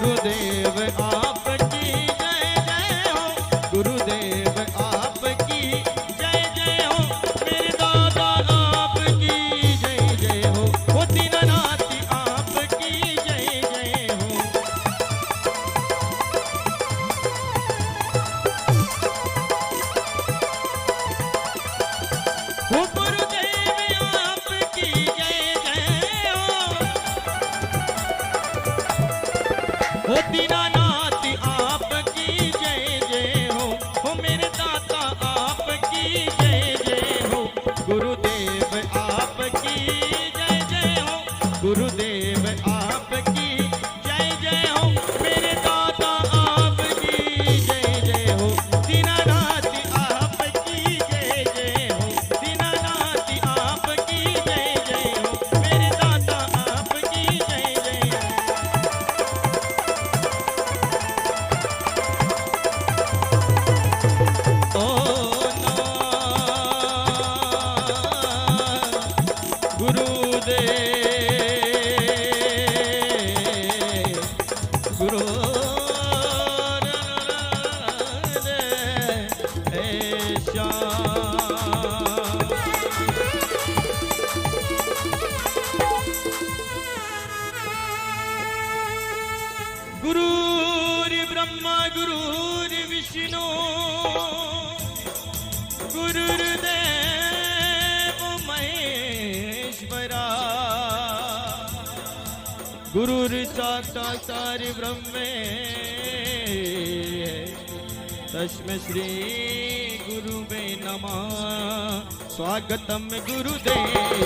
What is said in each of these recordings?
गुरुदेव आपकी जय जय हो, गुरुदेव आपकी जय जय हो, मेरे दादा आपकी जय जय हो, वो दीनानाथ आपकी जय जय हो। वो गुरुदेव आपकी जय जय हो, वो दीनानाथ आपकी जय जय हो, वो मेरे दाता आपकी जय जय हो, गुरुदेव आपकी जय जय हो, गुरुदेव आपकी जय जय हो, मेरे दाता आपकी जय जय हो, दीनानाथ आपकी जय जय हो, दीनानाथ आपकी जय जय हो, मेरे दाता आपकी जय जय हो। ओ गुरुर्ब्रह्मा गुरुर्विष्णु गुरुर्देव महेश्वरा गुरुर्साक्षात् ब्रह्मे तस्मै श्री गुरुवे नमः। स्वागतम गुरुदेव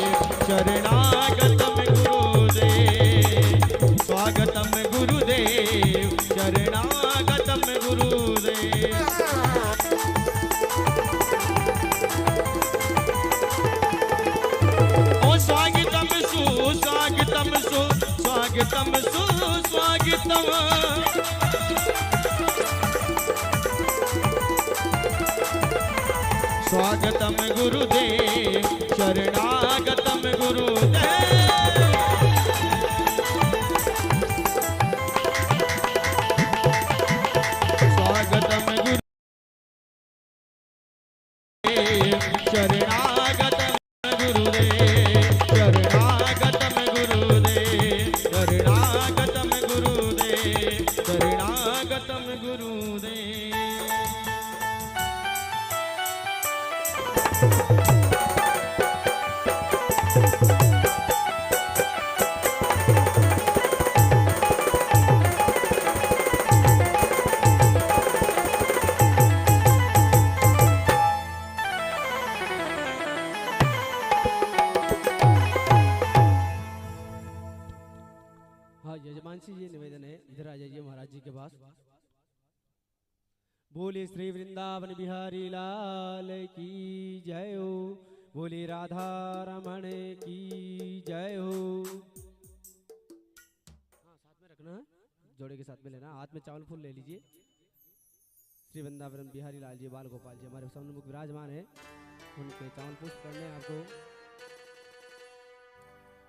शरणागतम गुरुदेव, स्वागतम गुरुदेव शरणागतम गुरुदेव। ओ स्वागतम सुस्वागतम सुस्वागतम सुस्वागतम, स्वागतम गुरुदेव शरणागतम गुरुदेव। स्वागतम गुरुदेव शरणागतम गुरुदेव, शरणागतम गुरुदेव, शरणागतम गुरुदेव, शरणागतम गुरुदेव। हाँ यजमान से ये निवेदन है, इधर आ जाइए महाराज जी के पास। बोले श्री वृंदावन बिहारी लाल की जय हो, बोले राधा रमण की जय हो। हाँ साथ में रखना है, जोड़े के साथ में लेना, हाथ में चावल फूल ले लीजिए। श्री वृंदावन बिहारी लाल जी बाल गोपाल जी हमारे सम्मुख विराजमान है, उनके चावल पुष्प करने आपको।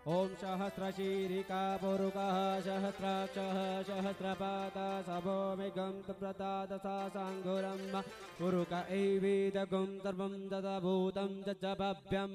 ओम सहस्रशीरिका पुरुकः सहस्राक्षः सहस्रपादः सबो मेघं तप्रदादसा सांघुरम् पुरुक एवेदगं सर्वं तदभूतं जज्जभव्यं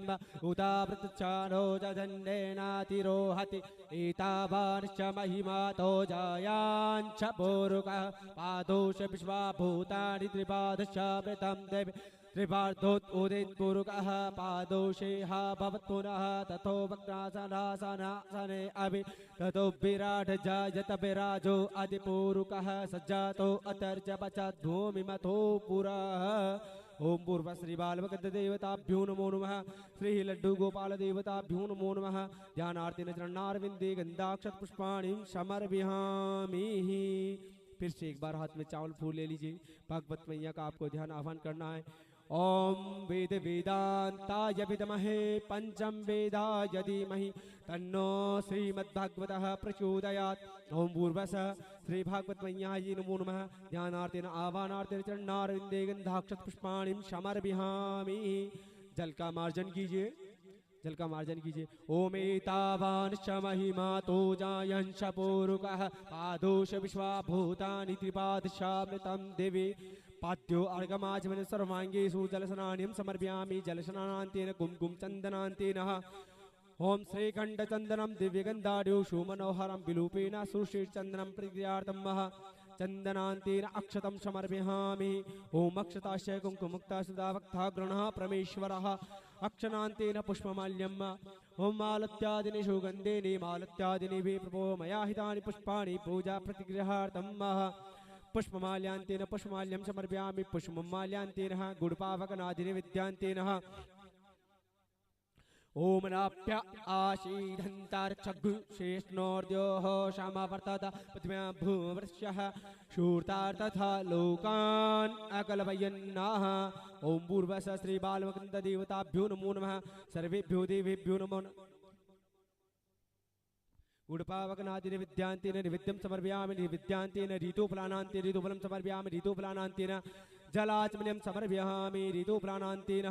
उदावृतच्छानो जधन्येनातिरोहति एतावांश्च महिमातो जायाञ्च पुरुकः पादोष विश्वाभूतानि त्रिपादश्च वृतं देव त्रिपार्थोत् उदित पुरुकः पादोषेह भवत् पुनः ततो वक्रासनासनासने अभि ततो विराट जायत विराजो अधिपुरुकः सज्जातो अतर्ज पश्चात् भूमिमथो पुरः। ओम पूर्व श्री बालभगत देवताभ्यो नमो नमः, श्री लड्डू गोपाल देवताभ्यो नमो नमः। ध्यानार्थिन चरणारविंदे गंधाक्षत पुष्पाणि समर्पयामि। फिर से एक बार हाथ में चावल फूल ले लीजिए। भगवत मैया का आपको ध्यान आह्वान करना है। ओम वेद वेदांताय विद्महे पंचम वेदाय धीमहि तन्नो श्रीमद्भागवतः प्रचोदयात्। ओम भूर्भुवः श्री भागवत मैया जी नमो नमः। ध्यानार्थिन आह्वानार्थिन चरणारविंदे गंधाक्षत पुष्पाणि समर्पयामि। जल का मार्जन कीजिए, जल का मार्जन कीजिए। ओम एतावांश्च महिमा तो जायंश पूरुकः पादोष विश्वा भूतानि त्रिपादशामृतं दिवि पाद्यो अर्घमाचमन सर्वांगेषु जलस्नानं समर्पयामि जलस्नानान्तेन कुमकुम चन्दनान्तेन ओम श्रीकण्ठचन्दनं दिव्यगन्धाढ्योषु मनोहरं विलूपेन सुश्रीचन्दनं प्रतिक्रियार्थं चन्दनान्तेन अक्षतं समर्पयामि। ओम अक्षताश्च कुङ्कुमुक्ता सुधा भक्ता गृणः परमेश्वरः अक्षनान्तेन पुष्पमाल्यम् ओम मालत्यादिनि सुगन्धेनि मालत्यादिनि प्रभो मया हितानि पुष्पाणि पूजा प्रतिगृहार्थं पुष्पमाल्यान्तेन पुष्पमाल्यं समर्पयामि पुष्पमाल्यान्तेन गुडपावकनादिनि विद्यान्तेन ओम नाप्य आशीधन्तार्चग्गु शेष्णोर्द्योः क्षमावर्तत पृथिव्यां भूमृष्यः शूर्तार्थथा लोकान् अकल्पयन्नाः। ओम पूर्वस श्री बालवकन्द देवताभ्यो नमो नमः सर्वेभ्यो देवेभ्यो नमो नमः। गुडपावकनादिन विद्यान्तेन निविद्यं समर्पयामि निविद्यान्तेन ऋतुफलानान्तेन ऋतुफलं समर्पयामि ऋतुफलानान्तेन जलाचमनं समर्पयामि ऋतुफलानान्तेन।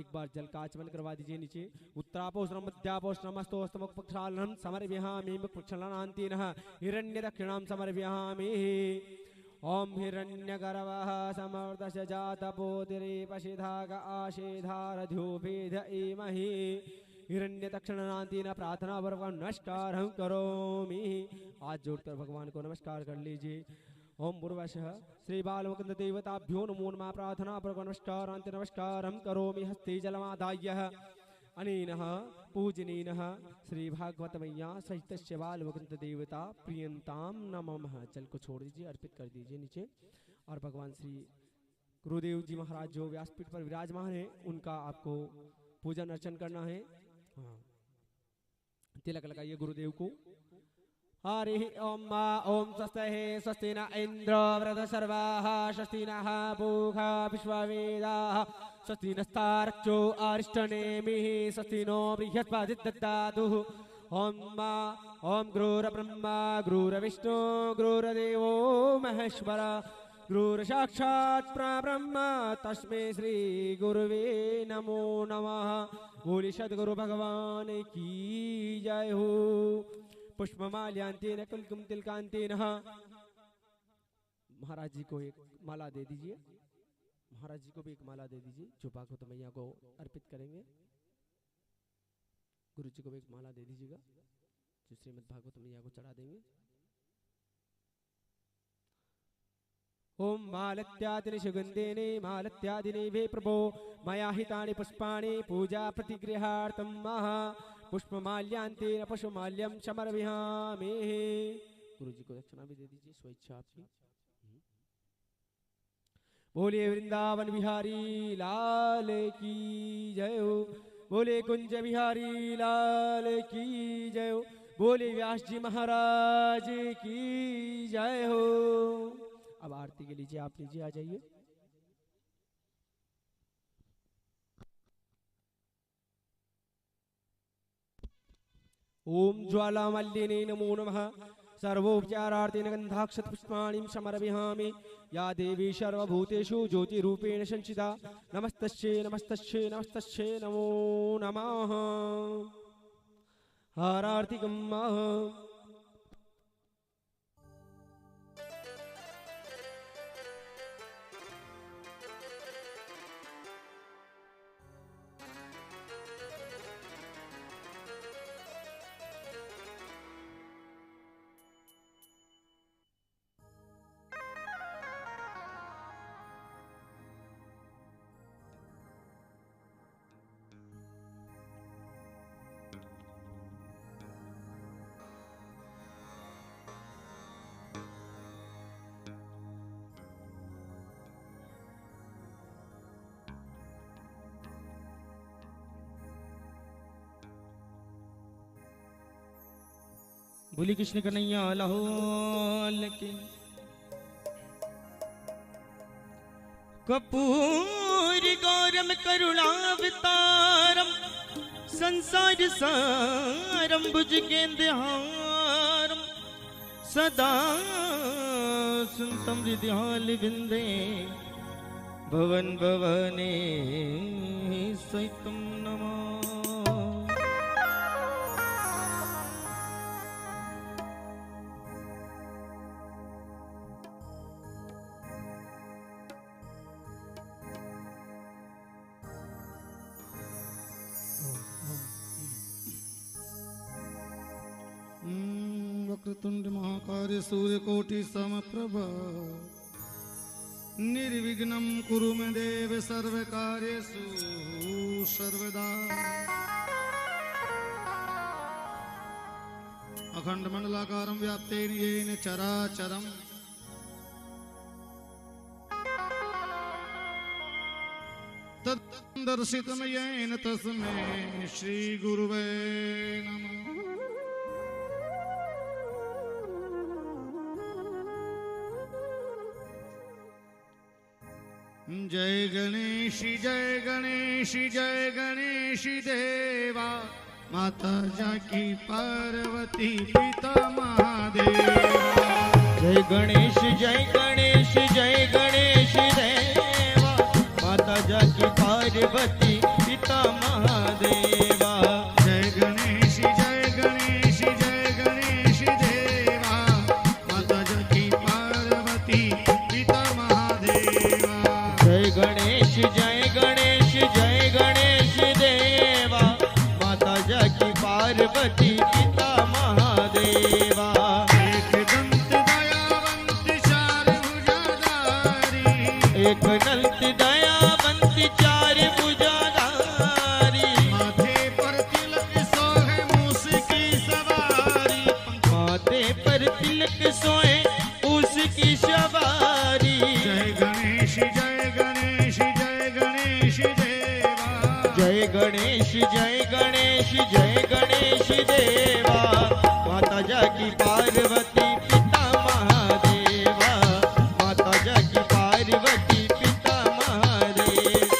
एक बार जल का आचमन करवा दीजिए नीचे। उत्तरापोषणम मध्यापोषणम हस्तोस्तमुख प्रक्षालनम समर्पयामि प्रक्षालनान्तेन हिरण्यदक्षिणां समर्पयामि। ओम हिरण्यगर्भः समर्दस्य जातपोतिरे पशिधाग आशेधारध्यो भेद एमहि हिरण्यदक्षिणान्तेन प्रार्थना पूर्वक नमस्कारं करोमि। हाथ जोड़कर भगवान को नमस्कार कर लीजिए। ओम पूर्वशः श्री बालमुकुंद देवताभ्यो नमो नमः प्रार्थना पूर्वक नमस्कारान्त नमस्कारं करोमि हस्ते जलमादाय अनेन पूजनेन श्री भागवत मैया सहित बालमुकुंद देवता प्रियंताम नमः। जल को छोड़ दीजिए अर्पित कर दीजिए नीचे। और भगवान श्री गुरुदेव जी महाराज जो व्यासपीठ पर विराजमान है उनका आपको पूजन अर्चन करना है। तिलक लगाइए गुरुदेव को। हरि ओम ओम स्वस्ति स्वस्ति न इंद्र वृद्धसर्वाः स्वस्ति नः पूषा विश्ववेदाः स्वस्ति नस्तार्क्ष्यो अरिष्टनेमिः स्वस्ति नो बृहस्पतिर्दधातु। ओम गुरुर्ब्रह्मा गुरुर्विष्णु गुरुर्देवो महेश्वर गुरुर्साक्षात् परब्रह्म तस्मै श्री गुरुवे नमो नमः। बोले सद्गुरु भगवान की जय हो। पुष्पमाल्यान्तेन कुलकुम तिलकान्तेन महाराज जी को एक माला दे दीजिए। महाराज जी को भी एक माला दे दीजिए जो भागवत मैया को अर्पित करेंगे। गुरु जी को भी एक माला दे दीजिएगा जो श्रीमद् भागवत मैया को चढ़ा देंगे। ओम मालत्यादिनि सुगन्धेनि मालत्यादिनि वे प्रभो मया हितानि पुष्पाणि पूजा प्रतिगृहार्थं पुष्पमाल्यान्तेन पुष्पमाल्यं समर्पयामि। गुरु जी को दक्षिणा भी दे दीजिए स्वेच्छा आपकी। बोले वृंदावन बिहारी लाल की जय हो। बोले कुंज बिहारी लाल की जय हो। बोले व्यास जी महाराज की जय हो। अब आरती के लीजिए आप लीजिए आ जाइए। ओम ज्वालामल्लिने नमो नमः सर्वोपचारार्थेन गन्धाक्षत पुष्पाणि समर्पयामि। या देवी सर्वभूतेषु ज्योतिरूपेण संचिता नमस्तस्यै नमस्तस्यै नमस्तस्यै नमो नमः। हारार्तिकम् बोली कृष्ण कन्हैया लाल की। कपूर गौरम करुणावतारम संसार सारम भुजगेन्द्रहारम सदा सुनतम हृदयाल विंदे भवन भवने सहितम नमः। वक्रतुंड महाकार्य सूर्यकोटि समप्रभ निर्विघ्नं कुरु मे देव सर्वकार्येषु सर्वदा। अखंड मंडलाकारं व्याप्तेन येन चराचरम् तद्दर्शितं येन तस्मै श्री गुरुवे नमः। जय गणेश जय गणेश जय गणेश देवा, माता जाकी पार्वती पिता महादेवा। जय गणेश जय गणेश जय गणेश देवा, माता जाकी पार्वती पिता महादेवा। जय गणेश जय गणेश जय गणेश देवा, माता जाकी पार्वती पिता महादेवा। जय गणेश जय गणेश जय गणेश देवा, माता जाकी पार्वती पिता महादेवा। एक दंत दयावंत चार भुजाधारी, एक दंत दयावंत चार भुजाधारी, माथे पर तिलक सोहे मूस की सवारी। माथे पर तिलक सोए उसकी सवारी। जय गणेश जय गणेश जय गणेश देवा। जय गणेश जय गणेश जय गणेश देवा, माता जाकी पार्वती पिता महादेवा। माता जाकी पार्वती पिता महादेव।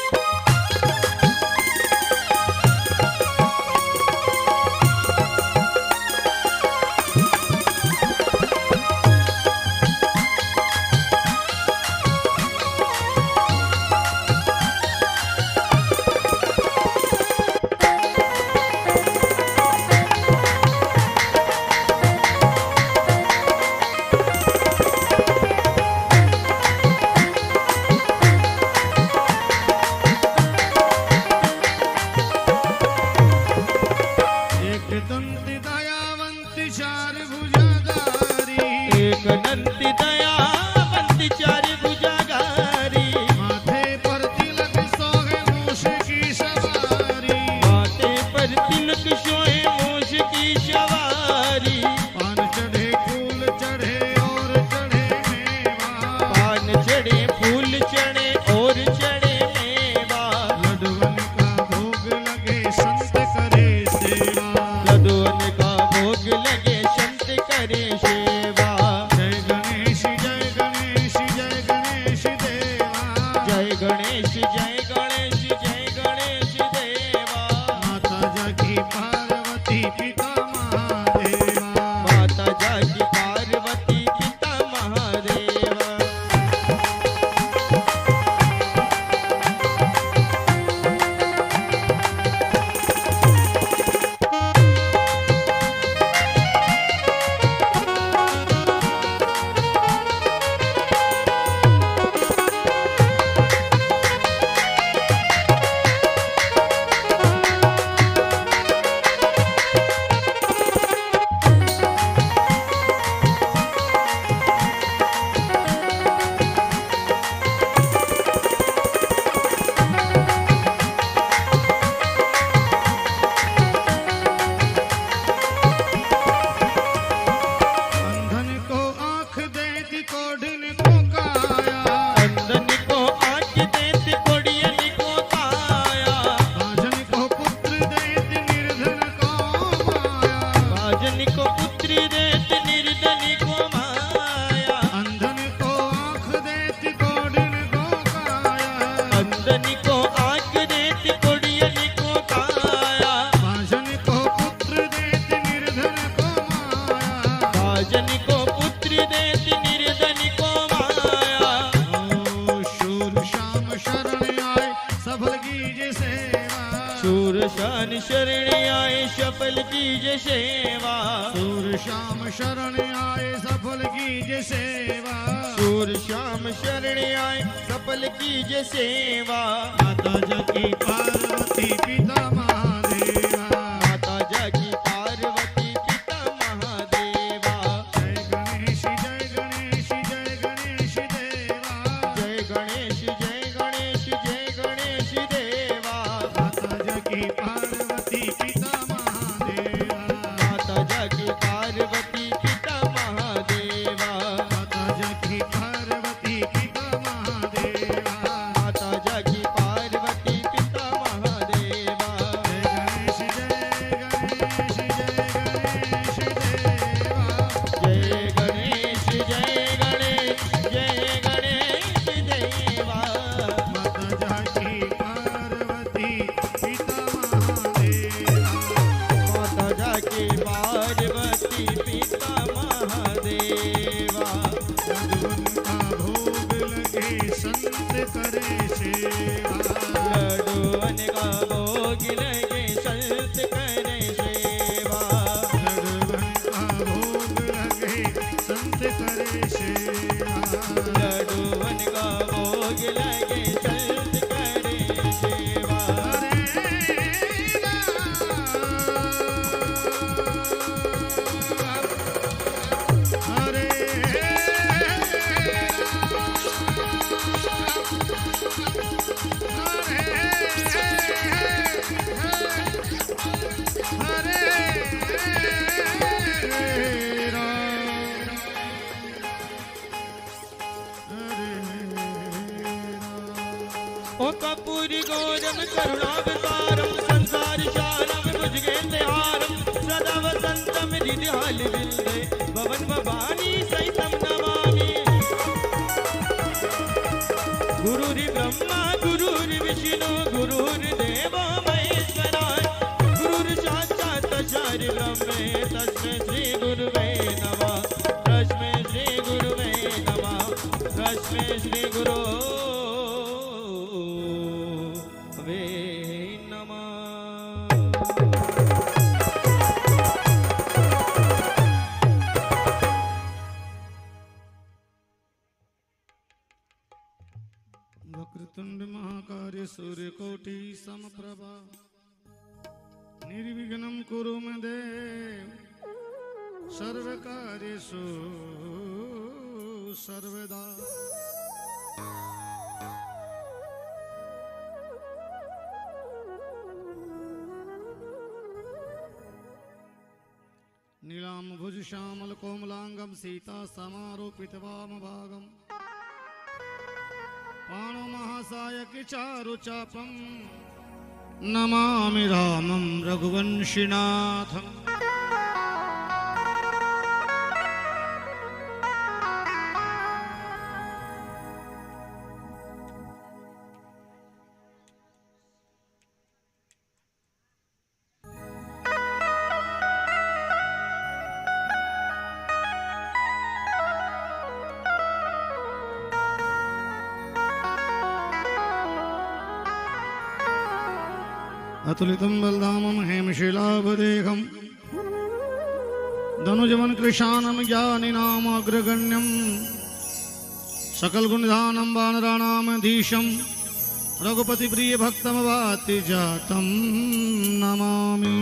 एक दंत दयावंत चार भुजाधारी, एक दंत दयावंत चार भुजाधारी, माथे पर तिलक सोहे मूस की सवारी। माथे पर तिलक सोए मूस की सवारी। पान चढ़े फूल चढ़े और चढ़े मेवा, पान चढ़े फूल चढ़े और चढ़े मेवा। लडवन का भोग लगे संत करे सेवा। लदुअन का भोग लगे संत करे सेवा। जय गणेश जय गणेश जय गणेश देवा। जय गणेश जय गणेश जय गणेश देवा, माता जाकी पार्वती पिता महादेवा। माता जाकी पार्वती पिता महादेवा। अंधन को आँख देती कोढ़िन को काया। अंधन को आँख देती कोढ़ियन को काया। बाझन को पुत्र देती निर्धन को माया। बाजन को पुत्र देत निर्धन को माया। अंधन को आँख देती कोढ़िन को काया। अंधन को आँख देत कोढ़ियन को काया। बाझन को पुत्र देती निर्धन को माया। बाजन को पुत्र देत निर्धन को माया। ओ शूर श्याम शरण आए सफल कीजे सेवा। शूर शान शरण आए सफल कीजे सेवा। शूर श्याम शरण आए सफल कीजे सेवा। शूर श्याम शरण आए सफल कीजे सेवा। माता जाकी पार्वती पिता महादेवा। माता जाकी पार्वती पिता महादेवा। संत करे सेवा। लड्डूवन का भोग लगे संत करे सेवा। लड्डूवन का भोग लगे संत करे सेवा। लड्डूवन का भोग लगे संत करे सेवा। हरे ओ कपूरी गौरम करुणावतारम संसार शारम भुजगेंद्र हारम सदा वसंतम हृदयाल विंदे भवन भवानी सहितम नमामि। गुरुर् ब्रह्मा गुरुर्विष्णु गुरुर्देवो महेश्वरा गुरुर् साक्षात् परब्रह्म तस्मै श्री गुरुवे नमः। तस्मै श्री गुरुवे नमः। तस्मै श्री गुरु वे नमः। वक्रतुंड महाकार्य सूर्यकोटि समप्रभा निर्विघ्नं कुरु मे देव सर्वकार्येषु सर्वदा। नीलाम्भुज श्यामल कोमलांगम सीता समारोपितवामभागम पाणो महासायकि चारुचापम नमामि रामं रघुवंशिनाथम्। अतुलितं बलधामं हेमशिलाभदेहं धनुजवन कृशानं ज्ञानिनामग्रगण्यं सकलगुणधानं वानराणामधीशं रघुपतिप्रियभक्तमवाति जातं नमामि।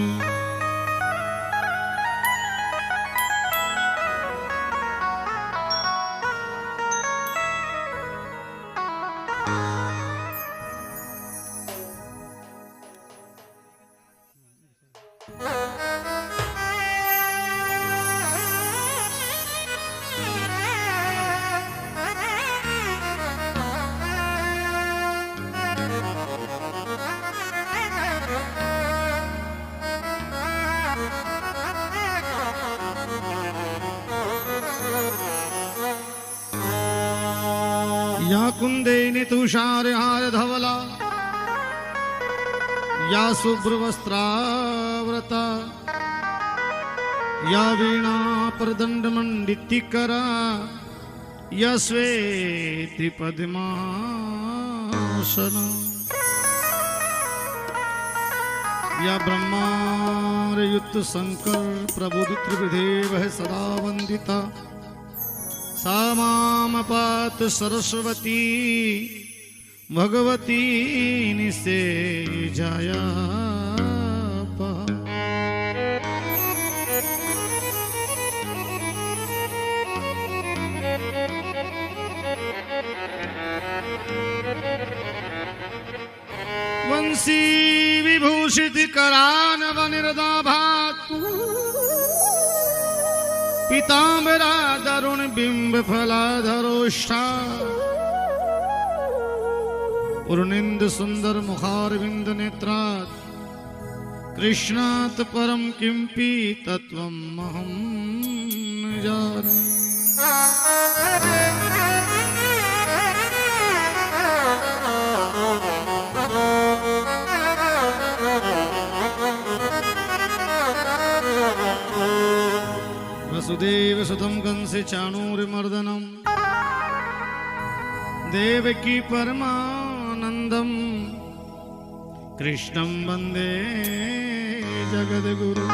या कुंदेनी तुषारहार धवला या शुभ्रवस्त्रावृता या वीणा प्रदंडमंडितिकरा या श्वेति पद्मासना या ब्रह्मारयुक्त शंकर प्रबोधित त्रिविधेव सदा वंदिता सा माम पात सरस्वती भगवती निसेजाया पा। वंशी विभूषित करान वनिर्दाभात पीतांबरा दरुण बिंब फलाधरोष्ठा पूर्णिंद सुंदर मुखारविंद नेत्रात् कृष्णात् परम किंपि तत्त्वमहं न जाने। वसुदेव सुतं कंसे चाणूरमर्दनम् देवकी परमानंदम कृष्णं वंदे जगद्गुरु।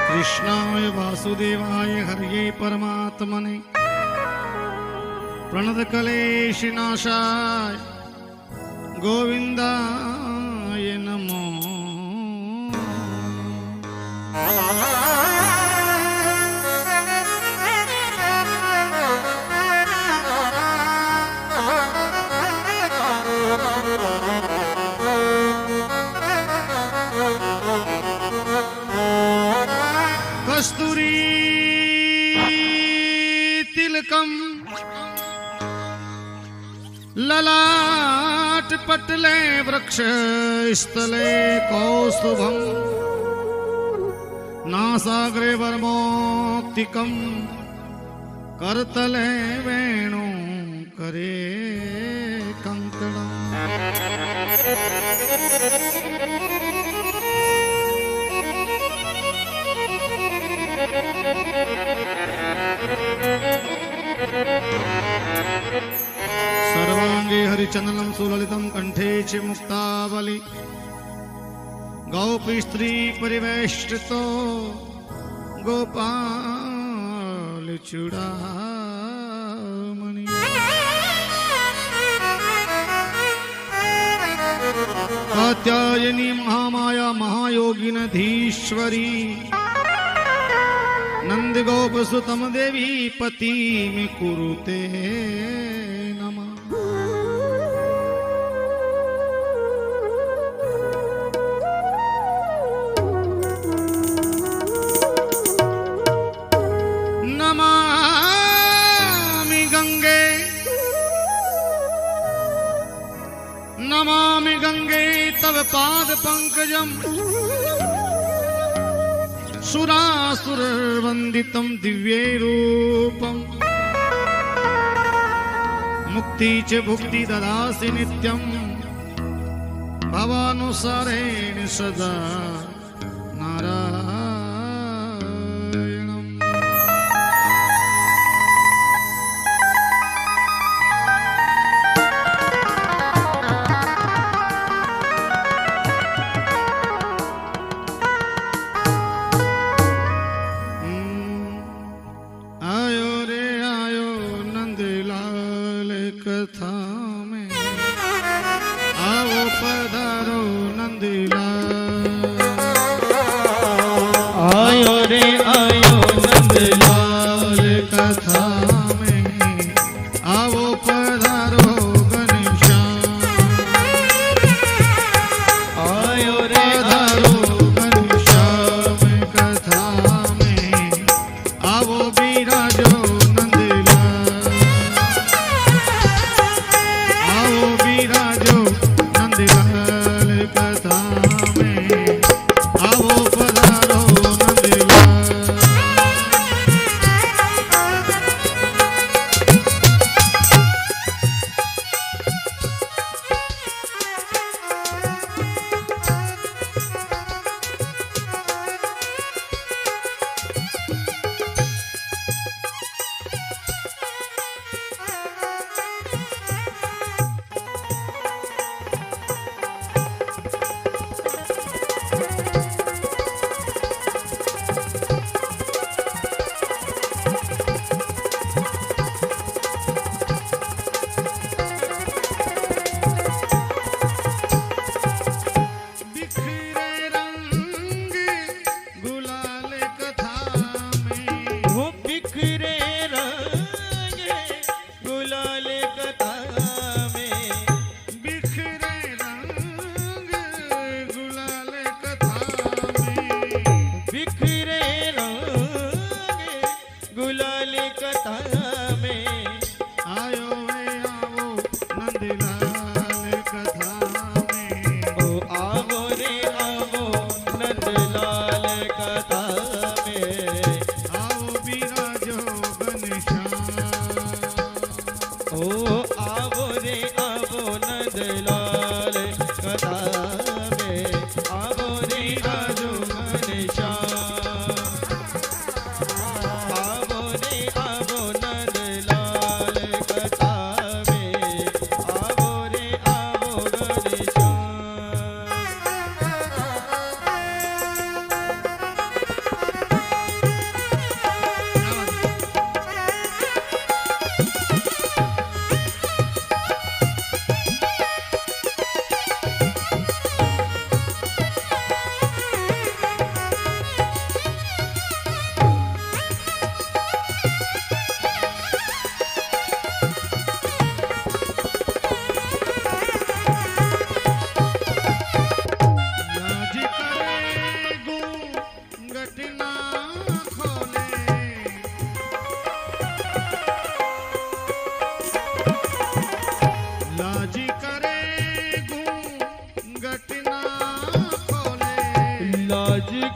कृष्णाय वासुदेवाय हरये परमात्मने प्रणतक्लेशनाशाय गोविंदाय नमो। कस्तूरी तिलकम ललाट पटले वृक्ष स्थले कौस्तुभम नासाग्रे वर्मोक्तिकम करतले वेणु करे कंकणम। सर्वांगे हरिचंदनं सुललितं कंठे च मुक्तावली गौपी स्त्री परिवेष्टितो गोपाल चूड़ामणि। कात्यायनी महामाया महायोगिनधीश्वरी नंद गोप सुतम देवी पति में कुरुते नमः। नमामि गंगे नमामि गंगे तव पाद पंकजम सुरासुरवंदितं दिव्ये रूपम मुक्ति च भुक्ति ददासि नित्यं भवानुसारेण सदा नारायणम्। कथा में आओ पधारो नंदलाल।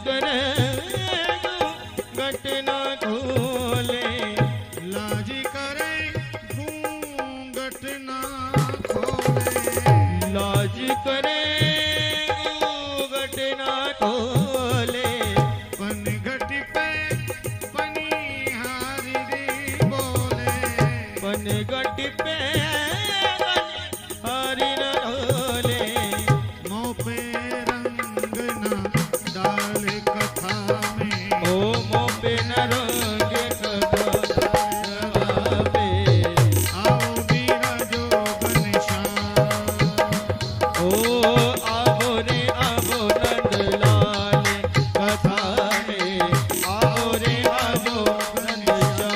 करे घटना खोले, लाज करे घूंघट ना खोले, लाज करे घटना खोले, पनघट पे पनिहारी रे बोले, पनघट पे हरि न ढोले, मुँह पे रंग ना डाले कथा में, ओ मोह पे न रंग कथा पे, आओ बीरा जो घनश्याम, ओ आवो रे आवो नंदलाल कथा में, आओ रे आवो घनश्याम,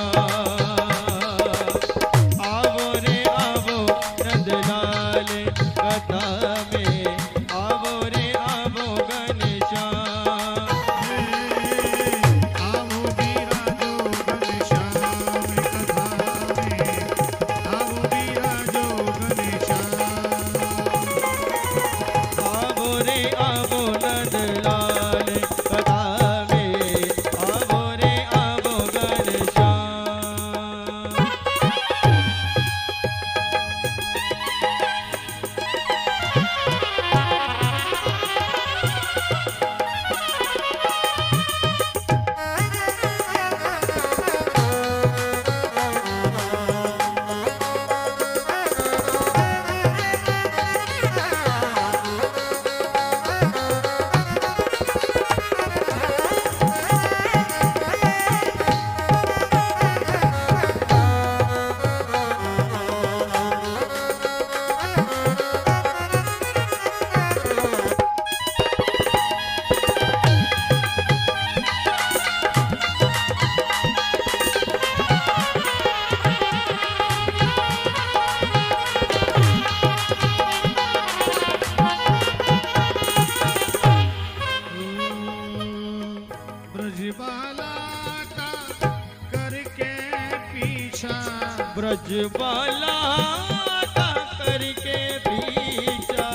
आवो रे आवो नंदलाल कथा में, आवो रे आवो घनश्याम, आओ बीरा जो घनश्याम कथा में, आओ बीरा जो घनश्याम, आवो रे आवो नंदलाल कथा में, आवो रे आवो घनश्याम। ब्रजबाला का करके पीछा, ब्रजबाला का करके पीछा,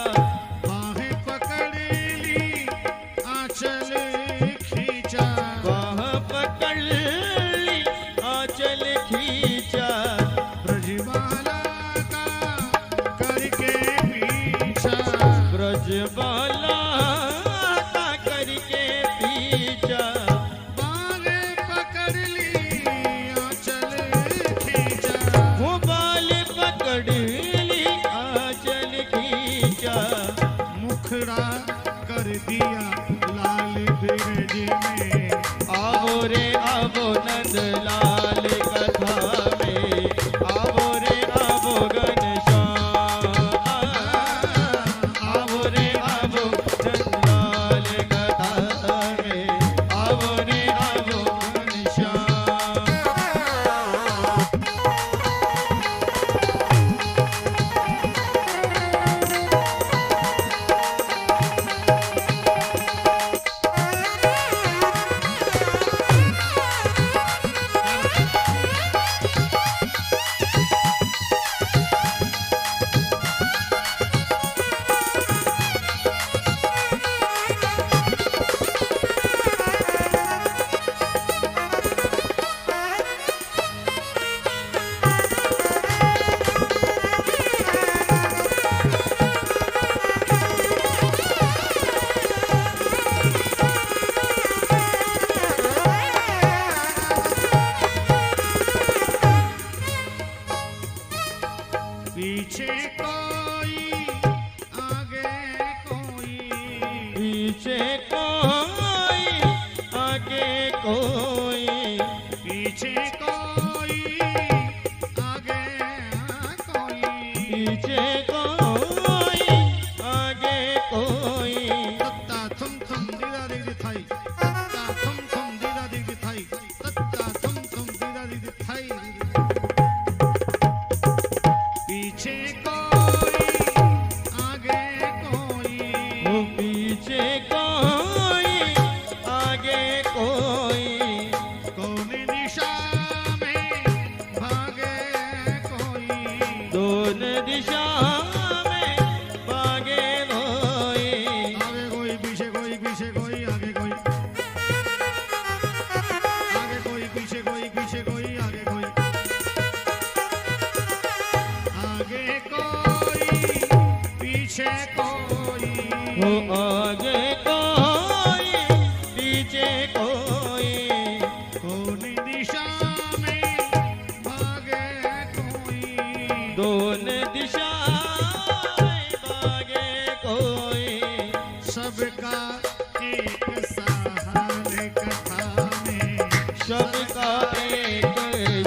बाहें पकड़ ली आंचल खींचा, बाह पकड़ ली आंचल खींचा, ब्रजबाला का करके पीछा, ब्रजबाला का करके पीछा, बाहें पकड़ ली आंचल खींचा, वो बाल पकड़ ली आंचल खींचा, मुखड़ा कर दिया लाल बिरज में, आवो रे आवो नंदलाल कथा में, आवो रे आवो घनश्याम, आवो रे आवो नंदलाल कथा में, आवो रे आवो घनश्याम। पीछे कोई आगे कोई, पीछे कोई आगे कोई, पीछे कोई आगे कोई, पीछे कोई आगे कोई, तत्ता थम थम दीदा दीदी थाई, तत्ता थम थम दीदा दीदी थाई, तत्ता थम थम दीदा दीदी थाई, पीछे कोई आगे कोई, वो पीछे कोई आगे कोई, कौन निशान हो आगे कोई पीछे कोई, कौन दिशा में भागे कोई, दोनों दिशा में भागे कोई, सबका एक सहार कथा में, सबका एक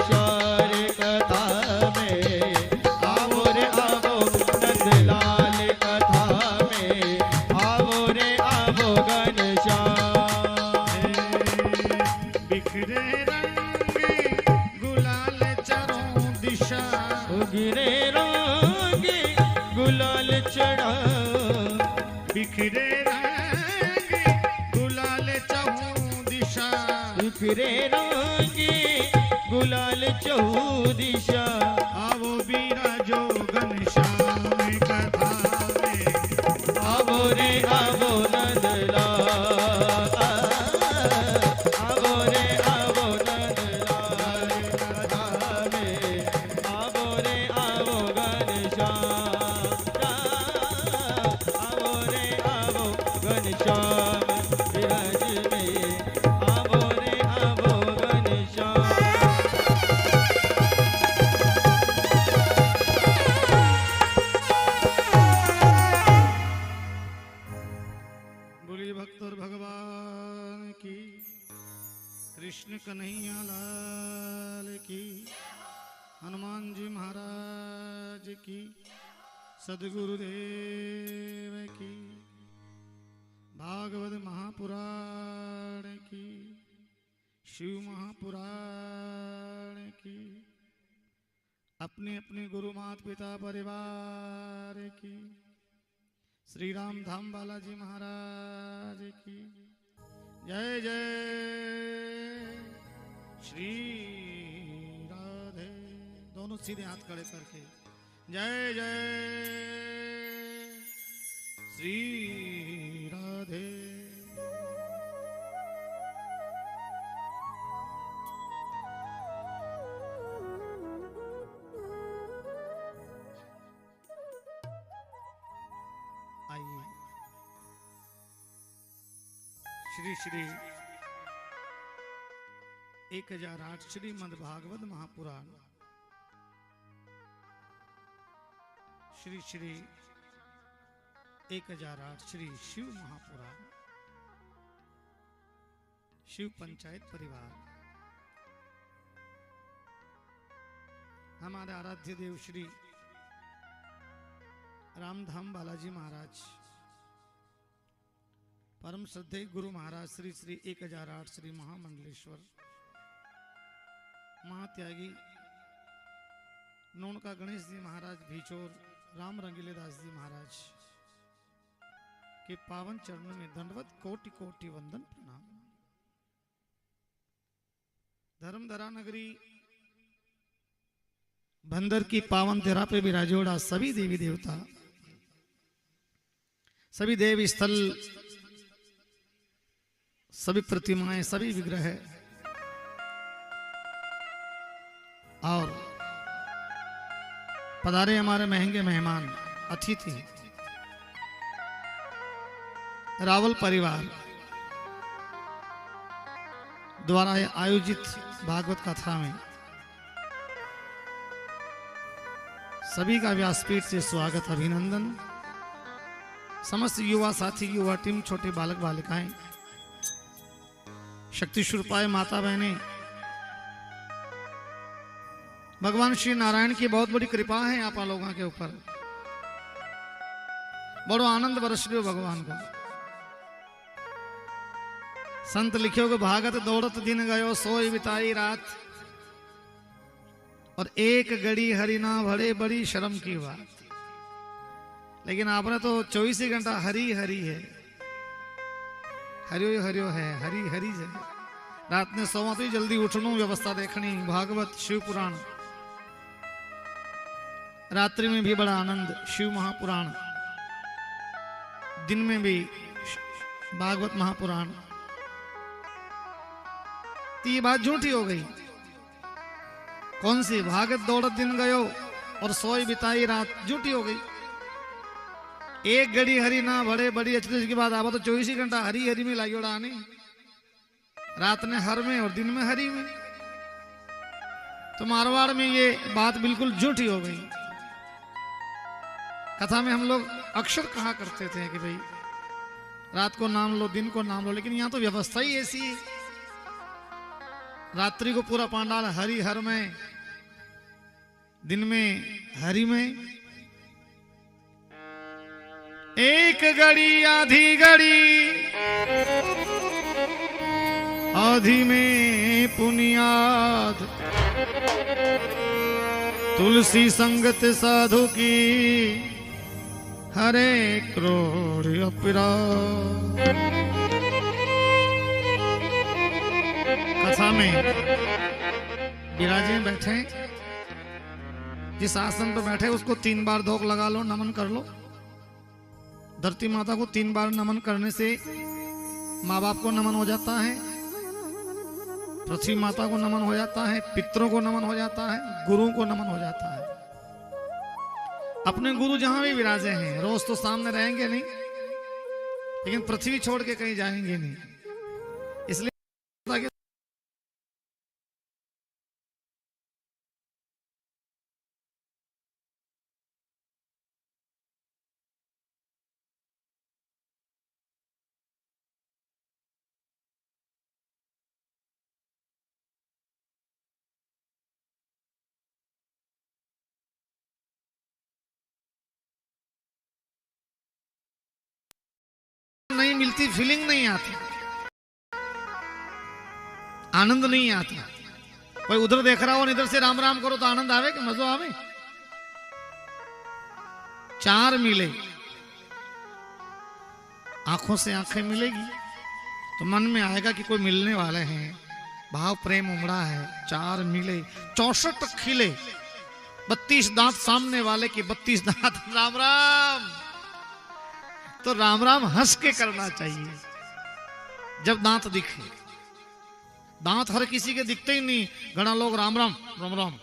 शार कथा में, आवो रे आवो नंदलाल कथा में, आवो रे आवो घनश्याम। बिखरे रंग गुलाल चरों दिशा, गिरे रंग गुलाल चढ़ा, बिखरे रंग गुलाल चहु दिशा, बिखरे रंग गुलाल चहु दिशा, आवो बिराजो घनश्याम कथा में, आवो रे आवो नंदलाल, आवो रे आवो नंदलाल कथा में, आवो रे आवो घनश्याम, आवो रे आवो घनश्याम बिरज में, आवो रे आवो घनश्याम। बोलिए भक्त और भगवान की, कृष्ण कन्हैया लाल की, हनुमान जी महाराज की, सदगुरुदेव की, भागवत महापुराण की, शिव महापुराण की, अपने अपने गुरु माता पिता परिवार की, श्री राम धाम बालाजी महाराज की जय जय। श्री राधे, दोनों सीधे हाथ खड़े करके जय जय श्री राधे। आइए श्री श्री 1008 श्रीमद् भागवत महापुराण, श्री श्री 1008 श्री शिव महापुराण, शिव पंचायत परिवार, हमारे आराध्य देव श्री रामधाम बालाजी महाराज, परम श्रद्धेय गुरु महाराज श्री श्री 1008 श्री महामंडलेश्वर महात्यागी नौनका गणेश जी महाराज भीचोर राम रंगीले दास जी महाराज के पावन चरणों में दंडवत कोटि कोटि वंदन प्रणाम। धर्मधरा नगरी बंदर की पावन तेरा पे विराजोड़ा सभी देवी देवता, सभी देव स्थल, सभी प्रतिमाएं, सभी विग्रह और पधारे हमारे महंगे मेहमान अतिथि रावल परिवार द्वारा आयोजित भागवत कथा में सभी का व्यासपीठ से स्वागत, अभिनंदन। समस्त युवा साथी, युवा टीम, छोटे बालक बालिकाएं, शक्ति स्वरूपाए माता बहनें, भगवान श्री नारायण की बहुत बड़ी कृपा है आप लोगों के ऊपर। बड़ो आनंद बरस रहे हो भगवान को। संत लिखियो को भागत दौड़त दिन गयो, सोई बिताई रात, और एक घड़ी हरि ना भरे, बड़ी शर्म की बात। लेकिन आपने तो 24 ही घंटा हरि हरि है, हरियो हरियो है, हरि हरि है। रात ने सोवा तो जल्दी उठनो, व्यवस्था देखनी, भागवत शिव पुराण। रात्रि में भी बड़ा आनंद, शिव महापुराण, दिन में भी भागवत महापुराण। तो ये बात झूठी हो गई। कौन सी? भागत दौड़त दिन गयो और सोई बिताई रात, झूठी हो गई। एक घड़ी हरी ना बड़े बड़ी अच्छी की बात आवा तो 24 ही घंटा हरी हरी में लाई उड़ाने, रात ने हर में और दिन में हरी में। तो मारवाड़ में ये बात बिल्कुल झूठी हो गई। कथा में हम लोग अक्सर कहा करते थे कि भाई रात को नाम लो, दिन को नाम लो, लेकिन यहां तो व्यवस्था ही ऐसी है। रात्रि को पूरा पांडाल हरि हर में, दिन में हरि में। एक घड़ी आधी घड़ी आधी में पुनियाद, तुलसी संगत साधु की हरे क्रोड़ अपराध। कथा में विराजे बैठे, जिस आसन पर बैठे उसको 3 बार धोख लगा लो, नमन कर लो। धरती माता को 3 बार नमन करने से माँ बाप को नमन हो जाता है, पृथ्वी माता को नमन हो जाता है, पितरों को नमन हो जाता है, गुरुओं को नमन हो जाता है। अपने गुरु जहां भी विराजे हैं, रोज तो सामने रहेंगे नहीं, लेकिन पृथ्वी छोड़ के कहीं जाएंगे नहीं। इसलिए नहीं मिलती, फीलिंग नहीं आती, आनंद नहीं आता। कोई उधर देख रहा हो, इधर से राम राम करो तो आनंद आवे कि मजो आवे? 4 मिले, आंखों से आंखें मिलेगी तो मन में आएगा कि कोई मिलने वाले हैं, भाव प्रेम उमड़ा है। 4 मिले 64 खिले, 32 दांत सामने वाले के 32 दांत। राम राम तो राम राम हंस के करना चाहिए जब दांत दिखे। दांत हर किसी के दिखते ही नहीं। घना लोग राम राम राम राम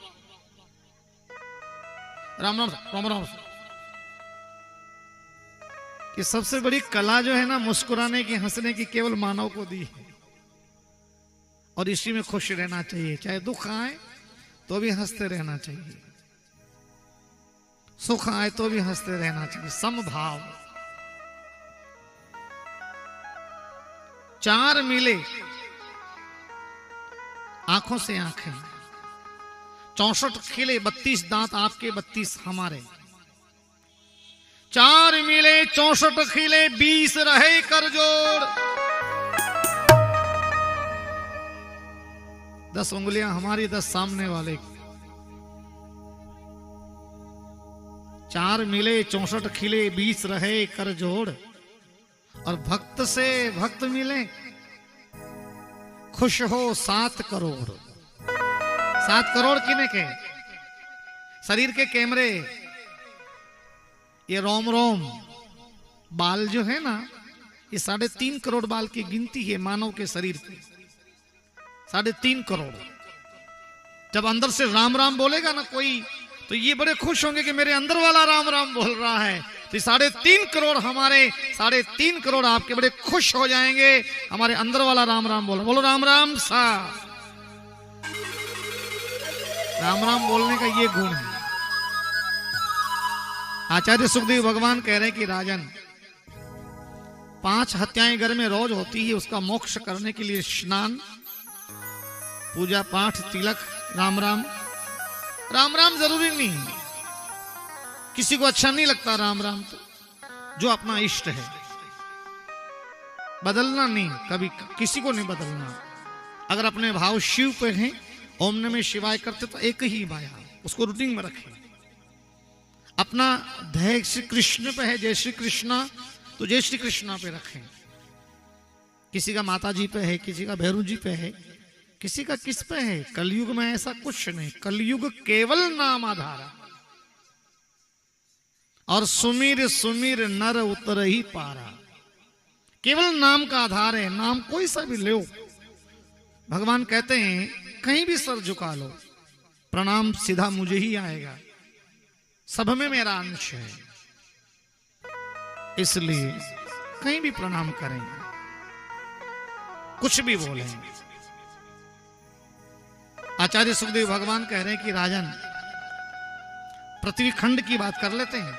राम राम राम राम। ये सबसे बड़ी कला जो है ना, मुस्कुराने की, हंसने की, केवल मानव को दी है। और इसी में खुश रहना चाहिए। चाहे दुख आए तो भी हंसते रहना चाहिए, सुख आए तो भी हंसते रहना चाहिए, समभाव। 4 मिले, आंखों से आंखें, 64 खिले, 32 दांत आपके, 32 हमारे। 4 मिले 64 खिले, 20 रहे कर जोड़। 10 उंगलियां हमारी, 10 सामने वाले की। 4 मिले 64 खिले, 20 रहे कर जोड़। और भक्त से भक्त मिले, खुश हो 7 करोड़। 7 करोड़ किने के? शरीर के कैमरे, ये रोम रोम बाल जो है ना, ये 3.5 करोड़ बाल की गिनती है मानव के शरीर पे। 3.5 करोड़। जब अंदर से राम राम बोलेगा ना कोई, तो ये बड़े खुश होंगे कि मेरे अंदर वाला राम राम बोल रहा है। तो 3.5 करोड़ हमारे, 3.5 करोड़ आपके बड़े खुश हो जाएंगे हमारे अंदर वाला राम राम बोल। बोलो राम राम सा। राम राम बोलने का ये गुण है। आचार्य सुखदेव भगवान कह रहे हैं कि राजन, 5 हत्याएं घर में रोज होती है, उसका मोक्ष करने के लिए स्नान, पूजा पाठ, तिलक, राम राम। राम राम जरूरी नहीं है, किसी को अच्छा नहीं लगता राम राम, तो जो अपना इष्ट है बदलना नहीं, कभी किसी को नहीं बदलना। अगर अपने भाव शिव पे हैं, ओम नमः शिवाय करते तो एक ही माया, उसको रूटीन में रखें। अपना ध्येय श्री कृष्ण पे है, जय श्री कृष्णा, तो जय श्री कृष्णा पे रखें। किसी का माता जी पे है, किसी का भैरू जी पे है, किसी का किस पे है। कलयुग में ऐसा कुछ नहीं, कलयुग केवल नाम आधारा। और सुमीर सुमीर नर उतर ही पारा, केवल नाम का आधार है। नाम कोई सा भी लो, भगवान कहते हैं कहीं भी सर झुका लो, प्रणाम सीधा मुझे ही आएगा, सब में मेरा अंश है। इसलिए कहीं भी प्रणाम करें, कुछ भी बोलें। आचार्य सुखदेव भगवान कह रहे हैं कि राजन, पृथ्वी खंड की बात कर लेते हैं।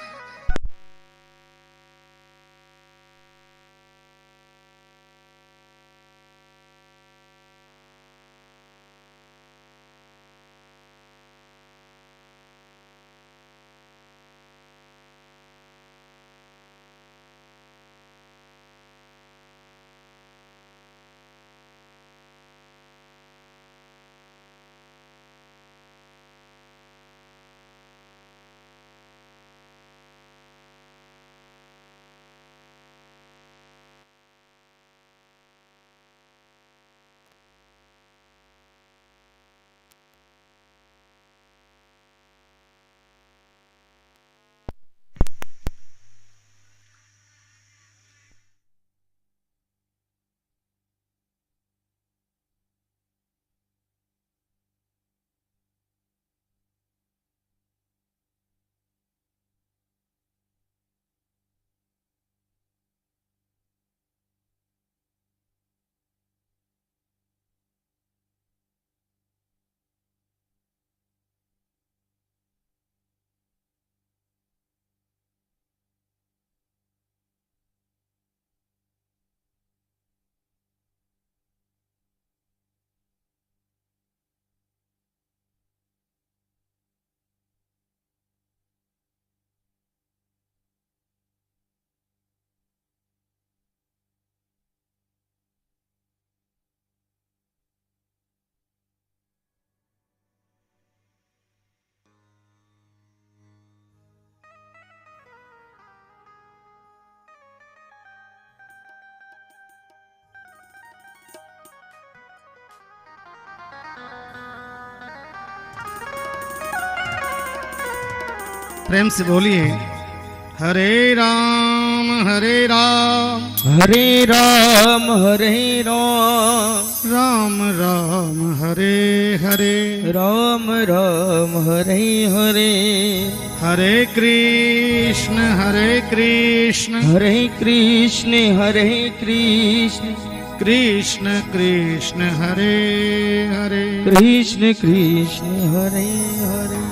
प्रेम से बोलिए, हरे राम हरे राम हरे राम हरे राम राम राम हरे हरे राम राम हरे हरे हरे कृष्ण हरे कृष्ण हरे कृष्ण हरे कृष्ण कृष्ण कृष्ण हरे हरे कृष्ण कृष्ण हरे हरे।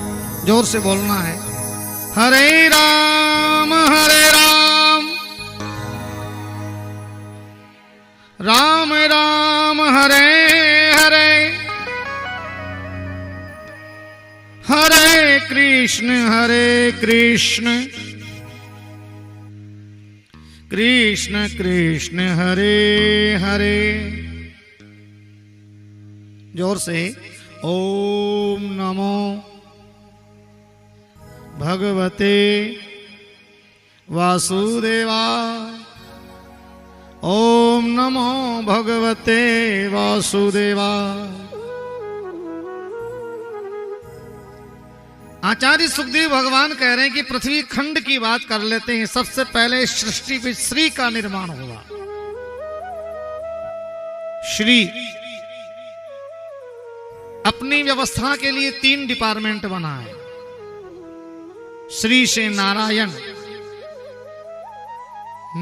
जोर से बोलना है, हरे राम राम राम हरे हरे हरे कृष्ण कृष्ण कृष्ण हरे हरे। जोर से, ओम नमो भगवते वासुदेवाय, ओम नमो भगवते वासुदेवाय। आचार्य सुखदेव भगवान कह रहे हैं कि पृथ्वी खंड की बात कर लेते हैं। सबसे पहले सृष्टि में श्री का निर्माण हुआ। श्री अपनी व्यवस्था के लिए 3 डिपार्टमेंट बनाए। श्री से नारायण,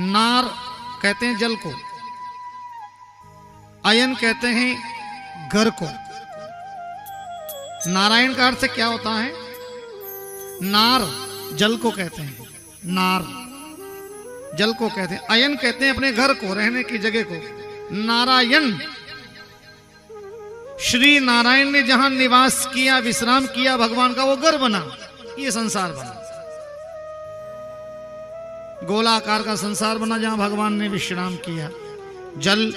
नार कहते हैं जल को, अयन कहते हैं घर को। नारायण का अर्थ क्या होता है? नार जल को कहते हैं, नार जल को कहते हैं। अयन कहते हैं अपने घर को, रहने की जगह को। नारायण, श्री नारायण ने जहां निवास किया, विश्राम किया भगवान का, वो घर बना, ये संसार बना। गोलाकार का संसार बना जहां भगवान ने विश्राम किया। जल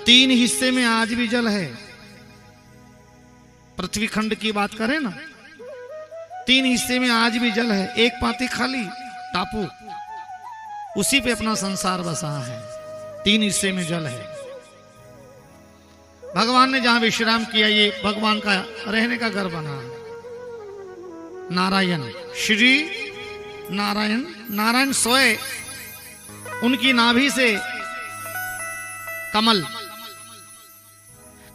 3 हिस्से में आज भी जल है। पृथ्वी खंड की बात करें ना, 3 हिस्से में आज भी जल है। एक पाती खाली टापू, उसी पे अपना संसार बसा है। 3 हिस्से में जल है। भगवान ने जहां विश्राम किया, ये भगवान का रहने का घर बना। नारायण, श्री नारायण, नारायण सोए, उनकी नाभि से कमल,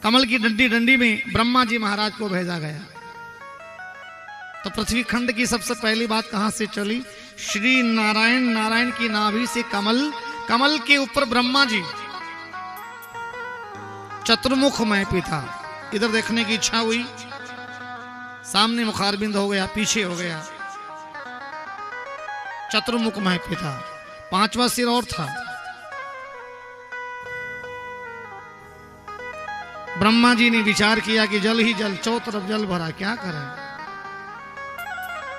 कमल की डंडी डंडी में ब्रह्मा जी महाराज को भेजा गया। तो पृथ्वी खंड की सबसे पहली बात कहां से चली? श्री नारायण, नारायण की नाभि से कमल, कमल के ऊपर ब्रह्मा जी, चतुर्मुख मैं पिता। इधर देखने की इच्छा हुई, सामने मुखारबिंद हो गया, पीछे हो गया, चतुर्मुख मैं पिता। पांचवा सिर और था। ब्रह्मा जी ने विचार किया कि जल ही जल, चौ तरफ जल भरा, क्या करें।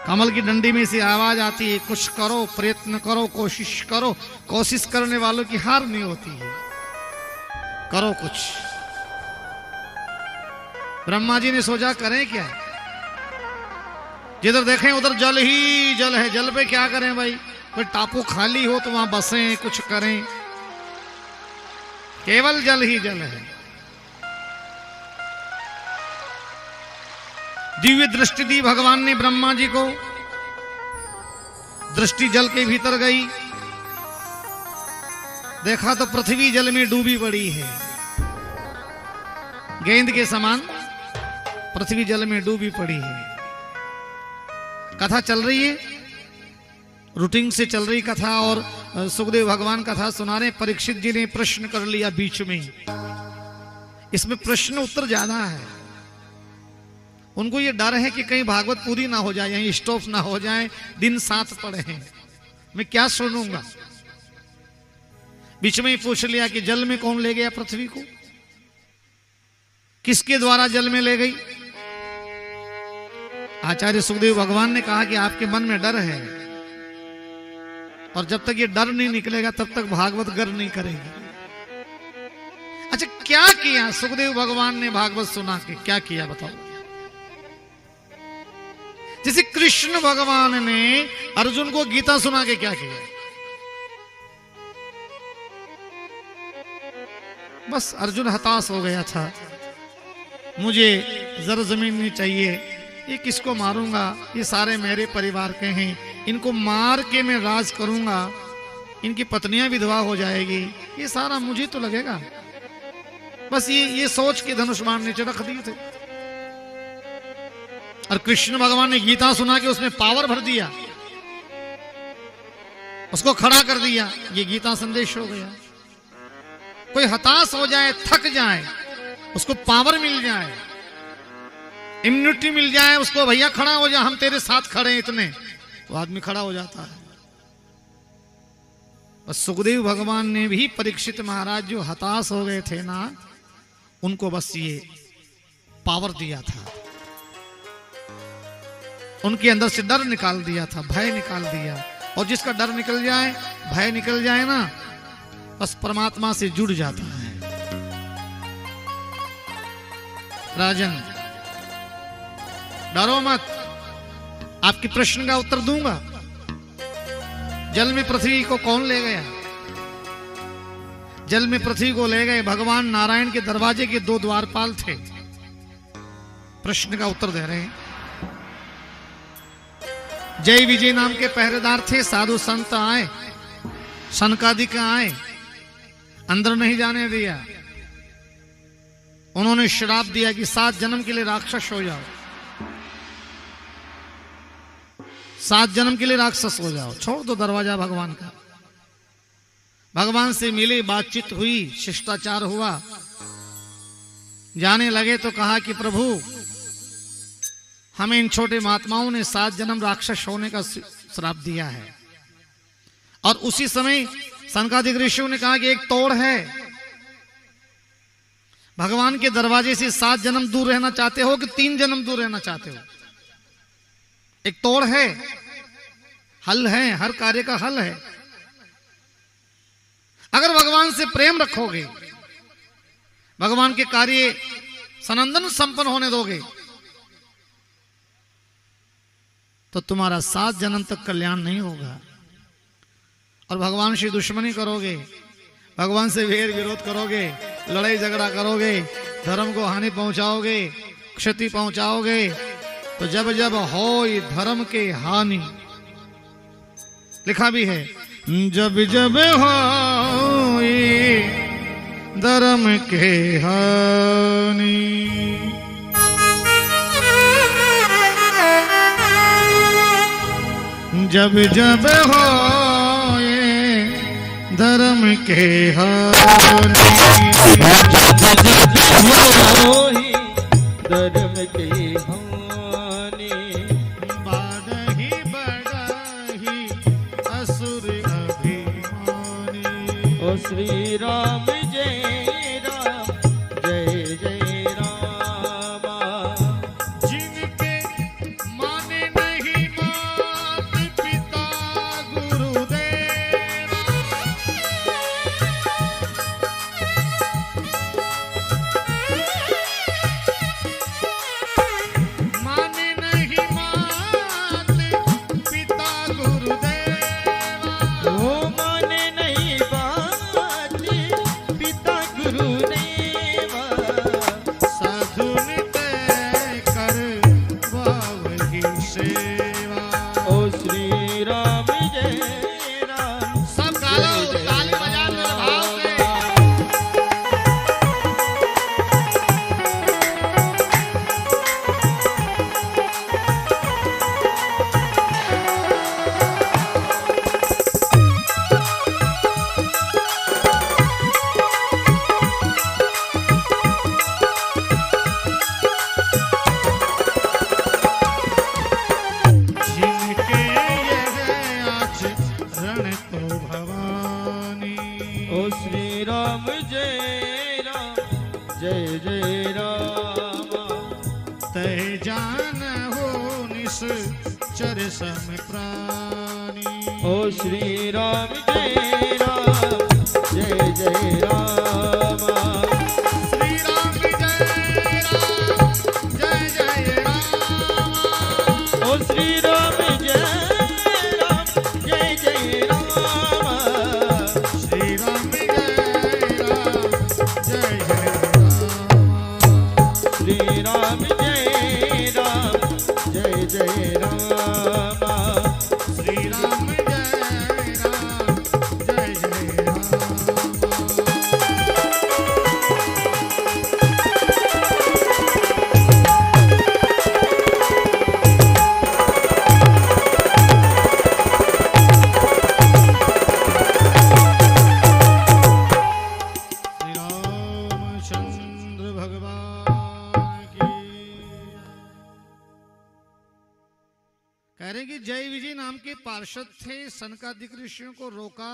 कमल की डंडी में से आवाज आती है, कुछ करो, प्रयत्न करो, कोशिश करो, कोशिश करने वालों की हार नहीं होती है, करो कुछ। ब्रह्मा जी ने सोचा करें क्या, जिधर देखें उधर जल ही जल है, जल पे क्या करें भाई, कोई टापू खाली हो तो वहां बसें, कुछ करें, केवल जल ही जल है। दिव्य दृष्टि दी भगवान ने ब्रह्मा जी को, दृष्टि जल के भीतर गई, देखा तो पृथ्वी जल में डूबी पड़ी है, गेंद के समान पृथ्वी जल में डूबी पड़ी है। कथा चल रही है, रूटीन से चल रही कथा, और सुखदेव भगवान कथा सुना रहे। परीक्षित जी ने प्रश्न कर लिया बीच में ही, इसमें प्रश्न उत्तर ज्यादा है। उनको ये डर है कि कहीं भागवत पूरी ना हो जाए, यहीं स्टॉप ना हो जाए, दिन 7 पड़े हैं, मैं क्या सुनूंगा। बीच में ही पूछ लिया कि जल में कौन ले गया पृथ्वी को, किसके द्वारा जल में ले गई। आचार्य सुखदेव भगवान ने कहा कि आपके मन में डर है, और जब तक ये डर नहीं निकलेगा तब तक भागवत गर नहीं करेगी। अच्छा, क्या किया सुखदेव भगवान ने भागवत सुना के, क्या किया बताओ। जैसे कृष्ण भगवान ने अर्जुन को गीता सुना के क्या किया, बस अर्जुन हताश हो गया था, मुझे जर जमीन नहीं चाहिए, ये किसको मारूंगा, ये सारे मेरे परिवार के हैं, इनको मार के मैं राज करूंगा, इनकी पत्नियां विधवा हो जाएगी, ये सारा मुझे तो लगेगा। बस ये सोच के धनुष बाण नीचे रख दिए थे। और कृष्ण भगवान ने गीता सुना के उसमें पावर भर दिया, उसको खड़ा कर दिया, ये गीता संदेश हो गया। कोई हताश हो जाए, थक जाए, उसको पावर मिल जाए, इम्यूनिटी मिल जाए, उसको भैया खड़ा हो जाए, हम तेरे साथ खड़े हैं इतने, तो आदमी खड़ा हो जाता है। बस सुखदेव भगवान ने भी परीक्षित महाराज जो हताश हो गए थे ना, उनको बस ये पावर दिया था, उनके अंदर से डर निकाल दिया था, भय निकाल दिया। और जिसका डर निकल जाए, भय निकल जाए ना, बस परमात्मा से जुड़ जाता है। राजन डरो मत, आपके प्रश्न का उत्तर दूंगा। जल में पृथ्वी को कौन ले गया, जल में पृथ्वी को ले गए भगवान नारायण के दरवाजे के 2 द्वारपाल थे। प्रश्न का उत्तर दे रहे हैं। जय विजय नाम के पहरेदार थे, साधु संत आए, सनकादिक आए, अंदर नहीं जाने दिया। उन्होंने श्राप दिया कि 7 जन्म के लिए राक्षस हो जाओ, 7 जन्म के लिए राक्षस हो जाओ, छोड़ दो दरवाजा भगवान का। भगवान से मिले, बातचीत हुई, शिष्टाचार हुआ, जाने लगे तो कहा कि प्रभु हमें इन छोटे महात्माओं ने 7 जन्म राक्षस होने का श्राप दिया है। और उसी समय सनकादिक ऋषियों ने कहा कि एक तोड़ है, भगवान के दरवाजे से 7 जन्म दूर रहना चाहते हो कि 3 जन्म दूर रहना चाहते हो, एक तोड़ है, हल है, हर कार्य का हल है। अगर भगवान से प्रेम रखोगे, भगवान के कार्य सनंदन संपन्न होने दोगे, तो तुम्हारा 7 जन्म तक कल्याण नहीं होगा। और भगवान से दुश्मनी करोगे, भगवान से वेर विरोध करोगे, लड़ाई झगड़ा करोगे, धर्म को हानि पहुंचाओगे, क्षति पहुंचाओगे, तो जब जब हो धर्म के हानि, लिखा भी है, जब जब हो धर्म के हानि, जब जब हो धर्म के हानि, होई धर्म की हानि, बाढ़ही बढ़ही असुर अभिमानी। ओ श्री राम जय जय राम। जिनके माने नहीं मात पिता गुरुदेव, माने नहीं मात पिता गुरुदेव, ओ माने नहीं बात पिता गुरुदेवा, साधु नित्य कर वावही सेवा। ओ श्री राम जय राम। सब गालो, ताली बजा मेरे भाव से। जिनके यह आचरण तो भवानी, ओ श्री राम जय राम। तय जान हो निश्चर सम प्राणी। ओ श्री राम जय राम। श्री राम जय राम, जय जय राम। ओ श्री राम जय राम। श्री राम जय राम, जय जय राम। श्री राम जय राम। श्री राम जय राम, जय जय राम। श्री रामचंद्र भगवान की। कह रहे कि जय विजय नाम के पार्षद थे, सनकादिक ऋषियों को रोका,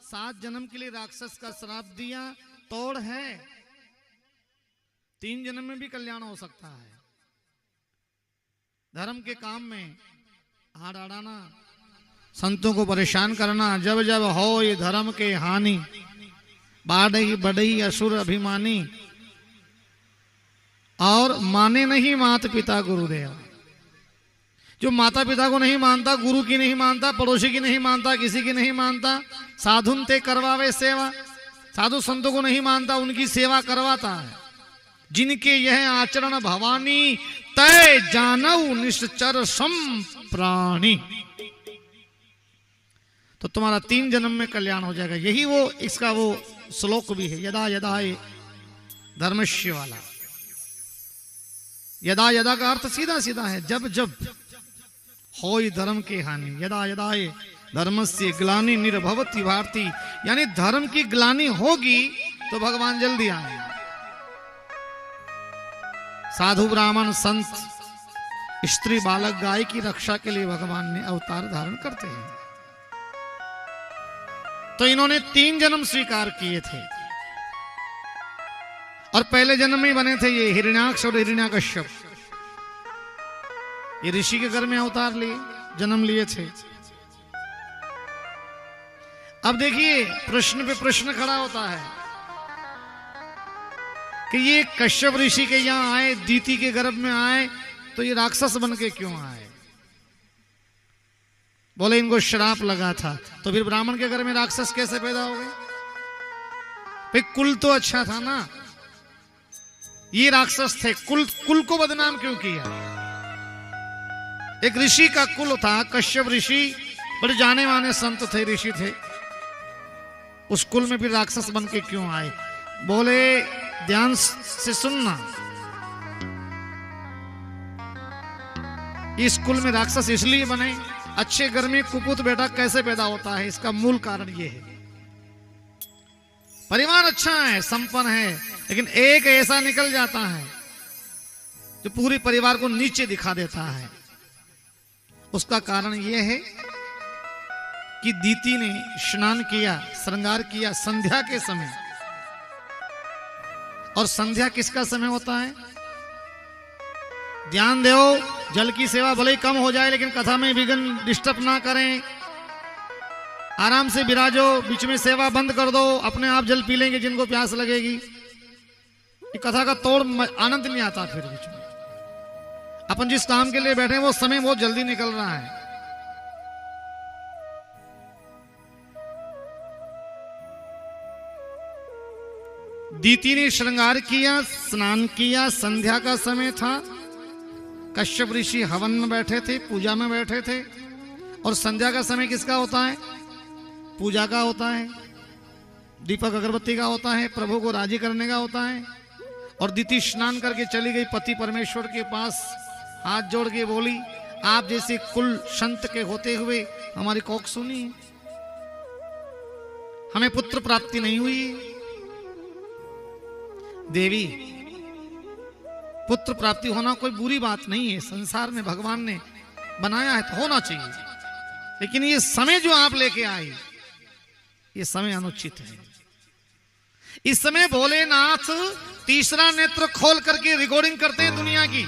7 जन्म के लिए राक्षस का श्राप दिया, तोड़ है 3 जन्म में भी कल्याण हो सकता है। धर्म के काम में हाथ अड़ाना, संतों को परेशान करना, जब जब हो ये धर्म के हानि, बाढ़ही बढ़ही असुर अभिमानी, और माने नहीं माता पिता गुरुदेव। जो माता पिता को नहीं मानता, गुरु की नहीं मानता, पड़ोसी की नहीं मानता, किसी की नहीं मानता, साधुन ते करवावे सेवा, साधु संतों को नहीं मानता, उनकी सेवा करवाता है। जिनके यह आचरण भवानी, तय जानऊ निश्चर सम प्राणी। तो तुम्हारा 3 जन्म में कल्याण हो जाएगा। यही वो इसका वो श्लोक भी है, यदा यदा धर्मस्य वाला। यदा यदा का अर्थ सीधा सीधा है, जब जब होई धर्म के हानि, यदा यदा धर्मस्य ग्लानि निर्भवति भारती, यानी धर्म की ग्लानि होगी तो भगवान जल्दी आएंगे। साधु ब्राह्मण संत स्त्री बालक गाय की रक्षा के लिए भगवान ने अवतार धारण करते हैं। तो इन्होंने 3 जन्म स्वीकार किए थे, और पहले जन्म में बने थे ये हिरण्याक्ष और हिरण्याकश्यप। ये ऋषि के घर में अवतार लिए, जन्म लिए थे। अब देखिए प्रश्न पे प्रश्न खड़ा होता है कि ये कश्यप ऋषि के यहां आए, दीति के गर्भ में आए, तो ये राक्षस बन के क्यों आए? बोले इनको श्राप लगा था। तो फिर ब्राह्मण के घर में राक्षस कैसे पैदा हो गए? भाई कुल तो अच्छा था ना, ये राक्षस थे, कुल को बदनाम क्यों किया? एक ऋषि का कुल था, कश्यप ऋषि, बड़े जाने माने संत थे, ऋषि थे। उस कुल में फिर राक्षस बन के क्यों आए? बोले ध्यान से सुनना, इस कुल में राक्षस इसलिए बने अच्छे घर में कुपुत बेटा कैसे पैदा होता है, इसका मूल कारण यह है। परिवार अच्छा है, संपन्न है, लेकिन एक ऐसा निकल जाता है जो पूरे परिवार को नीचे दिखा देता है। उसका कारण यह है कि दीति ने स्नान किया, श्रृंगार किया संध्या के समय। और संध्या किसका समय होता है? ध्यान दो, जल की सेवा भले ही कम हो जाए लेकिन कथा में विघ्न डिस्टर्ब ना करें। आराम से विराजो, बीच में सेवा बंद कर दो, अपने आप जल पी लेंगे जिनको प्यास लगेगी। ये कथा का तोड़ आनंद नहीं आता। फिर बीच में अपन जिस काम के लिए बैठे हैं वो समय बहुत जल्दी निकल रहा है। दीति ने श्रृंगार किया, स्नान किया, संध्या का समय था। कश्यप ऋषि हवन में बैठे थे, पूजा में बैठे थे। और संध्या का समय किसका होता है? पूजा का होता है, दीपक अगरबत्ती का होता है, प्रभु को राजी करने का होता है। और दीति स्नान करके चली गई पति परमेश्वर के पास, हाथ जोड़ के बोली, आप जैसे कुल संत के होते हुए हमारी कोख सुनी, हमें पुत्र प्राप्ति नहीं हुई। देवी, पुत्र प्राप्ति होना कोई बुरी बात नहीं है, संसार में भगवान ने बनाया है तो होना चाहिए। लेकिन ये समय जो आप लेके आई, ये समय अनुचित है। इस समय भोलेनाथ तीसरा नेत्र खोल करके रिकॉर्डिंग करते हैं दुनिया की।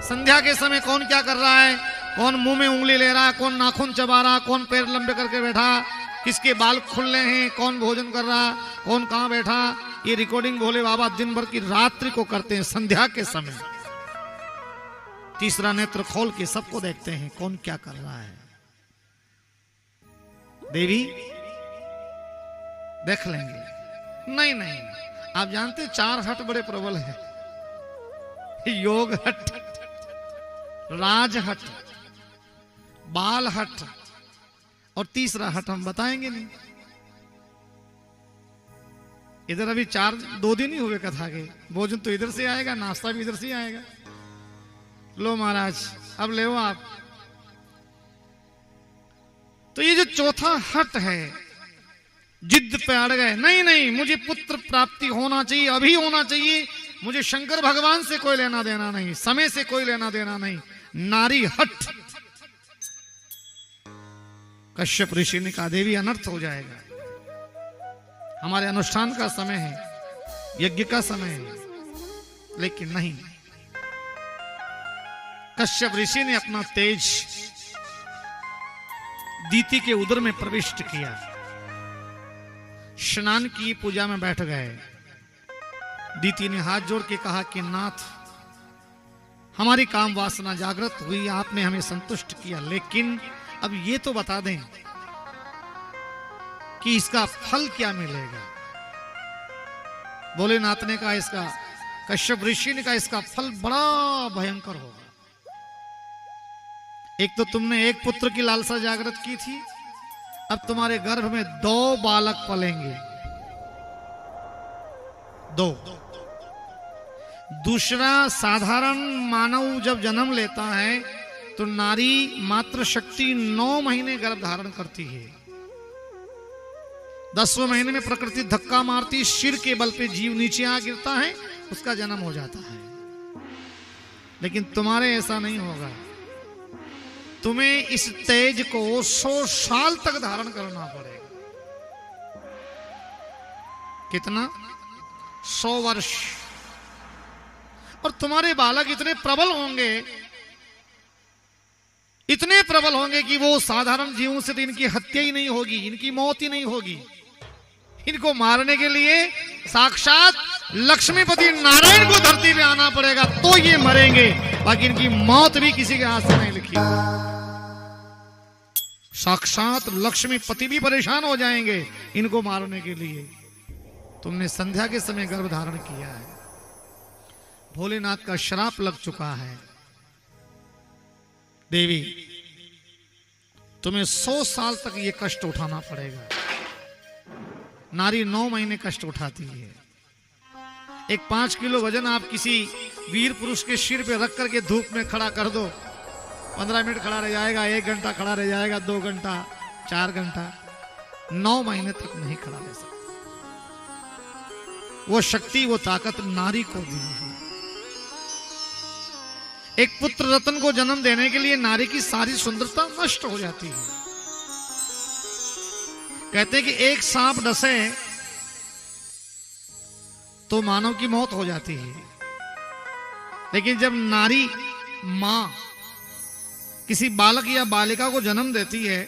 संध्या के समय कौन क्या कर रहा है, कौन मुंह में उंगली ले रहा है, कौन नाखून चबा रहा, कौन पैर लंबे करके बैठा, किसके बाल खुले हैं, कौन भोजन कर रहा, कौन कहां बैठा, ये रिकॉर्डिंग भोले बाबा दिन भर की रात्रि को करते हैं। संध्या के समय तीसरा नेत्र खोल के सबको देखते हैं कौन क्या कर रहा है। देवी देख लेंगे। नहीं नहीं, आप जानते 4 हट बड़े प्रबल है, योग हट, राज हट, बाल हट, और तीसरा हट हम बताएंगे नहीं। इधर अभी 2 दिन ही हुए कथा के, भोजन तो इधर से आएगा, नाश्ता भी इधर से आएगा। लो महाराज, अब ले आप। तो ये जो चौथा हट है, जिद पे अड़ गए, नहीं नहीं मुझे पुत्र प्राप्ति होना चाहिए, अभी होना चाहिए, मुझे शंकर भगवान से कोई लेना देना नहीं, समय से कोई लेना देना नहीं। नारी हट। कश्यप ऋषि ने कहा, देवी अनर्थ हो जाएगा, हमारे अनुष्ठान का समय है, यज्ञ का समय है। लेकिन नहीं, कश्यप ऋषि ने अपना तेज दीति के उदर में प्रविष्ट किया, स्नान की, पूजा में बैठ गए। दीति ने हाथ जोड़ के कहा कि नाथ, हमारी काम वासना जागृत हुई, आपने हमें संतुष्ट किया, लेकिन अब ये तो बता दें कि इसका फल क्या मिलेगा। भोलेनाथ ने कहा, इसका, कश्यप ऋषि ने कहा, इसका फल बड़ा भयंकर होगा। एक तो तुमने एक पुत्र की लालसा जागृत की थी, अब तुम्हारे गर्भ में 2 बालक पलेंगे, 2। दूसरा, साधारण मानव जब जन्म लेता है तो नारी मात्र शक्ति 9 महीने गर्भ धारण करती है। 10वें महीने में प्रकृति धक्का मारती, सिर के बल पे जीव नीचे आ गिरता है, उसका जन्म हो जाता है। लेकिन तुम्हारे ऐसा नहीं होगा, तुम्हें इस तेज को 100 साल तक धारण करना पड़ेगा। कितना? 100 वर्ष। और तुम्हारे बालक इतने प्रबल होंगे, इतने प्रबल होंगे कि वो साधारण जीवों से तो इनकी हत्या ही नहीं होगी, इनकी मौत ही नहीं होगी। इनको मारने के लिए साक्षात लक्ष्मीपति नारायण को धरती में आना पड़ेगा, तो ये मरेंगे, बाकी इनकी मौत भी किसी के हाथ से नहीं लिखी। साक्षात लक्ष्मीपति भी परेशान हो जाएंगे इनको मारने के लिए। तुमने संध्या के समय गर्भ धारण किया है, भोलेनाथ का श्राप लग चुका है। देवी, तुम्हें 100 साल तक ये कष्ट उठाना पड़ेगा। नारी 9 महीने कष्ट उठाती है। एक 5 किलो वजन आप किसी वीर पुरुष के सिर पे रख करके धूप में खड़ा कर दो, 15 मिनट खड़ा रह जाएगा, 1 घंटा खड़ा रह जाएगा, 2 घंटा, 4 घंटा, 9 महीने तक नहीं खड़ा रह सकता। वो शक्ति, वो ताकत नारी को दी है। एक पुत्र रत्न को जन्म देने के लिए नारी की सारी सुंदरता नष्ट हो जाती है। कहते हैं कि एक सांप डसे तो मानव की मौत हो जाती है, लेकिन जब नारी मां किसी बालक या बालिका को जन्म देती है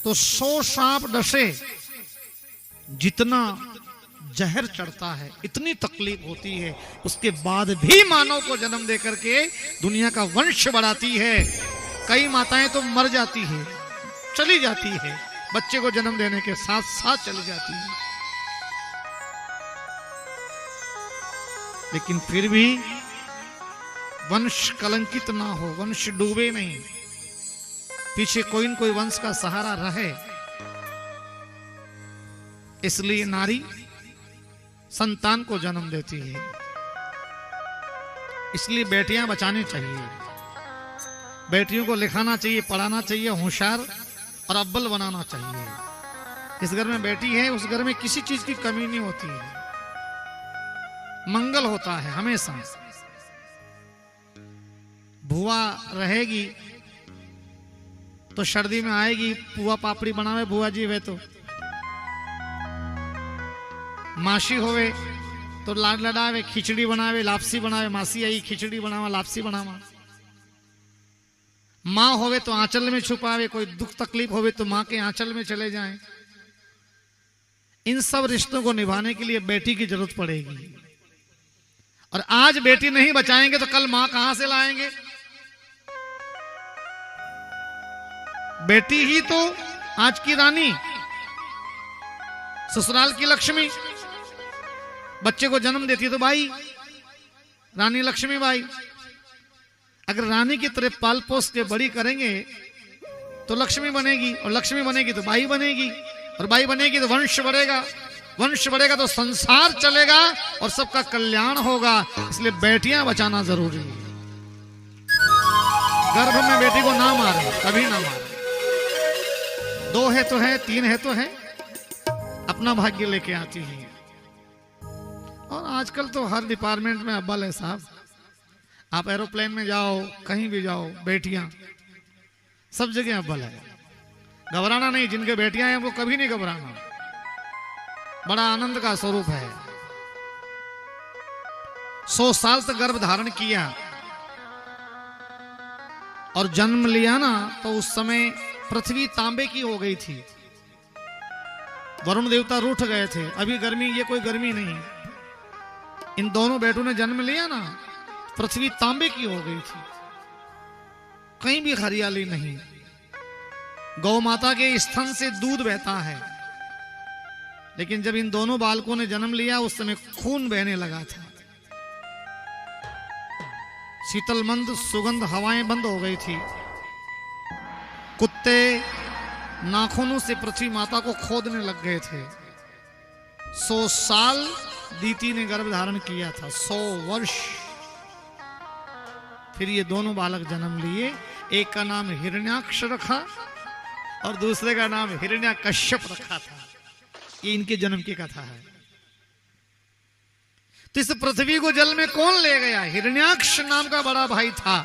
तो 100 सांप डसे जितना जहर चढ़ता है, इतनी तकलीफ होती है, उसके बाद भी मानव को जन्म देकर के दुनिया का वंश बढ़ाती है। कई माताएं तो मर जाती है, चली जाती है, बच्चे को जन्म देने के साथ साथ चली जाती है, लेकिन फिर भी वंश कलंकित ना हो, वंश डूबे नहीं, पीछे कोई न कोई वंश का सहारा रहे। इसलिए नारी संतान को जन्म देती है। इसलिए बेटियां बचानी चाहिए, बेटियों को लिखाना चाहिए, पढ़ाना चाहिए, होशियार और अव्वल बनाना चाहिए। इस घर में बेटी है, उस घर में किसी चीज की कमी नहीं होती है, मंगल होता है हमेशा। बुआ रहेगी तो सर्दी में आएगी, पुआ पापड़ी बनावे बुआ जी वे तो, मासी होवे तो लाड लडावे, खिचड़ी बनावे, लापसी बनावे, मासी आई खिचड़ी बनावा, लापसी बनावा। माँ होवे तो आंचल में छुपावे, कोई दुख तकलीफ होवे तो माँ के आंचल में चले जाएं। इन सब रिश्तों को निभाने के लिए बेटी की जरूरत पड़ेगी, और आज बेटी नहीं बचाएंगे तो कल माँ कहां से लाएंगे? बेटी ही तो आज की रानी, ससुराल की लक्ष्मी। बच्चे को जन्म देती है तो बाई, रानी लक्ष्मी बाई। अगर रानी की तरह पाल पोस के बड़ी करेंगे तो लक्ष्मी बनेगी, और लक्ष्मी बनेगी तो बाई बनेगी, और बाई बनेगी तो वंश बढ़ेगा, वंश बढ़ेगा तो संसार चलेगा और सबका कल्याण होगा। इसलिए बेटियां बचाना जरूरी है। गर्भ में बेटी को ना मारे, कभी ना मारे। 2 है तो है, 3 है तो है, अपना भाग्य लेके आती है। और आजकल तो हर डिपार्टमेंट में अव्वल है साहब। आप एरोप्लेन में जाओ, कहीं भी जाओ, बेटियां सब जगह अव्वल है। घबराना नहीं, जिनके बेटियां हैं वो कभी नहीं घबराना, बड़ा आनंद का स्वरूप है। 100 साल तक गर्भ धारण किया और जन्म लिया ना, तो उस समय पृथ्वी तांबे की हो गई थी, वरुण देवता रूठ गए थे। अभी गर्मी, ये कोई गर्मी नहीं। इन दोनों बेटों ने जन्म लिया ना, पृथ्वी तांबे की हो गई थी, कहीं भी हरियाली नहीं। गौ माता के स्तन से दूध बहता है, लेकिन जब इन दोनों बालकों ने जन्म लिया उस समय खून बहने लगा था। शीतल मंद सुगंध हवाएं बंद हो गई थी। कुत्ते नाखूनों से पृथ्वी माता को खोदने लग गए थे। 100 साल दीति ने गर्भ धारण किया था, 100 वर्ष। फिर ये दोनों बालक जन्म लिए। एक का नाम हिरण्याक्ष रखा और दूसरे का नाम हिरण्याकश्यप रखा था। ये इनके जन्म की कथा है। तो इस पृथ्वी को जल में कौन ले गया? हिरण्याक्ष नाम का बड़ा भाई था।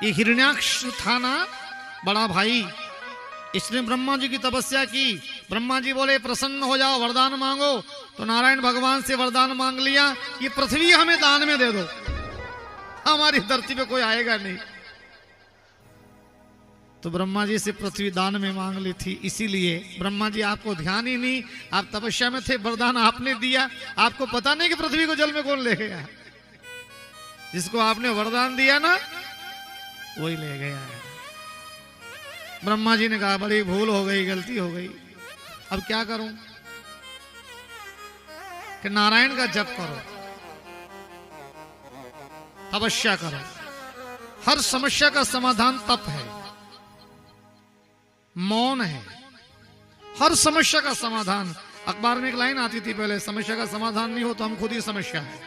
ये हिरण्याक्ष था ना बड़ा भाई, इसने ब्रह्मा जी की तपस्या की। ब्रह्मा जी बोले प्रसन्न हो जाओ, वरदान मांगो। तो नारायण भगवान से वरदान मांग लिया, ये पृथ्वी हमें दान में दे दो, हमारी धरती पे कोई आएगा नहीं। तो ब्रह्मा जी से पृथ्वी दान में मांग ली थी। इसीलिए ब्रह्मा जी आपको ध्यान ही नहीं, आप तपस्या में थे, वरदान आपने दिया, आपको पता नहीं कि पृथ्वी को जल में कौन ले गया। जिसको आपने वरदान दिया ना वही ले गया है। ब्रह्मा जी ने कहा बड़ी भूल हो गई, गलती हो गई, अब क्या करूं? कि नारायण का जप करो, तपस्या करो। हर समस्या का समाधान तप है, मौन है। हर समस्या का समाधान, अखबार में एक लाइन आती थी पहले, समस्या का समाधान नहीं हो तो हम खुद ही समस्या है।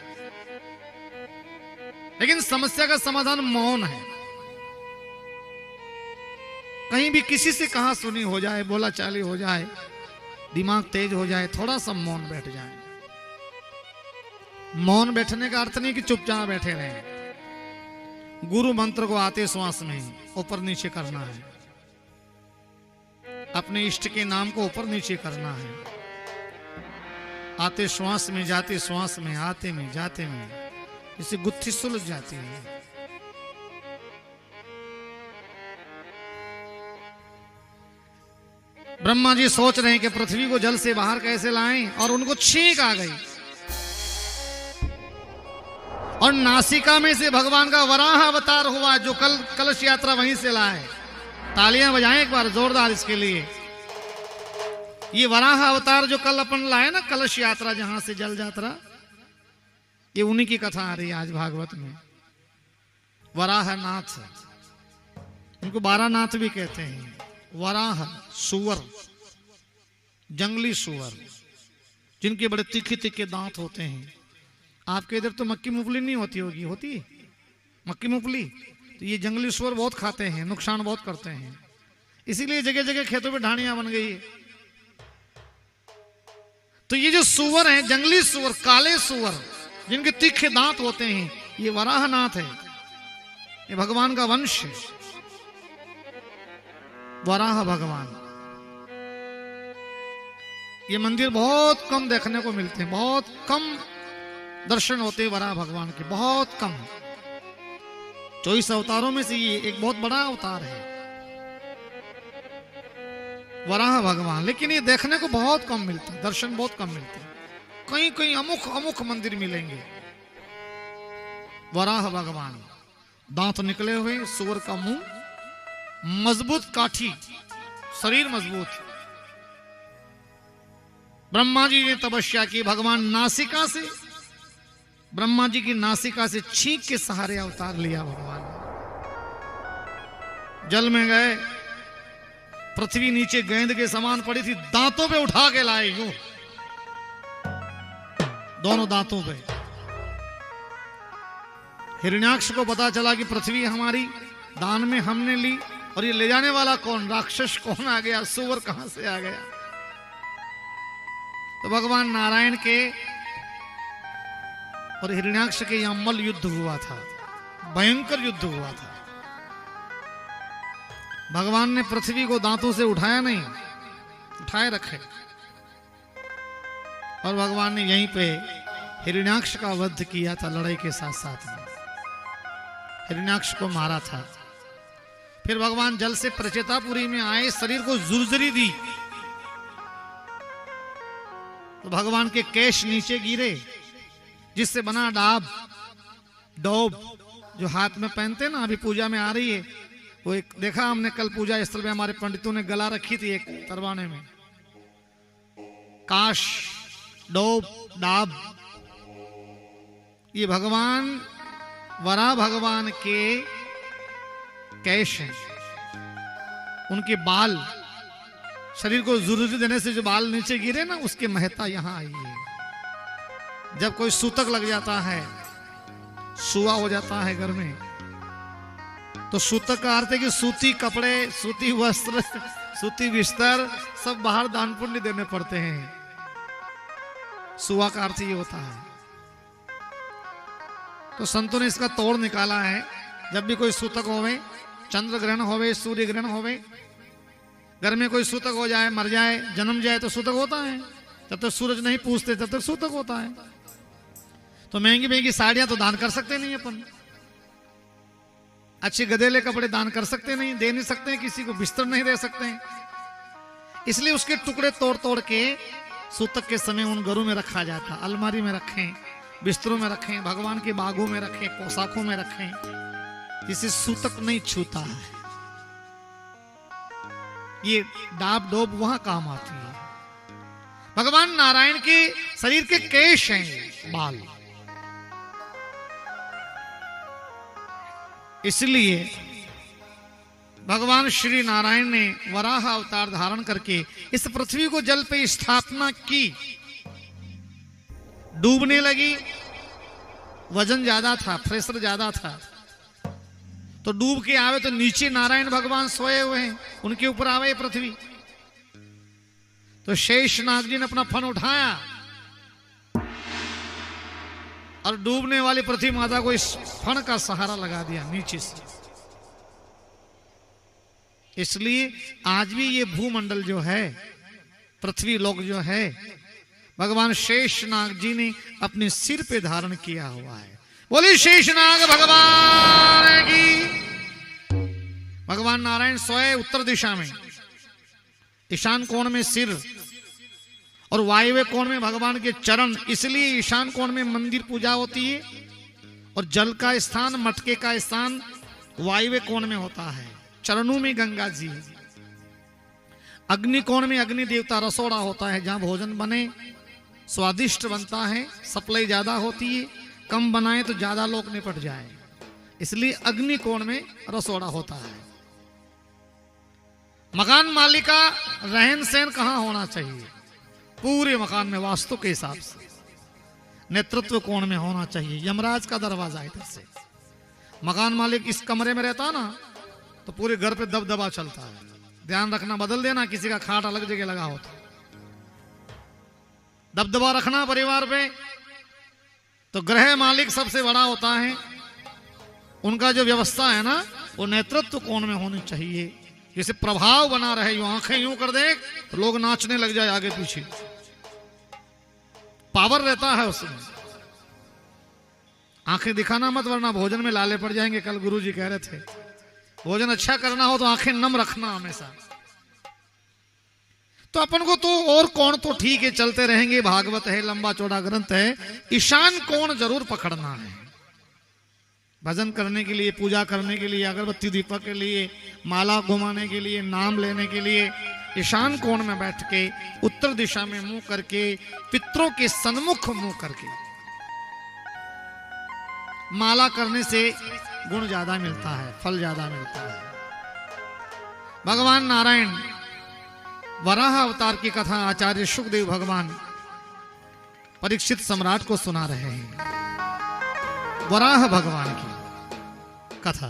लेकिन समस्या का समाधान मौन है। कहीं भी किसी से कहा सुनी हो जाए, बोला चाली हो जाए, दिमाग तेज हो जाए, थोड़ा सा मौन बैठ जाए। मौन बैठने का अर्थ नहीं कि चुपचाप बैठे रहें। गुरु मंत्र को आते श्वास में ऊपर नीचे करना है, अपने इष्ट के नाम को ऊपर नीचे करना है। आते श्वास में, जाते श्वास में, आते में, जाते में, इससे गुत्थी सुलझ जाती है। ब्रह्मा जी सोच रहे हैं कि पृथ्वी को जल से बाहर कैसे लाएं, और उनको छींक आ गई और नासिका में से भगवान का वराह अवतार हुआ, जो कल कलश यात्रा वहीं से लाए। तालियां बजाएं एक बार जोरदार इसके लिए। ये वराह अवतार जो कल अपन लाए ना, कलश यात्रा जहां से जल यात्रा, ये उन्हीं की कथा आ रही है आज भागवत में। वराह नाथ, इनको 12 नाथ भी कहते हैं। वराह सुअर, जंगली सुअर, जिनके बड़े तीखे तीखे दांत होते हैं। आपके इधर तो मक्की मूंगफली नहीं होती होगी, होती है मक्की मूंगफली? तो ये जंगली सुअर बहुत खाते हैं, नुकसान बहुत करते हैं, इसीलिए जगह जगह खेतों में ढाणियां बन गई है। तो ये जो सुअर हैं, जंगली सुअर, काले सुअर, जिनके तीखे दांत होते हैं, ये वराहनाथ है, ये भगवान का वंश है, वराह भगवान। ये मंदिर बहुत कम देखने को मिलते हैं, बहुत कम दर्शन होते हैं वराह भगवान के, बहुत कम। 24 अवतारों में से ये एक बहुत बड़ा अवतार है वराह भगवान, लेकिन ये देखने को बहुत कम मिलता है, दर्शन बहुत कम मिलते हैं। कहीं कहीं अमुक अमुक मंदिर मिलेंगे। वराह भगवान, दांत निकले हुए, सुअर का मुंह, मजबूत काठी, शरीर मजबूत। ब्रह्मा जी ने तपस्या की, भगवान नासिका से, ब्रह्मा जी की नासिका से छींक के सहारे अवतार लिया भगवान। जल में गए, पृथ्वी नीचे गेंद के समान पड़ी थी, दांतों पे उठा के लाए, यूं दोनों दांतों पे। हिरण्याक्ष को पता चला कि पृथ्वी हमारी दान में हमने ली, और ये ले जाने वाला कौन, राक्षस कौन आ गया, सुअर कहां से आ गया। तो भगवान नारायण के और हिरण्याक्ष के यहां मल्ल युद्ध हुआ था, भयंकर युद्ध हुआ था। भगवान ने पृथ्वी को दांतों से उठाया नहीं, उठाए रखे, और भगवान ने यहीं पे हिरण्याक्ष का वध किया था, लड़ाई के साथ साथ में हिरण्याक्ष को मारा था। फिर भगवान जल से प्रचेतापुरी में आए, शरीर को जुर्जरी दी, तो भगवान के केश नीचे गिरे, जिससे बना डाब, डोब, जो हाथ में पहनते ना, अभी पूजा में आ रही है, वो एक देखा हमने कल पूजा स्थल में, हमारे पंडितों ने गला रखी थी एक तरवाने में, काश, डोब, डाब, ये भगवान वराह भगवान के केश हैं। उनके बाल, शरीर को जुर्जरी देने से जो बाल नीचे गिरे ना, उसकी महत्ता यहां आई है। जब कोई सूतक लग जाता है, सुआ हो जाता है घर में, तो सूतक का अर्थ है कि सूती कपड़े, सूती वस्त्र, सूती बिस्तर सब बाहर दान पुण्य देने पड़ते हैं। सुआ का अर्थ ये होता है। तो संतों ने इसका तोड़ निकाला है। जब भी कोई सूतक होवे, चंद्र ग्रहण होवे, सूर्य ग्रहण होवे, घर में कोई सूतक हो जाए, मर जाए, जन्म जाए, तो सूतक होता है। जब तक सूरज नहीं पूछते तब तक सूतक होता है। तो महंगी महंगी साड़ियां तो दान कर सकते नहीं अपन, अच्छे गदेले कपड़े दान कर सकते नहीं, दे नहीं सकते, किसी को बिस्तर नहीं दे सकते, इसलिए उसके टुकड़े तोड़ तोड़ के सूतक के समय उन घरों में रखा जाता। अलमारी में रखें, बिस्तरों में रखें, भगवान के बागों में रखें, पोशाकों में रखें, जिसे सूतक नहीं छूता है। ये डाब डोब वहां काम आती है। भगवान नारायण के शरीर के केश हैं, बाल, इसलिए भगवान श्री नारायण ने वराह अवतार धारण करके इस पृथ्वी को जल पे स्थापना की। डूबने लगी, वजन ज्यादा था, प्रेशर ज्यादा था, तो डूब के आवे तो नीचे नारायण भगवान सोए हुए हैं, उनके ऊपर आवे पृथ्वी। तो शेष नाग जी ने अपना फन उठाया और डूबने वाली पृथ्वी माता को इस फन का सहारा लगा दिया नीचे से। इसलिए आज भी ये भूमंडल जो है, पृथ्वी लोक जो है, भगवान शेषनाग जी ने अपने सिर पे धारण किया हुआ है। बोली शेषनाग भगवान की। भगवान नारायण सोए उत्तर दिशा में, ईशान कोण में सिर और वायव्य कोण में भगवान के चरण। इसलिए ईशान कोण में मंदिर पूजा होती है और जल का स्थान, मटके का स्थान वायव्य कोण में होता है। चरणों में गंगा जी, अग्नि कोण में अग्नि देवता रसोड़ा होता है, जहां भोजन बने स्वादिष्ट बनता है, सप्लाई ज्यादा होती है, कम बनाए तो ज्यादा लोग निपट जाए, इसलिए अग्नि कोण में रसोड़ा होता है। मकान मालिक का रहन सहन कहां होना चाहिए? पूरे मकान में वास्तु के हिसाब से नेतृत्व कोण में होना चाहिए। यमराज का दरवाजा इधर से। मकान मालिक इस कमरे में रहता ना तो पूरे घर पे दबदबा चलता है। ध्यान रखना, बदल देना, किसी का खाट अलग जगह लगा होता। दबदबा रखना परिवार पे। तो गृह मालिक सबसे बड़ा होता है, उनका जो व्यवस्था है ना वो नेतृत्व कोण में होनी चाहिए, जैसे प्रभाव बना रहे। यूं आंखें यूं कर दे तो लोग नाचने लग जाए आगे पीछे, पावर रहता है उसमें। आंखें दिखाना मत, वरना भोजन में लाले पड़ जाएंगे। कल गुरुजी कह रहे थे भोजन अच्छा करना हो तो आंखें नम रखना हमेशा। तो अपन को तो और कोण तो ठीक है, चलते रहेंगे, भागवत है, लंबा चौड़ा ग्रंथ है। ईशान कोण जरूर पकड़ना है। भजन करने के लिए, पूजा करने के लिए, अगरबत्ती दीपक के लिए, माला घुमाने के लिए, नाम लेने के लिए ईशान कोण में बैठ के उत्तर दिशा में मुंह करके, पितरों के सन्मुख मुंह करके माला करने से गुण ज्यादा मिलता है, फल ज्यादा मिलता है। भगवान नारायण वराह अवतार की कथा आचार्य शुकदेव भगवान परीक्षित सम्राट को सुना रहे हैं। वराह भगवान की कथा।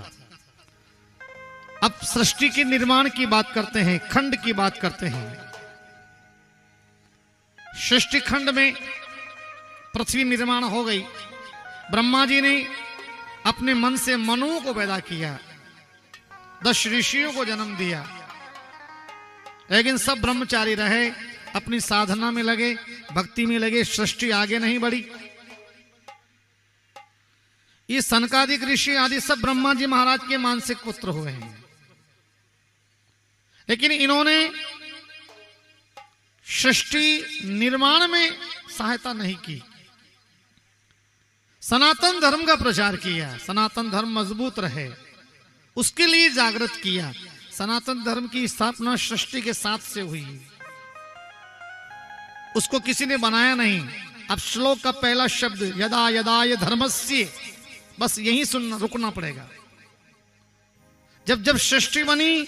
अब सृष्टि के निर्माण की बात करते हैं, खंड की बात करते हैं। सृष्टि खंड में पृथ्वी निर्माण हो गई। ब्रह्मा जी ने अपने मन से मनु को पैदा किया, 10 ऋषियों को जन्म दिया, लेकिन सब ब्रह्मचारी रहे, अपनी साधना में लगे, भक्ति में लगे, सृष्टि आगे नहीं बढ़ी। ये सनकादिक ऋषि आदि सब ब्रह्मा जी महाराज के मानसिक पुत्र हुए हैं, लेकिन इन्होंने सृष्टि निर्माण में सहायता नहीं की। सनातन धर्म का प्रचार किया, सनातन धर्म मजबूत रहे उसके लिए जागृत किया। सनातन धर्म की स्थापना सृष्टि के साथ से हुई, उसको किसी ने बनाया नहीं। अब श्लोक का पहला शब्द यदा यदा ये धर्मस्य, बस यही सुनना, रुकना पड़ेगा। जब जब सृष्टि बनी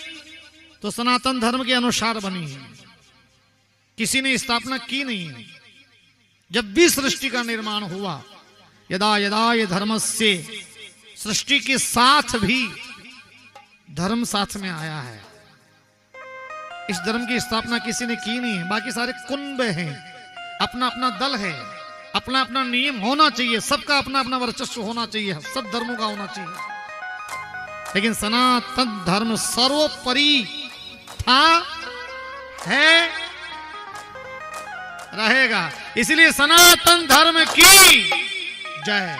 तो सनातन धर्म के अनुसार बनी है, किसी ने स्थापना की नहीं है। जब भी सृष्टि का निर्माण हुआ, यदा यदा ये धर्मस्य, सृष्टि के साथ भी धर्म साथ में आया है। इस धर्म की स्थापना किसी ने की नहीं है। बाकी सारे कुंभ हैं, अपना अपना दल है, अपना अपना नियम होना चाहिए, सबका अपना अपना वर्चस्व होना चाहिए, सब धर्मों का होना चाहिए। लेकिन सनातन धर्म सर्वोपरि था, है, रहेगा। इसलिए सनातन धर्म की जय।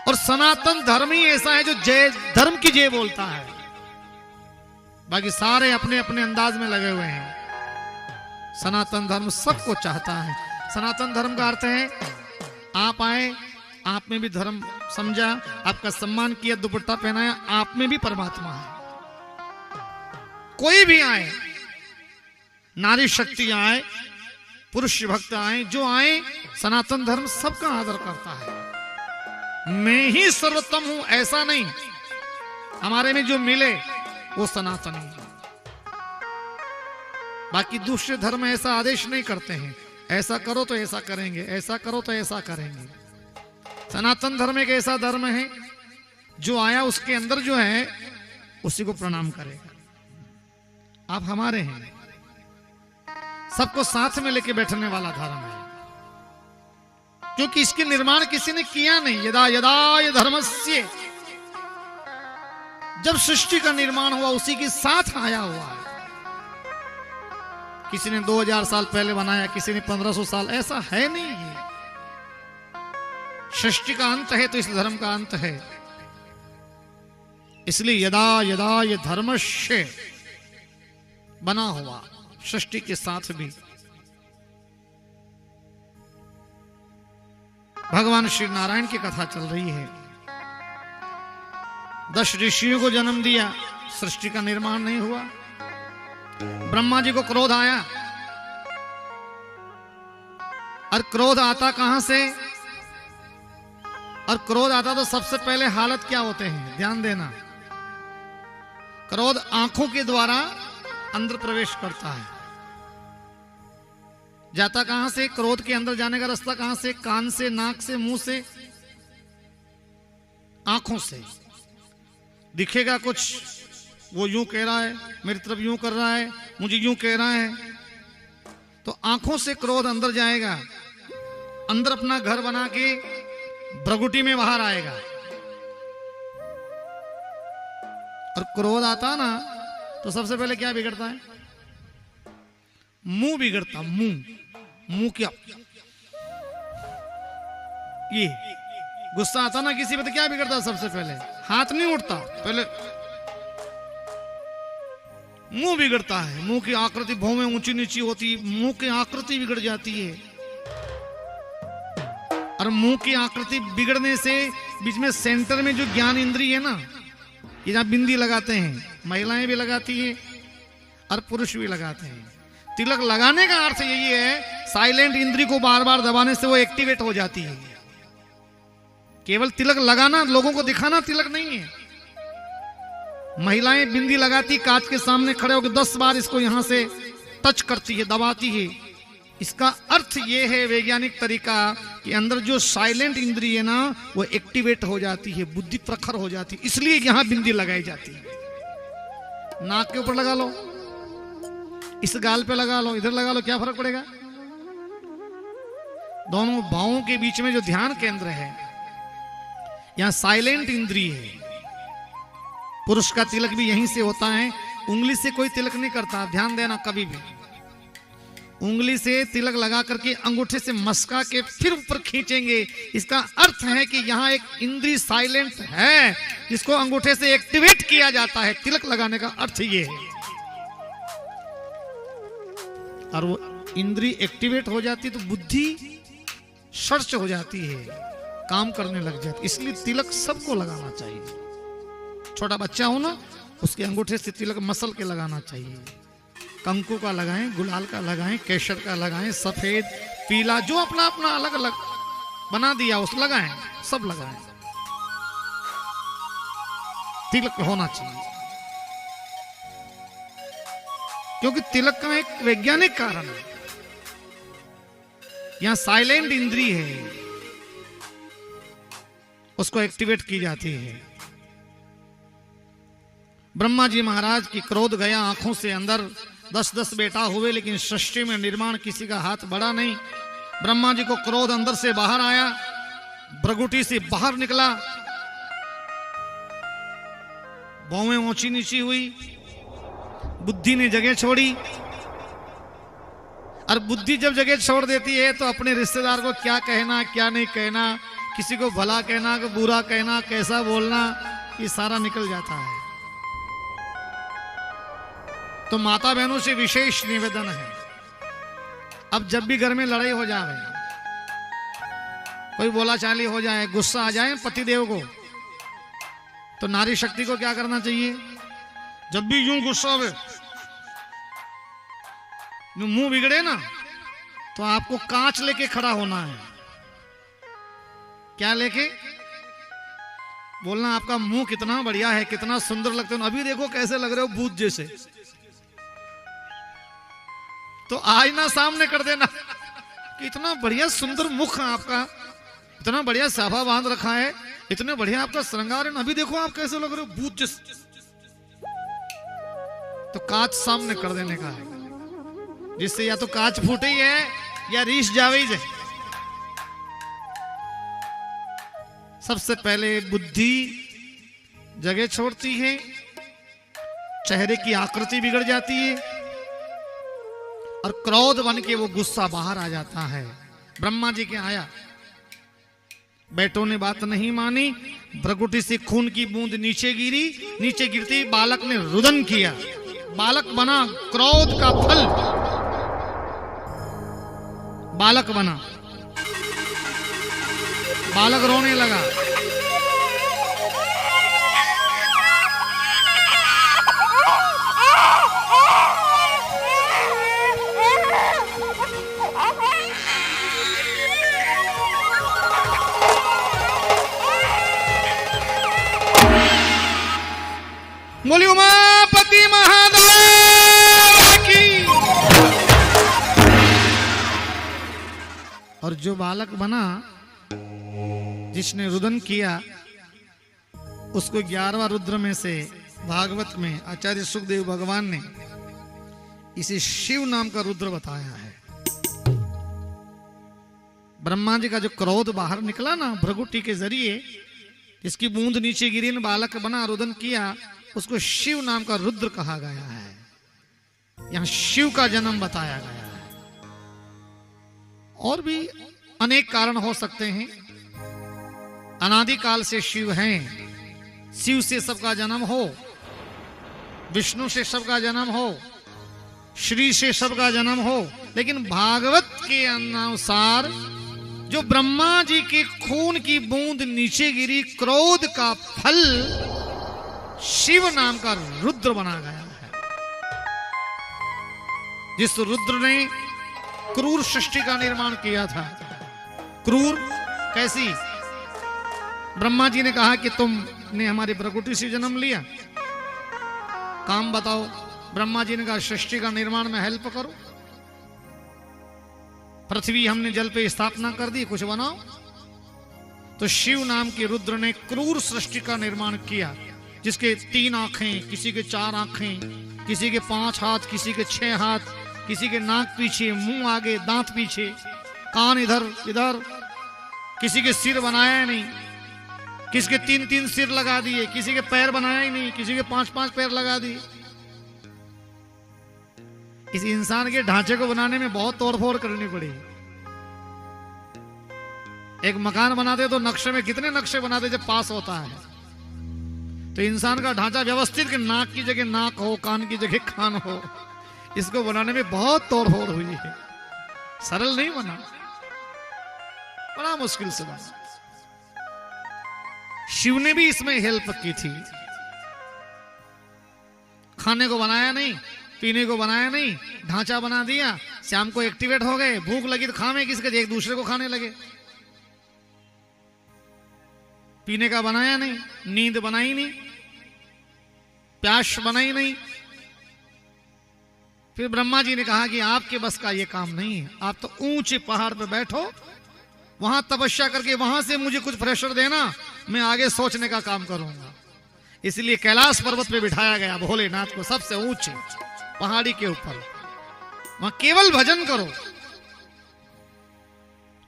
और सनातन धर्म ही ऐसा है जो जय, धर्म की जय बोलता है। बाकी सारे अपने अपने अंदाज में लगे हुए हैं। सनातन धर्म सबको चाहता है। सनातन धर्म का अर्थ है आप आए, आप में भी धर्म समझा, आपका सम्मान किया, दुपट्टा पहनाया, आप में भी परमात्मा है। कोई भी आए, नारी शक्ति आए, पुरुष भक्त आए, जो आए, सनातन धर्म सबका आदर करता है। मैं ही सर्वोत्तम हूं ऐसा नहीं, हमारे में जो मिले वो सनातनी है। बाकी दूसरे धर्म ऐसा आदेश नहीं करते हैं, ऐसा करो तो ऐसा करेंगे, ऐसा करो तो ऐसा करेंगे। सनातन धर्म एक ऐसा धर्म है जो आया उसके अंदर जो है उसी को प्रणाम करेगा। आप हमारे हैं, सबको साथ में लेके बैठने वाला धर्म है, क्योंकि इसके निर्माण किसी ने किया नहीं। यदा यदा ये धर्मस्य, जब सृष्टि का निर्माण हुआ उसी के साथ आया हुआ है। किसी ने 2000 साल पहले बनाया, किसी ने 1500 साल, ऐसा है नहीं। ये सृष्टि का अंत है तो इस धर्म का अंत है। इसलिए यदा यदा ये धर्मस्य बना हुआ सृष्टि के साथ भी। भगवान श्री नारायण की कथा चल रही है। 10 ऋषियों को जन्म दिया, सृष्टि का निर्माण नहीं हुआ। ब्रह्मा जी को क्रोध आया, और क्रोध आता कहां से? और क्रोध आता तो सबसे पहले हालत क्या होते हैं, ध्यान देना। क्रोध आंखों के द्वारा अंदर प्रवेश करता है। जाता कहां से? क्रोध के अंदर जाने का रास्ता कहां से? कान से, नाक से, मुंह से, आंखों से। दिखेगा कुछ, वो यूं कह रहा है, मेरी तरफ यूं कर रहा है, मुझे यूं कह रहा है, तो आंखों से क्रोध अंदर जाएगा। अंदर अपना घर बना के भ्रगुटी में बाहर आएगा। और क्रोध आता ना तो सबसे पहले क्या बिगड़ता है? मुंह बिगड़ता। मुंह क्या? ये गुस्सा आता ना किसी पे तो क्या बिगड़ता? सबसे पहले हाथ नहीं उठता, पहले मुंह बिगड़ता है। मुंह की आकृति भौं में ऊंची नीची होती, मुंह की आकृति बिगड़ जाती है। और मुंह की आकृति बिगड़ने से बीच में सेंटर में जो ज्ञान इंद्रिय है ना, ये जहां बिंदी लगाते हैं, महिलाएं भी लगाती है और पुरुष भी लगाते हैं। तिलक लगाने का अर्थ यही है, साइलेंट इंद्री को बार बार दबाने से वो एक्टिवेट हो जाती है। केवल तिलक लगाना, लोगों को दिखाना तिलक नहीं है। महिलाएं बिंदी लगाती, कांच के सामने खड़े होकर 10 बार इसको यहां से टच करती है, दबाती है। इसका अर्थ यह है वैज्ञानिक तरीका कि अंदर जो साइलेंट इंद्रिय है ना वो एक्टिवेट हो जाती है, बुद्धि प्रखर हो जाती है। इसलिए यहां बिंदी लगाई जाती है। नाक के ऊपर लगा लो, इस गाल पे लगा लो, इधर लगा लो, क्या फर्क पड़ेगा? दोनों भावों के बीच में जो ध्यान केंद्र है, यहां साइलेंट इंद्रिय है। पुरुष का तिलक भी यहीं से होता है। उंगली से कोई तिलक नहीं करता, ध्यान देना। कभी भी उंगली से तिलक लगा करके अंगूठे से मस्का के फिर ऊपर खींचेंगे, इसका अर्थ है कि यहां एक इंद्री साइलेंट है जिसको अंगूठे से एक्टिवेट किया जाता है। तिलक लगाने का अर्थ ये है। और वो इंद्री एक्टिवेट हो जाती तो बुद्धि सर्च हो जाती है, काम करने लग जाती। इसलिए तिलक सबको लगाना चाहिए। छोटा बच्चा हो ना, उसके अंगूठे से तिलक मसल के लगाना चाहिए। कंकु का लगाएं, गुलाल का लगाएं, केसर का लगाएं, सफेद, पीला, जो अपना अपना अलग अलग बना दिया उस लगाएं, सब लगाएं। तिलक होना चाहिए, क्योंकि तिलक का एक वैज्ञानिक कारण है। यहां साइलेंट इंद्री है, उसको एक्टिवेट की जाती है। ब्रह्मा जी महाराज की क्रोध गया आंखों से अंदर। 10-10 बेटा हुए, लेकिन सृष्टि में निर्माण किसी का हाथ बढ़ा नहीं। ब्रह्मा जी को क्रोध अंदर से बाहर आया, भ्रगुटी से बाहर निकला, भौवें ऊंची नीची हुई, बुद्धि ने जगह छोड़ी। और बुद्धि जब जगह छोड़ देती है तो अपने रिश्तेदार को क्या कहना, क्या नहीं कहना, किसी को भला कहना कि बुरा कहना, कैसा बोलना, ये सारा निकल जाता है। तो माता बहनों से विशेष निवेदन है, अब जब भी घर में लड़ाई हो जाए, कोई बोला चाली हो जाए, गुस्सा आ जाए पतिदेव को, तो नारी शक्ति को क्या करना चाहिए? जब भी यूं गुस्सा हो, मुंह बिगड़े ना, तो आपको कांच लेके खड़ा होना है। क्या लेके? बोलना आपका मुंह कितना बढ़िया है, कितना सुंदर लगते हो, अभी देखो कैसे लग रहे हो, भूत जैसे। तो आईना सामने कर देना कि इतना बढ़िया सुंदर मुख है आपका, इतना बढ़िया साफा बांध रखा है, इतने बढ़िया आपका श्रृंगार है ना, अभी देखो आप कैसे लग रहे हो, भूत जैसे। तो कांच सामने कर देने का है, जिससे या तो कांच फूटे ही है या रीस जावे ही जाए। सबसे पहले बुद्धि जगह छोड़ती है, चेहरे की आकृति बिगड़ जाती है और क्रोध बन के वो गुस्सा बाहर आ जाता है। ब्रह्मा जी के आया, बेटों ने बात नहीं मानी, भ्रकुटी से खून की बूंद नीचे गिरी, नीचे गिरते ही बालक ने रुदन किया, बालक बना, क्रोध का फल बालक बना, बालक रोने लगा। बोली उमापति महादेव की। और जो बालक बना, जिसने रुदन किया, उसको 11वां रुद्र में से भागवत में आचार्य सुखदेव भगवान ने इसे शिव नाम का रुद्र बताया है। ब्रह्मा जी का जो क्रोध बाहर निकला ना भ्रकुटी के जरिए, इसकी बूंद नीचे गिरी, बालक बना, रुदन किया, उसको शिव नाम का रुद्र कहा गया है। यहां शिव का जन्म बताया गया है। और भी अनेक कारण हो सकते हैं। अनादिकाल से शिव हैं, शिव से सबका जन्म हो, विष्णु से सबका जन्म हो, श्री से सबका जन्म हो, लेकिन भागवत के अनुसार जो ब्रह्मा जी के खून की बूंद नीचे गिरी, क्रोध का फल शिव नाम का रुद्र बना गया है। जिस रुद्र ने क्रूर सृष्टि का निर्माण किया था। क्रूर कैसी? ब्रह्मा जी ने कहा कि तुमने हमारी भ्रकुटी से जन्म लिया, काम बताओ। ब्रह्मा जी ने कहा सृष्टि का निर्माण में हेल्प करो। पृथ्वी हमने जल पे स्थापना कर दी, कुछ बनाओ। तो शिव नाम के रुद्र ने क्रूर सृष्टि का निर्माण किया, जिसके 3 आंखें, किसी के 4 आंखें, किसी के 5 हाथ, किसी के 6 हाथ, किसी के नाक पीछे, मुंह आगे, दांत पीछे, कान इधर इधर, किसी के सिर बनाया नहीं, किसी के 3-3 सिर लगा दिए, किसी के पैर बनाया ही नहीं, किसी के 5-5 पैर लगा दिए। इस इंसान के ढांचे को बनाने में बहुत तोड़फोड़ करनी पड़ी। एक मकान बनाते तो नक्शे में कितने नक्शे बनाते जब पास होता है। तो इंसान का ढांचा व्यवस्थित, कि नाक की जगह नाक हो, कान की जगह कान हो, इसको बनाने में बहुत तोड़फोड़ हुई है। सरल नहीं बना, बड़ा मुश्किल से बना। शिव ने भी इसमें हेल्प की थी। खाने को बनाया नहीं, पीने को बनाया नहीं, ढांचा बना दिया, शाम को एक्टिवेट हो गए, भूख लगी तो खावे किसके, एक दूसरे को खाने लगे। पीने का बनाया नहीं, नींद बनाई नहीं, प्यास बनाई नहीं। फिर ब्रह्मा जी ने कहा कि आपके बस का ये काम नहीं है, आप तो ऊंचे पहाड़ पे बैठो, वहां तपस्या करके वहां से मुझे कुछ प्रेशर देना, मैं आगे सोचने का काम करूंगा। इसलिए कैलाश पर्वत पे बिठाया गया भोलेनाथ को, सबसे ऊंचे पहाड़ी के ऊपर। वहां केवल भजन करो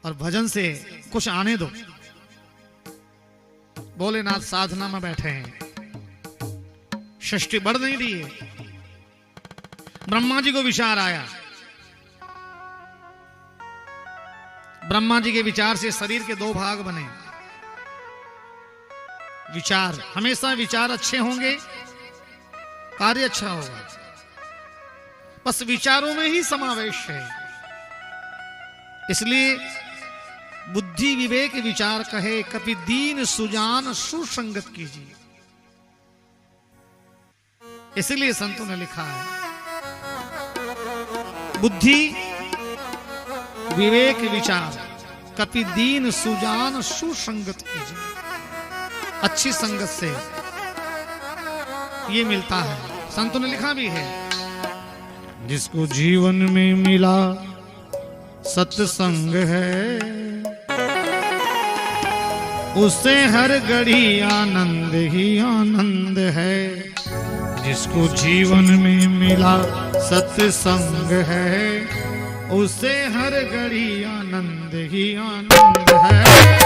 और भजन से कुछ आने दो। भोलेनाथ साधना में बैठे हैं, सृष्टि बढ़ नहीं रही है। ब्रह्मा जी को विचार आया। ब्रह्मा जी के विचार से शरीर के 2 भाग बने। विचार, हमेशा विचार अच्छे होंगे, कार्य अच्छा होगा। बस विचारों में ही समावेश है। इसलिए बुद्धि विवेक विचार कहे, कपि दीन सुजान सुसंगत कीजिए। इसलिए संतों ने लिखा है, बुद्धि विवेक विचार कपि दीन सुजान सुसंगत कीजिए। अच्छी संगत से ये मिलता है। संतों ने लिखा भी है, जिसको जीवन में मिला सत्संग है, उसे हर घड़ी आनंद ही आनंद है। जिसको जीवन में मिला सत्संग है, उसे हर घड़ी आनंद ही आनंद है।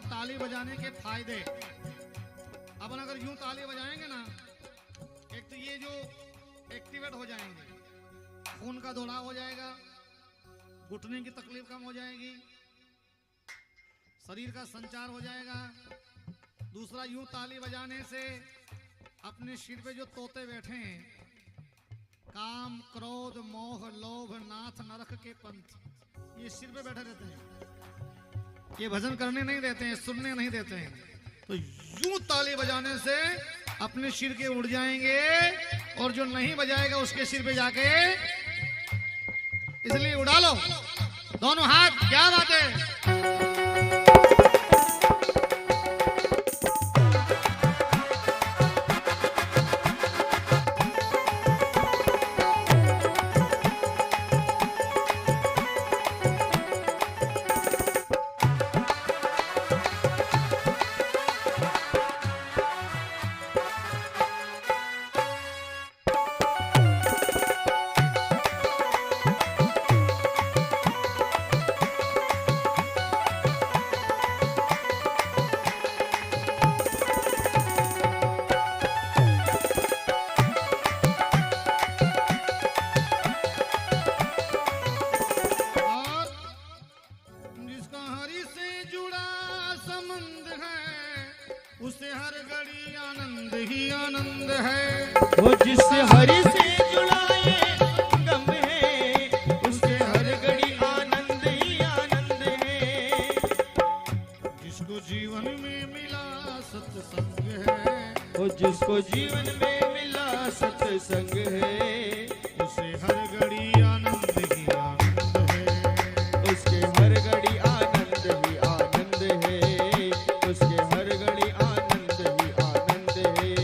ताली बजाने के फायदे। अपन अगर यूं ताली बजाएंगे ना, एक तो ये जो एक्टिवेट हो जाएंगे, खून का दौड़ाव हो जाएगा, घुटने की तकलीफ कम हो जाएगी, शरीर का संचार हो जाएगा। दूसरा, यूं ताली बजाने से अपने सिर पे जो तोते बैठे हैं, काम क्रोध मोह लोभ नाथ नरक के पंथ, ये सिर पे बैठे रहते हैं। ये भजन करने नहीं देते हैं, सुनने नहीं देते हैं। तो यूं ताली बजाने से अपने सिर के उड़ जाएंगे, और जो नहीं बजाएगा उसके सिर पे जाके, इसलिए उड़ा लो दोनों हाथ। क्या बात है। उसे हर घड़ी आनंद ही आनंद है। वो जिससे हरि से जुड़ा ये गम है, उससे हर घड़ी आनंद ही आनंद है। जिसको जीवन में मिला सत्संग है, वो जिसको जीवन में मिला सत्संग है, उसे हर घड़ी आनंद ही आनंद है। उसके हर घड़ी आनंद ही आनंद है, उसके हर घड़ी आनंद ही आनंद है।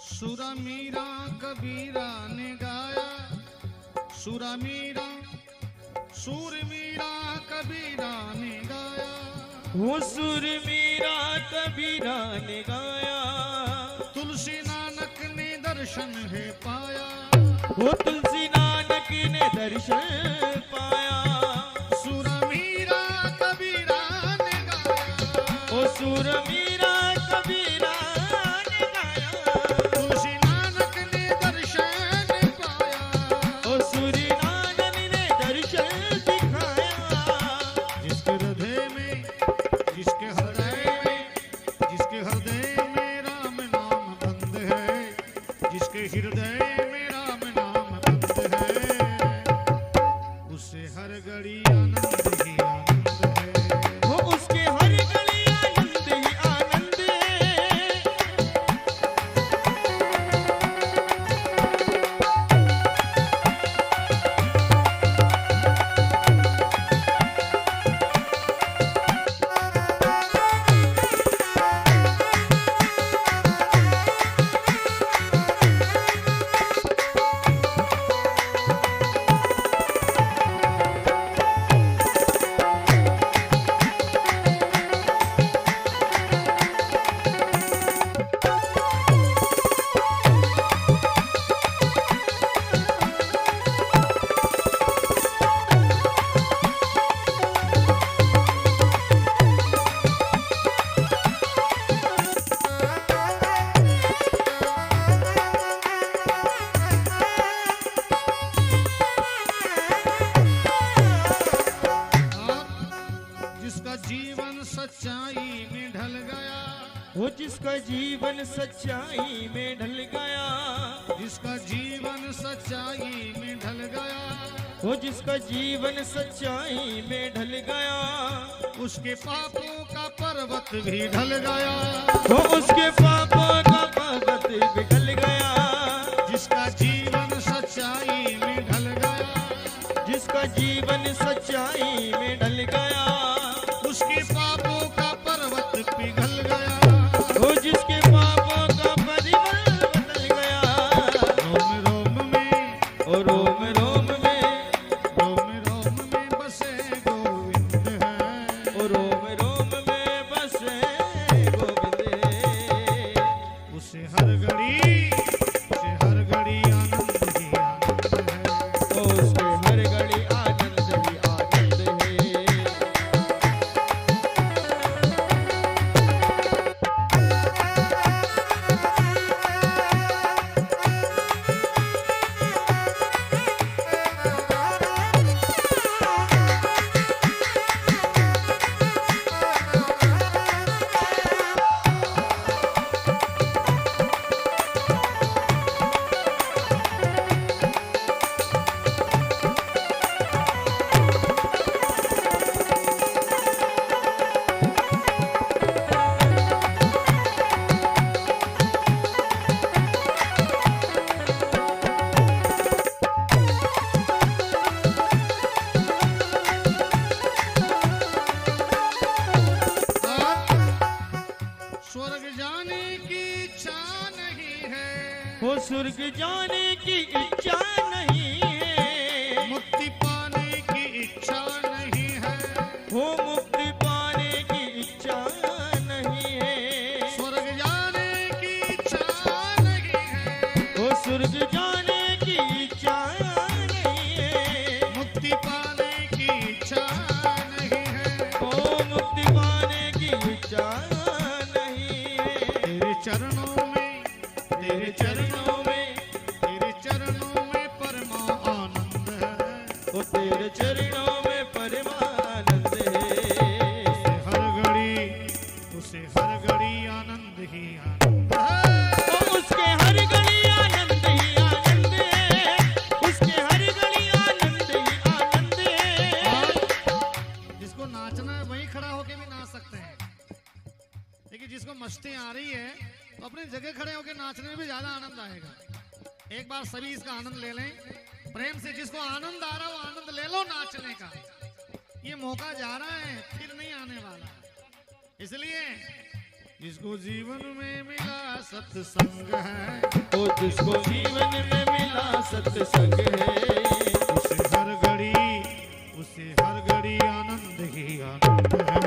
सुरा मीरा कबीरा ने गाया, सुरा मीरा सूर मीरा कबीरा ने गाया। वो सुर मीरा कबीरा ने गाया, तुलसी नानक ने दर्शन है पाया। वो तुलसी नानक ने दर्शन पाया। सुरा मीरा कबीरा ने गाया, वो सुर मीरा कबीरा ने गाया। तुलसी नानक ने दर्शन पाया। वो सुर नानक ने दर्शन दिखाया। जिसके हृदय में, जिसके हृदय में, जिसके हृदय में राम नाम बंद है, जिसके हृदय में राम नाम बंद है, उसे हर घड़ी आनंद ही आनंद है। वो उसके हर घड़ी आनंद ही आनंद जिसका जीवन सच्चाई में ढल गया, वो जिसका जीवन सच्चाई में ढल गया, जिसका जीवन सच्चाई में ढल गया, वो जिसका जीवन सच्चाई में ढल गया, उसके पापों का पर्वत भी ढल गया, वो उसके पापों का पर्वत भी ढल गया, जिसका जीवन सच्चाई में ढल गया, जिसका जीवन सच्चाई में ढल गया, उसके पापों का पर्वत पिघल गया, वो जिसके पापों का परिमल बदल गया, रोम रोम में, और रोम रोम में, रोम रोम में बसे गोविंद है, और रोम रोम में बसे गोविंद, उसे हर घड़ी, उसे हर घड़ी आनंद ही आनंद है, तो उसके हर घड़ी आनंद ही आनंद है। स्वर्ग जाने की इच्छा नहीं है, वो स्वर्ग जाने की इच्छा नहीं है, मुक्ति पाने की इच्छा नहीं है, वो मुक्ति पाने की इच्छा नहीं है, स्वर्ग जाने की इच्छा नहीं है, वो स्वर्ग जाने की इच्छा नहीं है, मुक्ति पाने की इच्छा नहीं है, वो मुक्ति पाने की इच्छा नहीं है। तेरे चरणों में, तेरे चरणों में, तेरे चरणों में परमा आनंद है, वो तेरे चरणों में परमानंद है, हर घड़ी, उसे हर घड़ी आनंद ही आनंद है, वो उसके हर घड़ी आनंद ही आनंद है, उसके हर घड़ी आनंद ही आनंद है। जिसको नाचना है वही खड़ा होके भी नाच सकते हैं, लेकिन जिसको मस्ती आ रही है तो अपनी जगह खड़े होके नाचने में भी ज्यादा आनंद आएगा। एक बार सभी इसका आनंद ले लें प्रेम से, जिसको आनंद आ रहा है वो आनंद ले लो नाचने का। ये मौका जा रहा है, फिर नहीं आने वाला, इसलिए जिसको जीवन में मिला सत्संग है, वो जिसको जीवन में मिला सत्संग है, उसे हर घड़ी, उसे हर घड़ी आनंद ही आनंद है,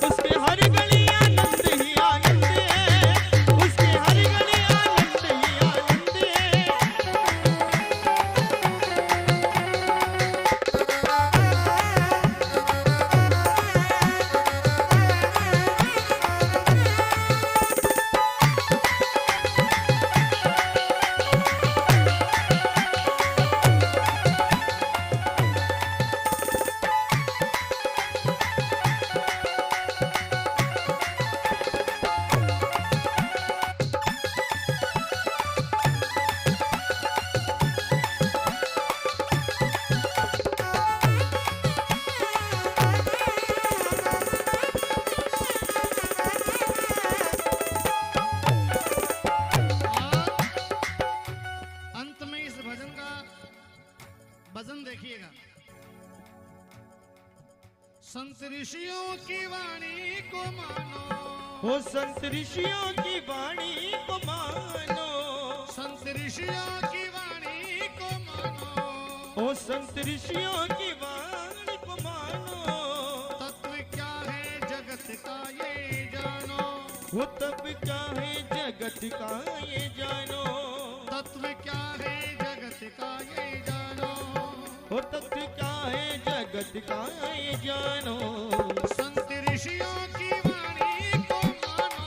उसके हर घड़ी आनंद ही आनंद है, उसके हर घड़ी आनंद ही आनंद है। भजन देखिएगा। संत ऋषियों की वाणी को मानो, हो संत ऋषियों की वाणी को मानो, संत ऋषियों की वाणी को मानो, हो संत ऋषियों की वाणी को मानो। तत्व क्या है जगत का ये जानो, वो तत्व क्या है जगत का ये जानो, तत्व क्या है जगत का ये जानो, वो तत्व क्या है जगत का ये जानो। संत ऋषियों की वाणी को मानो,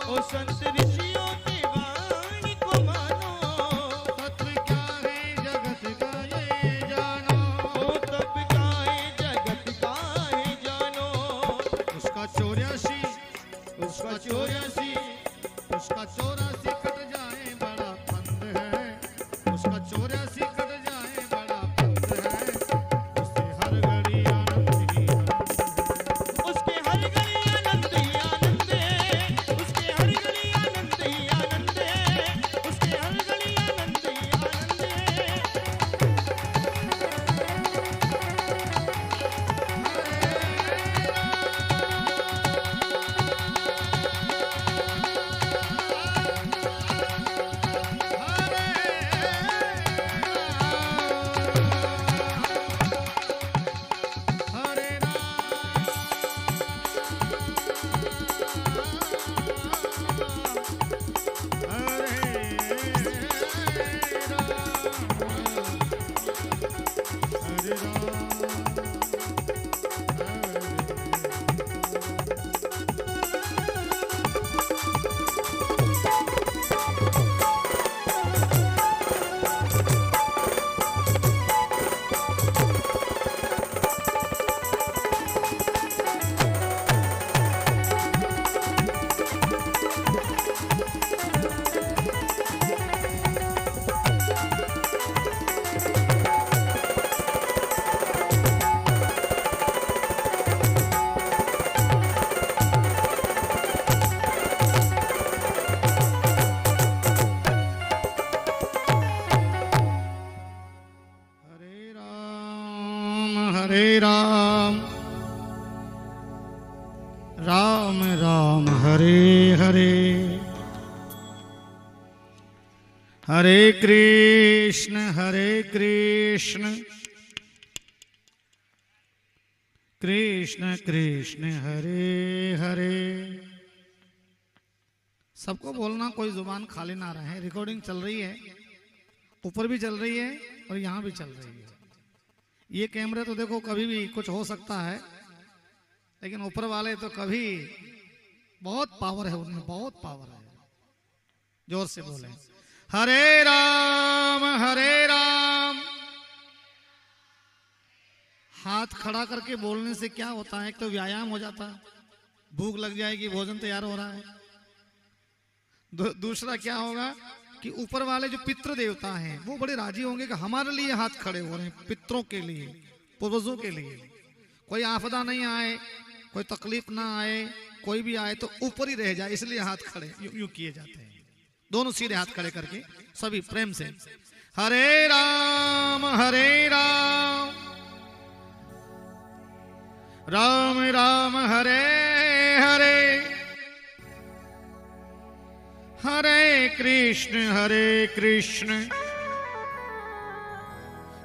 ओ संत ऋषियों की वाणी को मानो। तत्व क्या है जगत का ये जानो, ओ तत्व क्या है जगत का ये जानो। उसका 84 कट जाए बड़ा पंथ है, उसका 84 कट जाए बड़ा पंथ है, उससे हर घड़ी आनंद ही आनंद है। उसके हर घड़ी आनंद ही आनंद है, उसके हर घड़ी आनंद ही आनंद है, उसके हर घड़ी आनंद ही आनंद है। हरे राम राम राम हरे हरे, हरे कृष्ण कृष्ण कृष्ण हरे हरे। सबको बोलना, कोई जुबान खाली ना रहे। रिकॉर्डिंग चल रही है, ऊपर भी चल रही है और यहाँ भी चल रही है। ये कैमरे तो देखो कभी भी कुछ हो सकता है, लेकिन ऊपर वाले तो कभी, बहुत पावर है उनमें, बहुत पावर है। जोर से बोले हरे राम। हाथ खड़ा करके बोलने से क्या होता है, एक तो व्यायाम हो जाता है, भूख लग जाएगी, भोजन तैयार हो रहा है। दूसरा क्या होगा कि ऊपर वाले जो पितृ देवता हैं वो बड़े राजी होंगे कि हमारे लिए हाथ खड़े हो रहे हैं, पितरों के लिए, पूर्वजों के लिए। कोई आपदा नहीं आए, कोई तकलीफ ना आए, कोई भी आए तो ऊपर ही रह जाए, इसलिए हाथ खड़े यूं किए जाते हैं। दोनों सीधे हाथ खड़े करके सभी प्रेम से हरे राम राम राम हरे हरे, हरे कृष्ण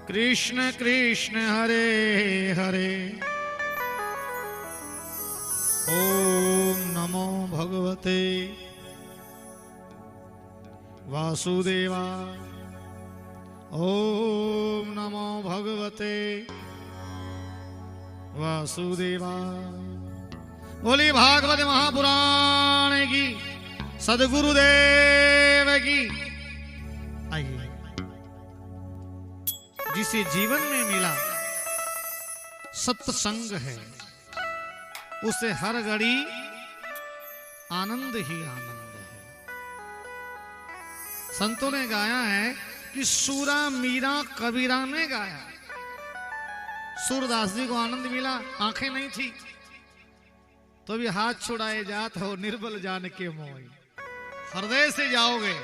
कृष्ण कृष्ण हरे हरे। ओम नमो भगवते वासुदेवाय, ओम नमो भगवते वासुदेवाय। बोली भागवत महापुराण की, सदगुरुदेव की। आइए, जिसे जीवन में मिला सत्संग है, उसे हर घड़ी आनंद ही आनंद है। संतों ने गाया है कि सूरा मीरा कबीरा ने गाया। सूरदास जी को आनंद मिला, आंखें नहीं थी तो भी हाथ छुड़ाए जात हो निर्बल जान के मोह। हृदय से जाओगे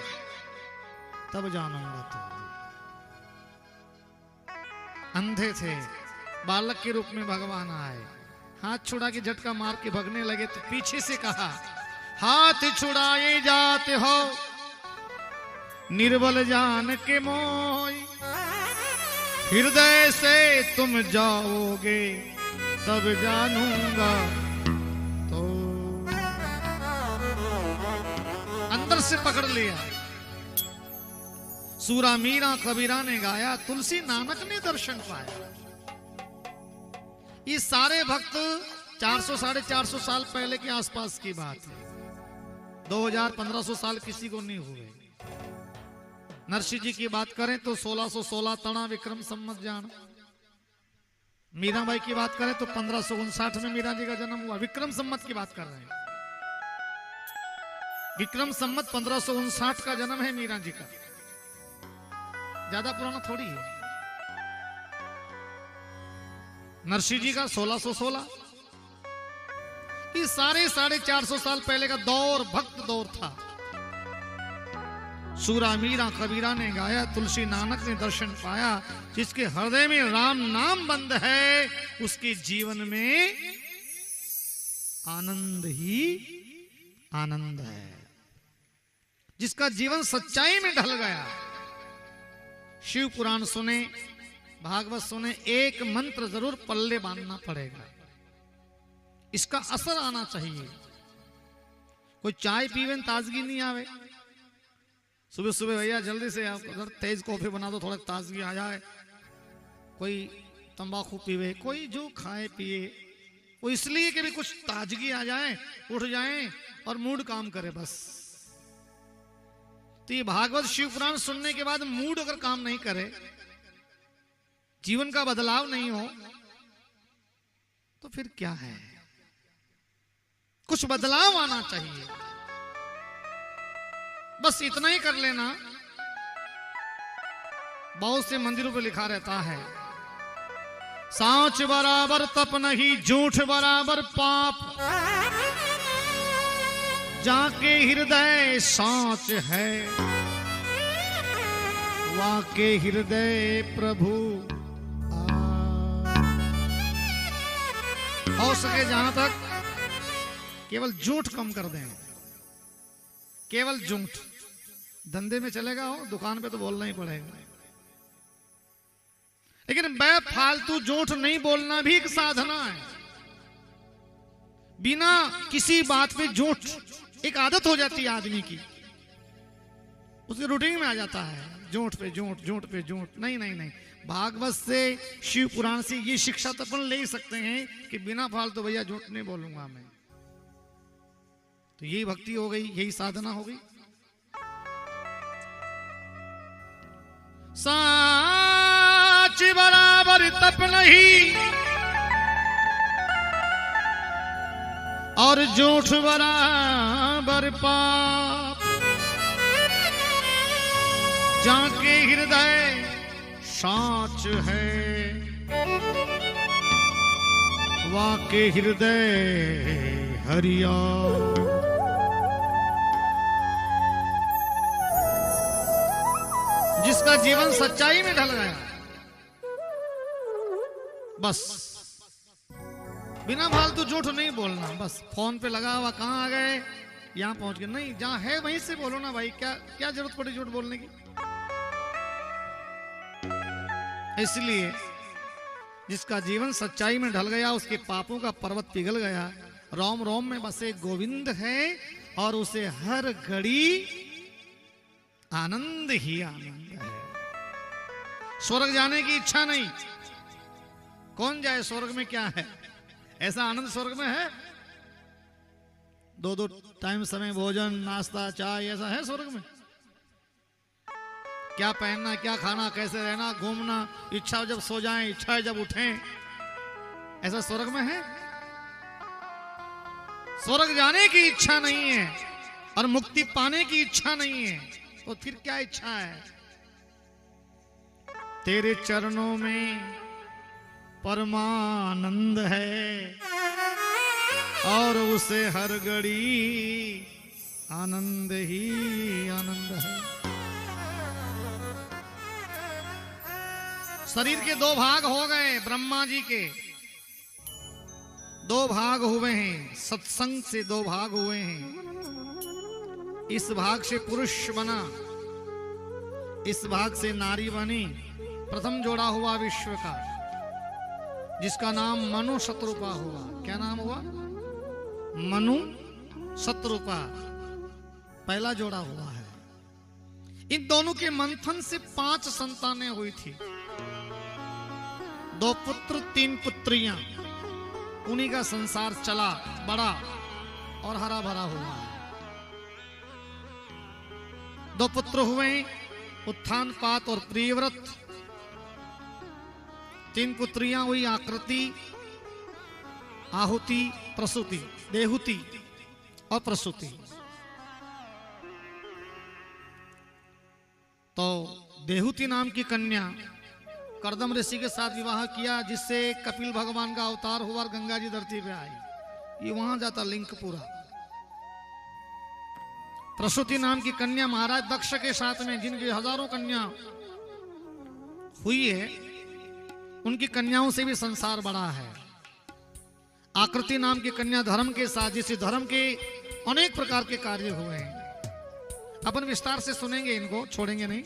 तब जानूंगा तो। अंधे थे, बालक के रूप में भगवान आए, हाथ छुड़ा के झटका मार के भगने लगे तो पीछे से कहा, हाथ छुड़ाए जाते हो निर्बल जान के मोह। हृदय से तुम जाओगे तब जानूंगा तो। अंदर से पकड़ लिया। सूरा मीरा कबीरा ने गाया, तुलसी नानक ने दर्शन पाया। ये सारे भक्त 400 साढ़े 400 साल पहले के आसपास की बात है। 2000-1500 साल किसी को नहीं हुए। नरसिंह जी की बात करें तो 1616 तना विक्रम संवत जान। मीराबाई की बात करें तो 1559 में मीरा जी का जन्म हुआ। विक्रम संवत की बात कर रहे हैं। विक्रम संवत 1559 का जन्म है मीरा जी का, ज्यादा पुराना थोड़ी है। नरसिंह जी का 1616। ये सारे 450 साल पहले का दौर भक्त दौर था। सूरा मीरा कबीरा ने गाया, तुलसी नानक ने दर्शन पाया। जिसके हृदय में राम नाम बंद है, उसके जीवन में आनंद ही आनंद है। जिसका जीवन सच्चाई में ढल गया, शिव पुराण सुने, भागवत सुने, एक मंत्र जरूर पल्ले बांधना पड़ेगा। इसका असर आना चाहिए। कोई चाय पीवे ताजगी नहीं आवे, सुबह सुबह भैया जल्दी से आप अगर तेज कॉफी बना दो, थोड़ा ताजगी आ जाए। कोई तंबाकू पीवे, कोई जो खाए पिए, वो इसलिए कि भी कुछ ताजगी आ जाए, उठ जाए और मूड काम करे बस। तो ये भागवत शिव पुराण सुनने के बाद मूड अगर काम नहीं करे, जीवन का बदलाव नहीं हो, तो फिर क्या है? कुछ बदलाव आना चाहिए। बस इतना ही कर लेना। बहुत से मंदिरों पे लिखा रहता है, सांच बराबर तप नहीं, झूठ बराबर पाप, जाके हृदय सांच है, वाके हृदय प्रभु हो सके जहां तक केवल झूठ कम कर दें। केवल झूठ धंधे में चलेगा हो, दुकान पे तो बोलना ही पड़ेगा, लेकिन बेफालतू झूठ नहीं बोलना भी एक साधना है। बिना किसी बात पे झूठ एक आदत हो जाती है आदमी की, उसके रूटीन में आ जाता है। झूठ पे झूठ, झूठ पे झूठ, नहीं नहीं नहीं। भागवत से, शिव पुराण से ये शिक्षा तो अपन ले ही सकते हैं कि बिना फालतू भैया झूठ नहीं बोलूंगा मैं। तो यही भक्ति हो गई, यही साधना हो गई। साच बराबर तप नहीं और झूठ बराबर पाप, जाके हृदय सांच है, वाके हृदय हरिया। जिसका जीवन सच्चाई में ढल गया, बस बिना फालतू झूठ नहीं बोलना। बस फोन पे लगा हुआ, कहां आ गए, यहां पहुंच गए, नहीं, जहां है वहीं से बोलो ना भाई। क्या क्या जरूरत पड़ी झूठ बोलने की? इसलिए जिसका जीवन सच्चाई में ढल गया, उसके पापों का पर्वत पिघल गया। रोम रोम में बसे गोविंद है और उसे हर घड़ी आनंद ही आनंद है। स्वर्ग जाने की इच्छा नहीं। कौन जाए स्वर्ग में? क्या है ऐसा आनंद स्वर्ग में है? 2-2 टाइम समय भोजन, नाश्ता, चाय, ऐसा है स्वर्ग में? क्या पहनना, क्या खाना, कैसे रहना, घूमना, इच्छा जब सो जाएं, इच्छा जब उठें, ऐसा स्वर्ग में है? स्वर्ग जाने की इच्छा नहीं है और मुक्ति पाने की इच्छा नहीं है, तो फिर क्या इच्छा है? तेरे चरणों में परमानंद है और उसे हर घड़ी आनंद ही आनंद है। शरीर के 2 भाग हो गए, ब्रह्मा जी के 2 भाग हुए हैं, सत्संग से 2 भाग हुए हैं। इस भाग से पुरुष बना, इस भाग से नारी बनी। प्रथम जोड़ा हुआ विश्व का, जिसका नाम मनु शत्रुपा हुआ। क्या नाम हुआ? मनु शत्रुपा, पहला जोड़ा हुआ है। इन दोनों के मंथन से 5 संतानें हुई थी, 2 पुत्र 3 पुत्रियां। उन्हीं का संसार चला, बड़ा और हरा भरा हुआ है। 2 पुत्र हुए, उत्थान पात और प्रियव्रत। 3 पुत्रियां हुई, आकृति, आहुति, प्रसूति, देहुति और प्रसूति। तो देहूति नाम की कन्या कर्दम ऋषि के साथ विवाह किया, जिससे कपिल भगवान का अवतार हुआ और गंगा जी धरती पे आई। ये वहां जाता लिंक पूरा। प्रसूति नाम की कन्या महाराज दक्ष के साथ में, जिनकी हजारों कन्या हुई है, उनकी कन्याओं से भी संसार बड़ा है। आकृति नाम की कन्या धर्म के साथ, जिससे धर्म के अनेक प्रकार के कार्य हुए हैं। अपन विस्तार से सुनेंगे, इनको छोड़ेंगे नहीं।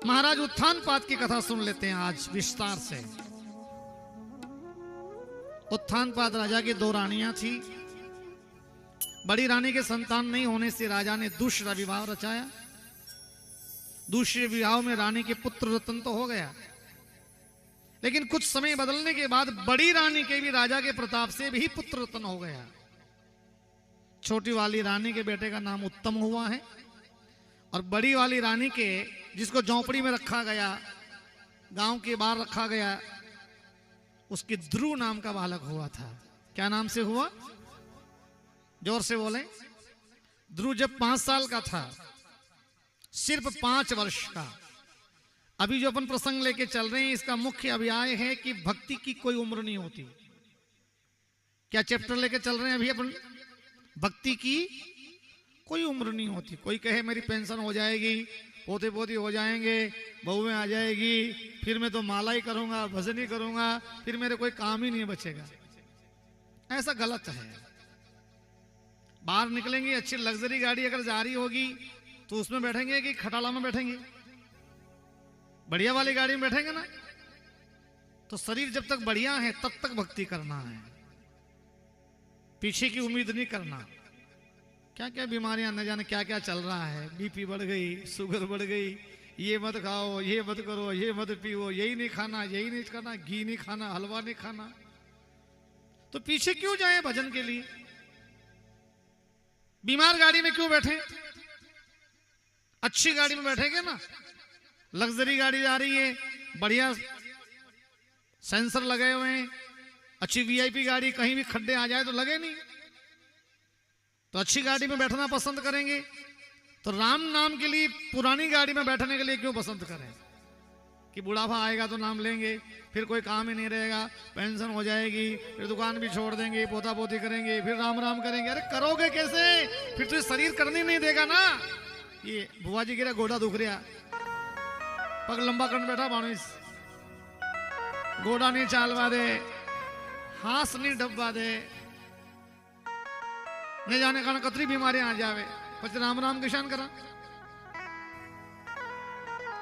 महाराज उत्थानपाद की कथा सुन लेते हैं आज विस्तार से। उत्थानपाद राजा की 2 रानियां थी। बड़ी रानी के संतान नहीं होने से राजा ने दूसरा विवाह रचाया। दूसरे विवाह में रानी के पुत्र रत्न तो हो गया, लेकिन कुछ समय बदलने के बाद बड़ी रानी के भी राजा के प्रताप से भी पुत्र रत्न हो गया। छोटी वाली रानी के बेटे का नाम उत्तम हुआ है, और बड़ी वाली रानी के, जिसको झोंपड़ी में रखा गया, गांव के बाहर रखा गया, उसके ध्रुव नाम का बालक हुआ था। क्या नाम से हुआ? जोर से बोले। ध्रुव जब 5 साल का था, सिर्फ 5 वर्ष का। अभी जो अपन प्रसंग लेके चल रहे हैं, इसका मुख्य अभियाय है कि भक्ति की कोई उम्र नहीं होती। क्या चैप्टर लेके चल रहे हैं अभी अपन? भक्ति की कोई उम्र नहीं होती। कोई कहे मेरी पेंशन हो जाएगी, पोते पोती हो जाएंगे, बहुएं आ जाएगी, फिर मैं तो माला ही करूंगा, भजन ही करूंगा, फिर मेरे कोई काम ही नहीं बचेगा। ऐसा गलत है। बाहर निकलेंगे, अच्छी लग्जरी गाड़ी अगर जा रही होगी तो उसमें बैठेंगे कि खटाला में बैठेंगे? बढ़िया वाली गाड़ी में बैठेंगे ना। तो शरीर जब तक बढ़िया है तब तक भक्ति करना है, पीछे की उम्मीद नहीं करना। क्या क्या बीमारियां न जाने क्या क्या चल रहा है। बीपी बढ़ गई, शुगर बढ़ गई, ये मत खाओ, ये मत करो, ये मत पियो, यही नहीं खाना, यही नहीं खाना, घी नहीं खाना, हलवा नहीं खाना। तो पीछे क्यों जाए भजन के लिए? बीमार गाड़ी में क्यों बैठे? अच्छी गाड़ी में बैठेंगे ना। लग्जरी गाड़ी जा रही है, बढ़िया सेंसर लगे हुए हैं, अच्छी वीआईपी गाड़ी, कहीं भी खड्डे आ जाए तो लगे नहीं, तो अच्छी गाड़ी में बैठना पसंद करेंगे। तो राम नाम के लिए पुरानी गाड़ी में बैठने के लिए क्यों पसंद करें? कि बुढ़ापा आएगा तो नाम लेंगे, फिर कोई काम ही नहीं रहेगा, पेंशन हो जाएगी, फिर दुकान भी छोड़ देंगे, पोता पोती करेंगे, फिर राम राम करेंगे। अरे करोगे कैसे? फिर तो शरीर करने नहीं देगा ना। ये बुआ जी गिरा, गोडा दुख रहा, पग लंबा कर बैठा मानुस, गोडा नहीं चालवा दे, हाथ नहीं डब्बा दे, नहीं जाने का कतरी बीमारियां आ जावे, पच राम राम किसान करा।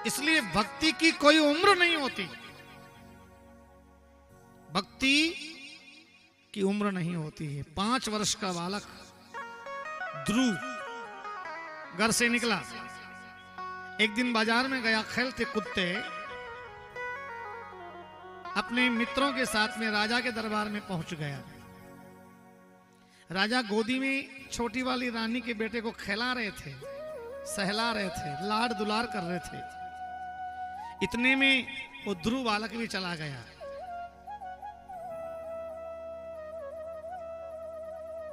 इसलिए भक्ति की कोई उम्र नहीं होती। भक्ति की उम्र नहीं होती है। 5 वर्ष का बालक ध्रुव घर से निकला, एक दिन बाजार में गया, खेलते कूदते अपने मित्रों के साथ में राजा के दरबार में पहुंच गया। राजा गोदी में छोटी वाली रानी के बेटे को खिला रहे थे, सहला रहे थे, लाड दुलार कर रहे थे। इतने में वो ध्रुव बालक भी चला गया।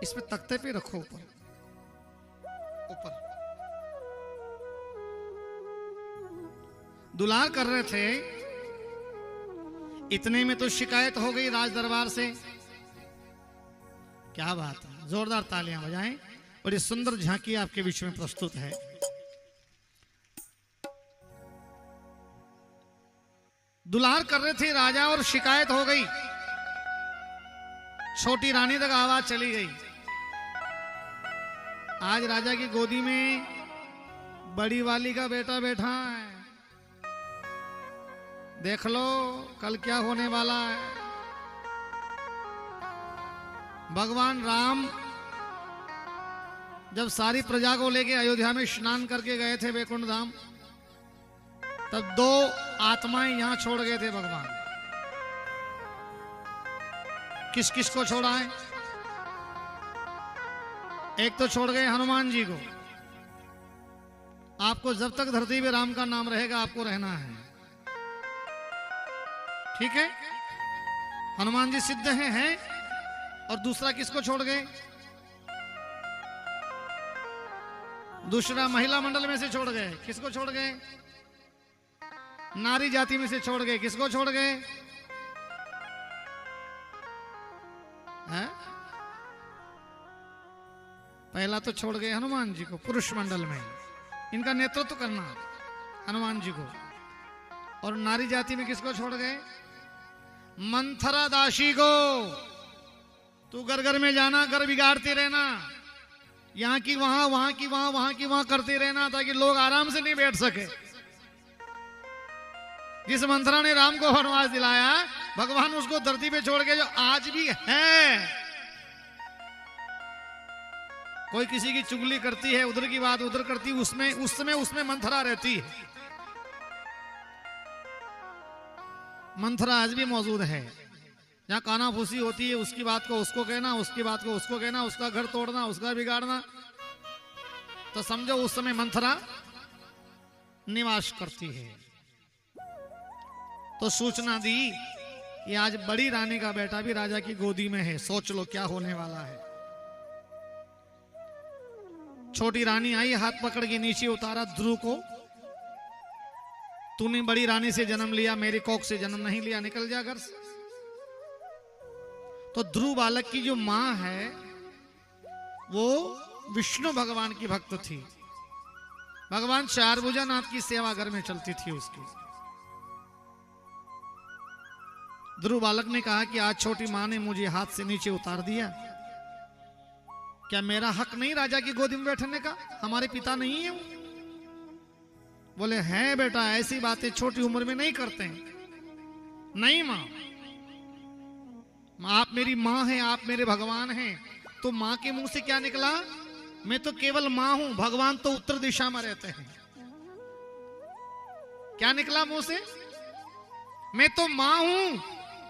इसमें तख्ते पे रखो, ऊपर ऊपर दुलार कर रहे थे। इतने में तो शिकायत हो गई राज दरबार से। क्या बात है, जोरदार तालियां बजाएं। बड़ी सुंदर झांकी आपके बीच में प्रस्तुत है। दुलार कर रहे थे राजा और शिकायत हो गई, छोटी रानी तक आवाज चली गई। आज राजा की गोदी में बड़ी वाली का बेटा बैठा है, देख लो कल क्या होने वाला है। भगवान राम जब सारी प्रजा को लेके अयोध्या में स्नान करके गए थे वैकुंठ धाम, तब 2 आत्माएं यहां छोड़ गए थे भगवान। किस किस को छोड़ा है? एक तो छोड़ गए हनुमान जी को। आपको जब तक धरती पे राम का नाम रहेगा आपको रहना है, ठीक है? हनुमान जी सिद्ध हैं। और दूसरा किसको छोड़ गए? दूसरा महिला मंडल में से छोड़ गए, किसको छोड़ गए? नारी जाति में से छोड़ गए, किसको छोड़ गए? पहला तो छोड़ गए हनुमान जी को पुरुष मंडल में, इनका नेतृत्व करना हनुमान जी को। और नारी जाति में किसको छोड़ गए? मंथरा दासी को। तू घर घर में जाना, घर बिगाड़ते रहना, यहाँ की वहां, वहां की वहां, वहां की वहां करते रहना, ताकि लोग आराम से नहीं बैठ सके। जिस मंथरा ने राम को वनवास दिलाया, भगवान उसको धरती पे छोड़ के जो आज भी है। कोई किसी की चुगली करती है, उधर की बात उधर करती, उसमें उस समय उसमें मंथरा रहती है। मंथरा आज भी मौजूद है। जहां कानाफूसी होती है, उसकी बात को उसको कहना, उसकी बात को उसको कहना, उसका घर तोड़ना, उसका बिगाड़ना, तो समझो उस समय मंथरा निवास करती है। तो सूचना दी कि आज बड़ी रानी का बेटा भी राजा की गोदी में है। सोच लो क्या होने वाला है। छोटी रानी आई, हाथ पकड़ के नीचे उतारा ध्रुव को। तूने बड़ी रानी से जन्म लिया, मेरी कोख से जन्म नहीं लिया, निकल जा घर से। तो ध्रुव बालक की जो मां है वो विष्णु भगवान की भक्त थी। भगवान चारभुजानाथ की सेवा घर में चलती थी उसकी। ध्रुव बालक ने कहा कि आज छोटी मां ने मुझे हाथ से नीचे उतार दिया, क्या मेरा हक नहीं राजा की गोदी में बैठने का? हमारे पिता नहीं है वो? बोले है बेटा, ऐसी बातें छोटी उम्र में नहीं करते हैं। नहीं मां, आप मेरी मां हैं, आप मेरे भगवान हैं। तो मां के मुंह से क्या निकला? मैं तो केवल मां हूं, भगवान तो उत्तर दिशा में रहते हैं। क्या निकला मुंह से? मैं तो मां हूं,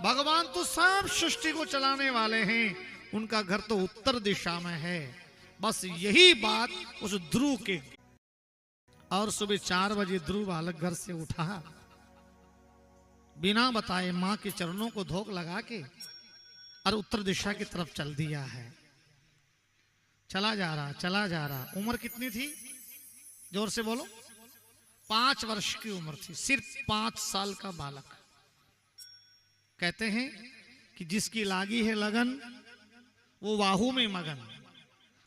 भगवान तो सब सृष्टि को चलाने वाले हैं, उनका घर तो उत्तर दिशा में है। बस यही बात उस ध्रुव के। और सुबह 4 बजे ध्रुव बालक घर से उठा, बिना बताए मां के चरणों को धोख लगा के और उत्तर दिशा की तरफ चल दिया है। चला जा रहा, चला जा रहा। उम्र कितनी थी? जोर से बोलो। 5 वर्ष की उम्र थी, सिर्फ 5 साल का बालक। कहते हैं कि जिसकी लागी है लगन वो वाहू में मगन।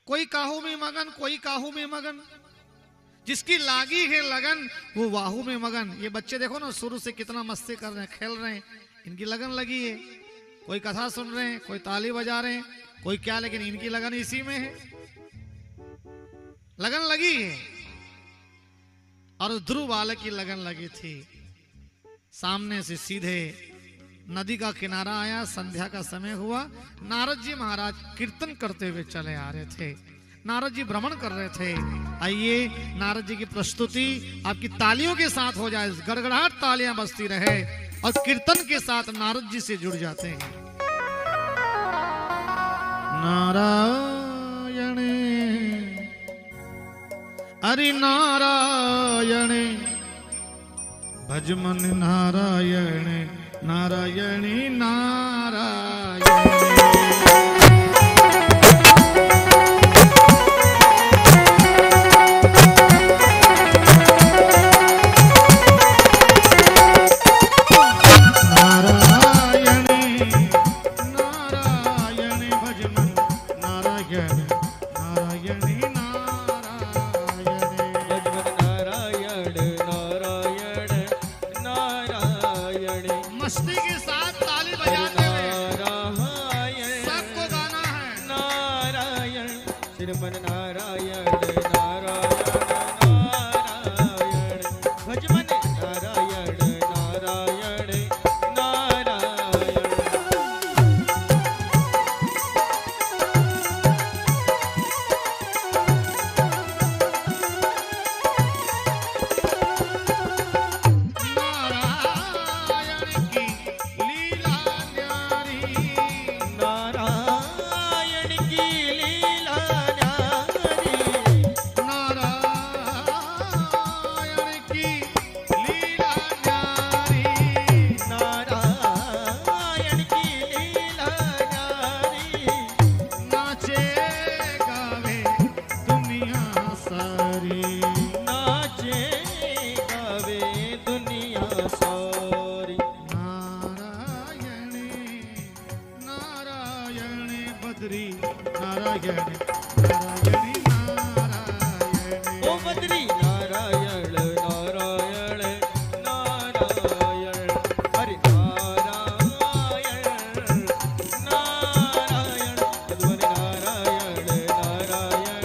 कोई काहू में मगन, कोई काहू में मगन। जिसकी लागी है लगन वो वाहू में मगन। ये बच्चे देखो ना, शुरू से कितना मस्ती कर रहे हैं, खेल रहे हैं, इनकी लगन लगी है। कोई कथा सुन रहे हैं, कोई ताली बजा रहे हैं, कोई क्या, लेकिन इनकी लगन इसी में है, लगन लगी है। और ध्रुव बालक की लगन लगी थी। सामने से सीधे नदी का किनारा आया, संध्या का समय हुआ। नारद जी महाराज कीर्तन करते हुए चले आ रहे थे। नारद जी भ्रमण कर रहे थे। आइए नारद जी की प्रस्तुति आपकी तालियों के साथ हो जाए, गड़गड़ाहट तालियां बजती रहे और कीर्तन के साथ नारद जी से जुड़ जाते हैं। नारायण हरि नारायण भजमन नारायण नारायणी नारायण। मस्ती के साथ ताली बजाते हुए सबको गाना है। नारायण श्रीमन नारायण नारायण नारायण भजमन नारायण नारायण नारायण। बद्री नारायण नारायणी नारायण ओ बद्री नारायण नारायण नारायण हरि नारायण नारायण ध्वनि नारायण नारायण नारायण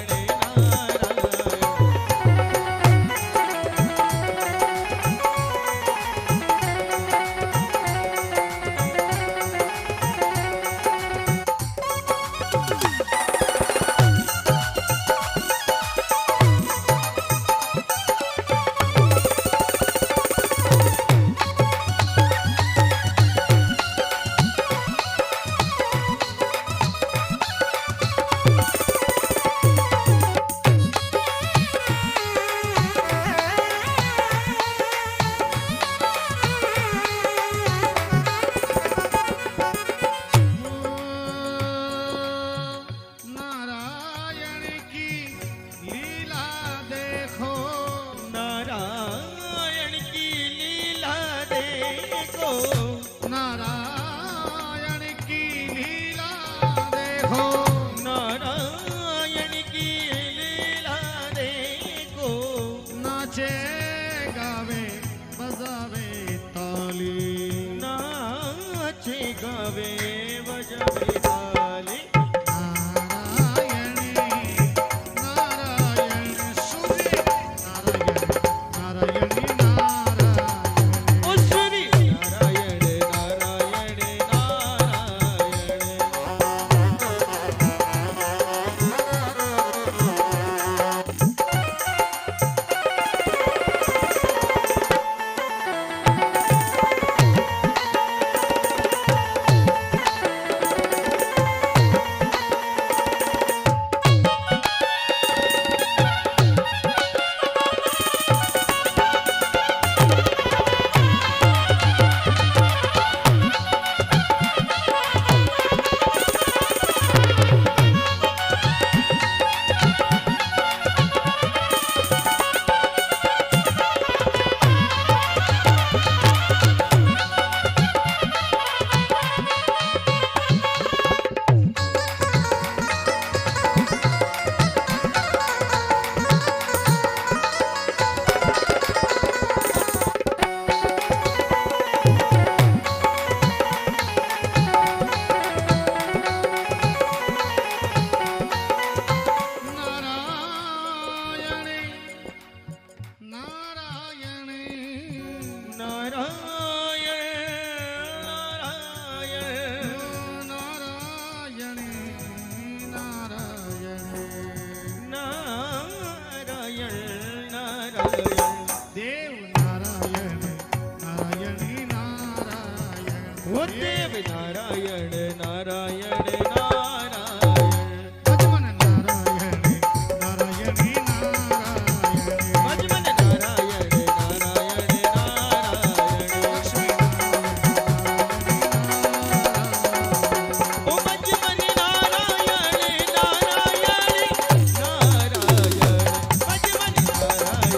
नारायण की लीला देखो नारायण की लीला देखो नारायण की लीला देखो नारायण की लीला देखो नाचे गावे बजावे ताली नाचे गावे बजावे ताली नारायणी नारायण सूर्य नारायण नारायणी नारायण ओ श्री नारायण नारायण नारायणी नारायणी नारायण नारायणी नारायणी नारायण नारायण देव नारायण नारायणी नारायण ओ देव नारायण नारायण नारायण भजमन नारायण नारायणी नारायण भजमन नारायण नारायण नारायण लक्ष्मी ओ भजमन नारायण नारायण नारायण भजमन नारायण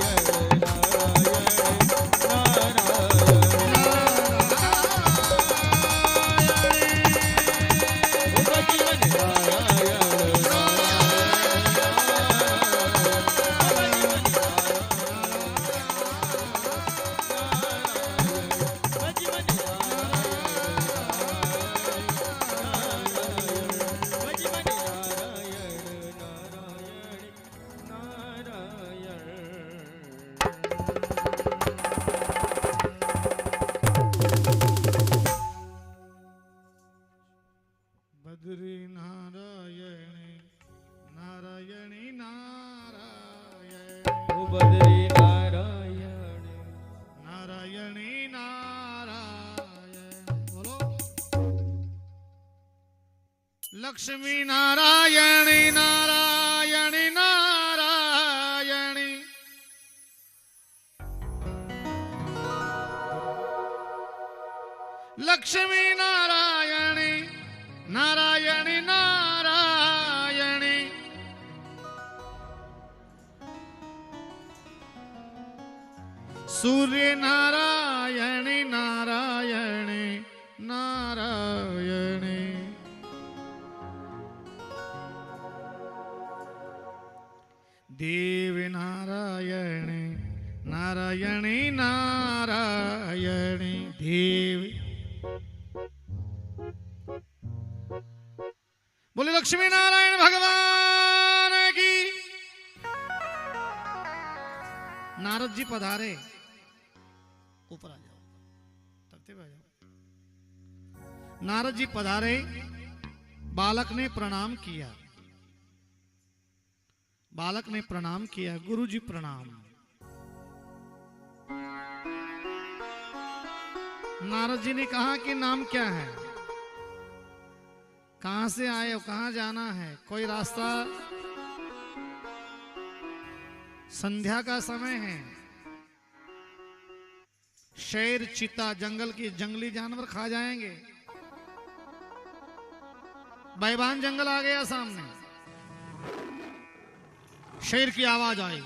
बद्री नारायणी नारायणी नारायण ओ बद्री नारायण नारायणी नारायण बोलो लक्ष्मी नारायणी नारायणी नारायणी लक्ष्मी नारायणी नारायणी नारायणी सूर्य नारायणी नारायणी नारायणी देवी नारायणी नारायणी नारायणी देवी। बोले लक्ष्मी नारायण भगवान की। नारद जी पधारे, ऊपर आ जाओ, तख्ते पे आ जाओ। नारद जी पधारे, बालक ने प्रणाम किया, बालक ने प्रणाम किया, गुरु जी प्रणाम। नारद जी ने कहा कि नाम क्या है, कहां से आए हो, कहां जाना है, कोई रास्ता, संध्या का समय है, शेर चीता जंगल के जंगली जानवर खा जाएंगे। बैबान जंगल आ गया सामने, शेर की आवाज आई,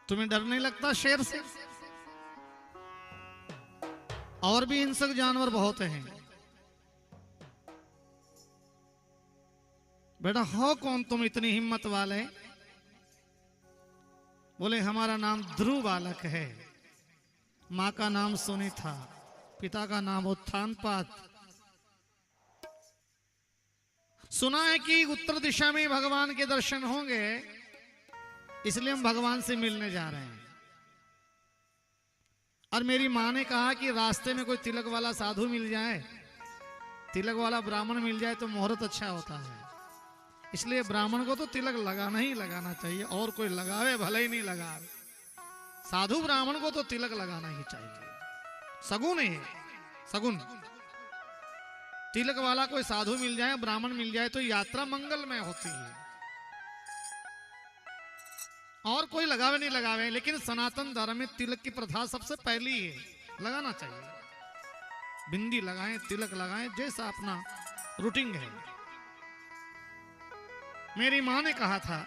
तुम्हें डर नहीं लगता शेर से? और भी हिंसक जानवर बहुत हैं। बेटा हो कौन तुम इतनी हिम्मत वाले? बोले हमारा नाम ध्रुव बालक है, मां का नाम सुनीता, पिता का नाम उत्थानपाद। सुना है कि उत्तर दिशा में भगवान के दर्शन होंगे, इसलिए हम भगवान से मिलने जा रहे हैं। और मेरी मां ने कहा कि रास्ते में कोई तिलक वाला साधु मिल जाए, तिलक वाला ब्राह्मण मिल जाए तो मुहूर्त अच्छा होता है। इसलिए ब्राह्मण को तो तिलक लगाना ही लगाना चाहिए, और कोई लगावे भले ही नहीं लगावे, साधु ब्राह्मण को तो तिलक लगाना ही चाहिए। सगुन है, सगुन। तिलक वाला कोई साधु मिल जाए, ब्राह्मण मिल जाए तो यात्रा मंगलमय होती है। और कोई लगावे नहीं लगावे, लेकिन सनातन धर्म में तिलक की प्रथा सबसे पहली है, लगाना चाहिए। बिंदी लगाएं, तिलक लगाएं, जैसा अपना रूटीन है। मेरी मां ने कहा था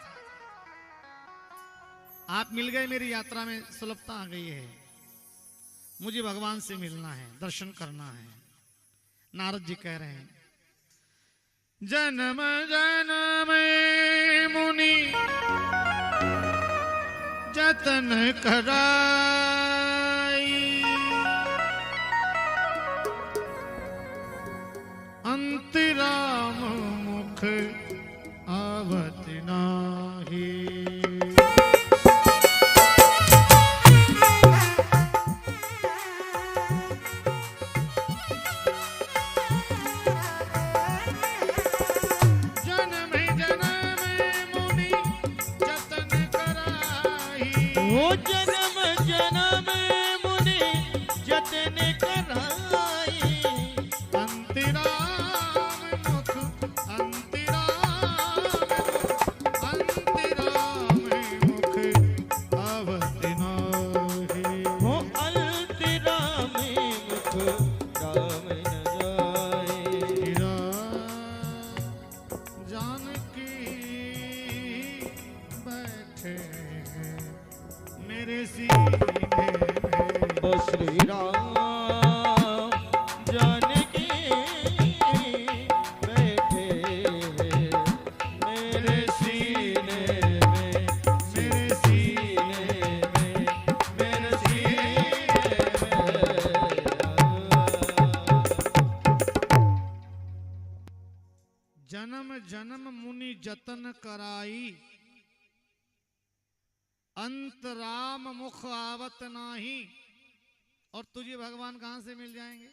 आप मिल गए, मेरी यात्रा में सुलभता आ गई है, मुझे भगवान से मिलना है, दर्शन करना है। नारद जी कह रहे हैं जन्म जन्म मुनि जतन कराई, अंतराम मुख आवत नाही। जन्म जन्म मुनि जतन कराई, अंतराम मुख आवत नाही। हो अंतराम मुख राम न जाए। जानकी बैठे मेरे सीने में। ओ श्री राम जानकी बैठे मेरे सीने में, मेरे सीने में, मेरे सीने में। जन्म जन्म मुनि जतन कराई, अंतराम मुख आवत नाही। और तुझे भगवान कहां से मिल जाएंगे?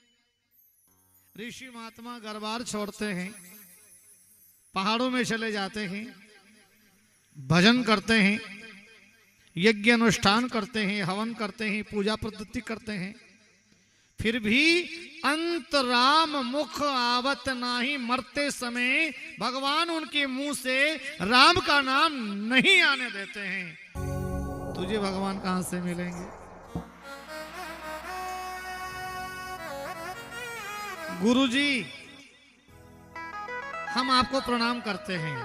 ऋषि महात्मा घरबार छोड़ते हैं, पहाड़ों में चले जाते हैं, भजन करते हैं, यज्ञ अनुष्ठान करते हैं, हवन करते हैं, पूजा पद्धति करते हैं, फिर भी अंतराम मुख आवत नाही। मरते समय भगवान उनके मुंह से राम का नाम नहीं आने देते हैं। तुझे भगवान कहां से मिलेंगे? गुरुजी हम आपको प्रणाम करते हैं,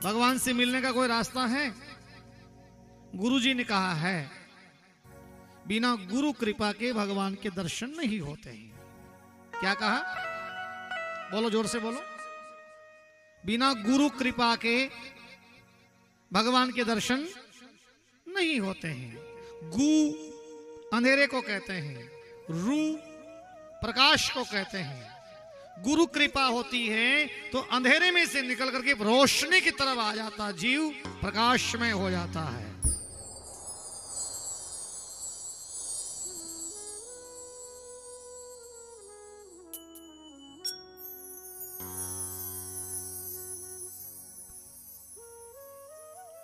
भगवान से मिलने का कोई रास्ता है? गुरुजी ने कहा है बिना गुरु कृपा के भगवान के दर्शन नहीं होते हैं। क्या कहा? बोलो, जोर से बोलो। बिना गुरु कृपा के भगवान के दर्शन नहीं होते हैं। गु अंधेरे को कहते हैं, रू प्रकाश को कहते हैं। गुरु कृपा होती है तो अंधेरे में से निकल करके रोशनी की तरफ आ जाता जीव, प्रकाशमय हो जाता है।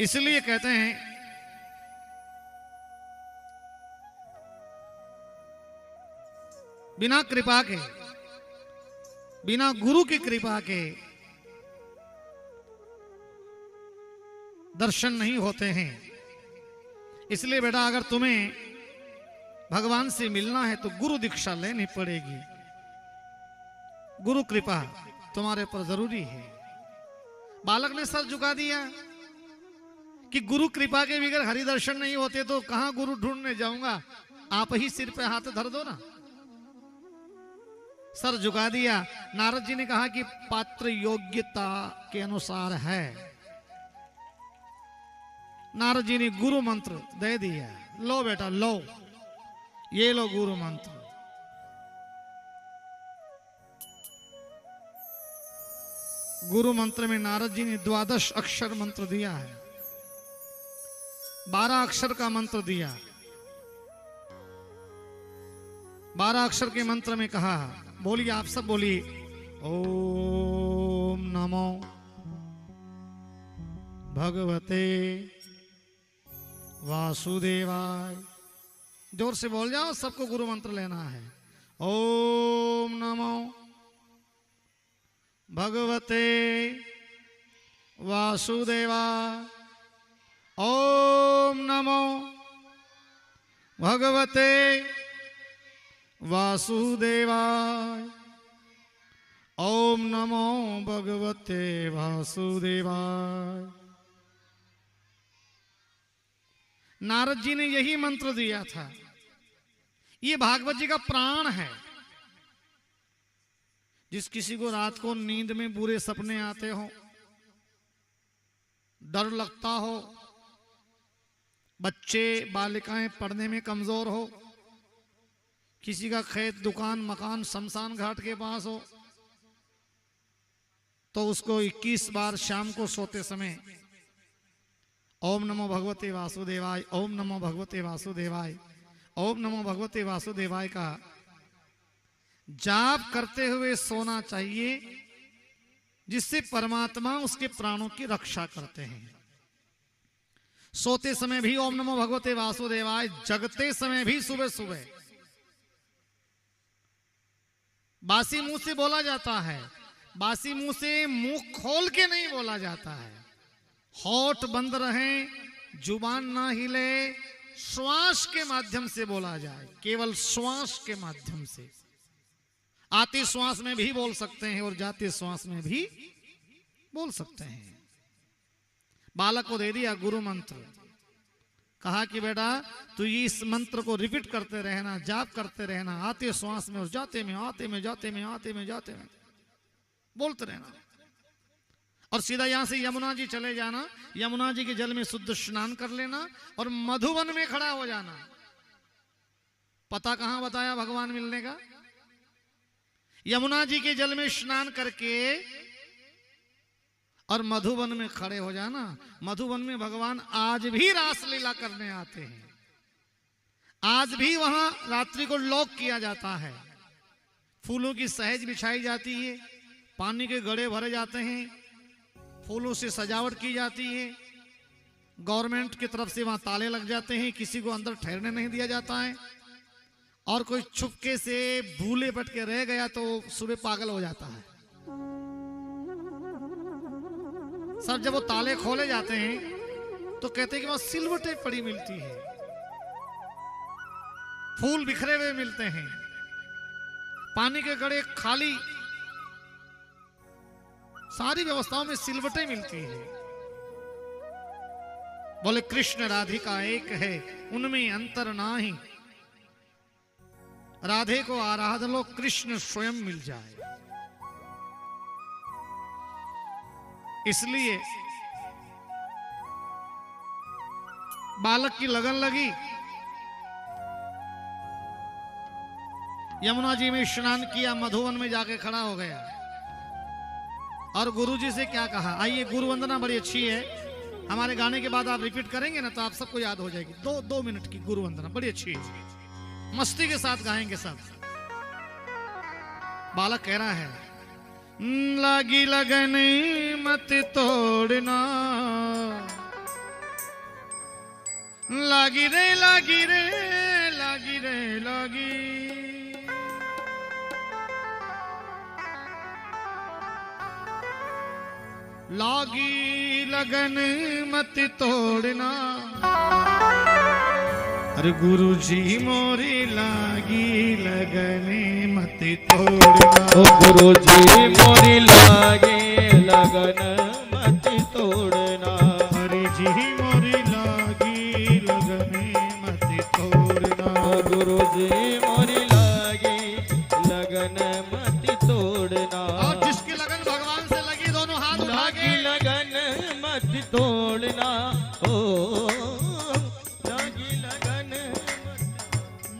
इसलिए कहते हैं बिना कृपा के, बिना गुरु की कृपा के दर्शन नहीं होते हैं। इसलिए बेटा अगर तुम्हें भगवान से मिलना है तो गुरु दीक्षा लेनी पड़ेगी। गुरु कृपा तुम्हारे पर जरूरी है। बालक ने सर झुका दिया कि गुरु कृपा के बगैर हरि दर्शन नहीं होते तो कहां गुरु ढूंढने जाऊंगा, आप ही सिर पे हाथ धर दो ना। सर झुका दिया। नारद जी ने कहा कि पात्र योग्यता के अनुसार है। नारद जी ने गुरु मंत्र दे दिया, लो बेटा लो, ये लो गुरु मंत्र। गुरु मंत्र में नारद जी ने 12 अक्षर मंत्र दिया है, 12 अक्षर का मंत्र दिया। 12 अक्षर के मंत्र में कहा, बोलिए आप सब बोलिए, ओम नमो भगवते वासुदेवाय। जोर से बोल जाओ, सबको गुरु मंत्र लेना है। ओम नमो भगवते वासुदेवाय। ओम नमो भगवते वासुदेवाय। ओम नमो भगवते वासुदेवाय। नारद जी ने यही मंत्र दिया था। ये भागवत जी का प्राण है। जिस किसी को रात को नींद में बुरे सपने आते हो, डर लगता हो, बच्चे बालिकाएं पढ़ने में कमजोर हो, किसी का खेत दुकान मकान शमशान घाट के पास हो, तो उसको 21 बार शाम को सोते समय ओम नमो भगवते वासुदेवाय, ओम नमो भगवते वासुदेवाय, ओम नमो भगवते वासुदेवाय का जाप करते हुए सोना चाहिए, जिससे परमात्मा उसके प्राणों की रक्षा करते हैं। सोते समय भी ओम नमो भगवते वासुदेवाय, जगते समय भी सुबह सुबह। बासी मुंह से बोला जाता है, बासी मुंह से मुंह खोल के नहीं बोला जाता है। होठ बंद रहें, जुबान ना हिले, श्वास के माध्यम से बोला जाए, केवल श्वास के माध्यम से। आते श्वास में भी बोल सकते हैं और जाते श्वास में भी बोल सकते हैं। बालक को दे दिया गुरु मंत्र, कहा कि बेटा तू ये इस मंत्र को रिपीट करते रहना, जाप करते रहना, आते श्वास में और जाते में, आते में जाते में, आते में जाते में बोलते रहना। और सीधा यहां से यमुना जी चले जाना, यमुना जी के जल में शुद्ध स्नान कर लेना और मधुवन में खड़ा हो जाना। पता कहां बताया भगवान मिलने का? यमुना जी के जल में स्नान करके और मधुवन में खड़े हो जाना। मधुवन में भगवान आज भी रास लीला करने आते हैं। आज भी वहां रात्रि को लॉक किया जाता है। फूलों की सहज बिछाई जाती है, पानी के घड़े भरे जाते हैं, फूलों से सजावट की जाती है। गवर्नमेंट की तरफ से वहां ताले लग जाते हैं, किसी को अंदर ठहरने नहीं दिया जाता है। और कोई चुपके से भूले भटके रह गया तो सुबह पागल हो जाता है। सब जब वो ताले खोले जाते हैं तो कहते हैं कि वहां सिलवटें पड़ी मिलती है, फूल बिखरे हुए मिलते हैं, पानी के घड़े खाली, सारी व्यवस्थाओं में सिलवटें मिलती है। बोले कृष्ण राधिका एक है, उनमें अंतर नाही। राधे को आराधन लो, कृष्ण स्वयं मिल जाए। इसलिए बालक की लगन लगी, यमुना जी में स्नान किया, मधुवन में जाके खड़ा हो गया और गुरुजी से क्या कहा। आइए, गुरु वंदना बड़ी अच्छी है, हमारे गाने के बाद आप रिपीट करेंगे ना तो आप सबको याद हो जाएगी। 2 मिनट की गुरु वंदना बड़ी अच्छी है, मस्ती के साथ गाएंगे सब। बालक कह रहा है, लागी लगन मत तोड़ना, लागी रे लागी रे लागी रे लागी, लागी लगन मत तोड़ना, अरे गुरुजी मोरी लागी लगन मत तोड़ना, ओ गुरुजी मोरी लागे लगन मत तोड़ना, हरि जी मोरी लागी लगन मत तोड़ना, ओ गुरुजी मोरी लागे लगन मत तोड़ना, और जिसकी लगन भगवान से लगी दोनों हाथ उठा लागी के लगन मत तोड़ना, ओ लागी लगन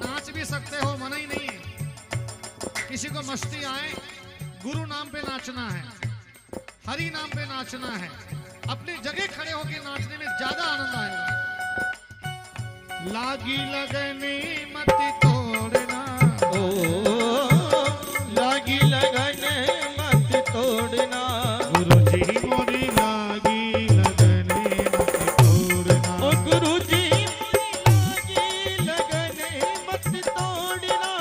नाच भी सकते हो, मना ही नहीं है। किसी को मस्ती आए, गुरु नाम पे नाचना है, हरि नाम पे नाचना है, अपनी जगह खड़े होकर नाचने में ज्यादा आनंद आएगा। लागी लगन मत तोड़ना, ओ लागी लगन मत तोड़ना, गुरुजी मोरी लागी लगन मत तोड़ना, ओ गुरुजी मोरी लागी लगन मत तोड़ना,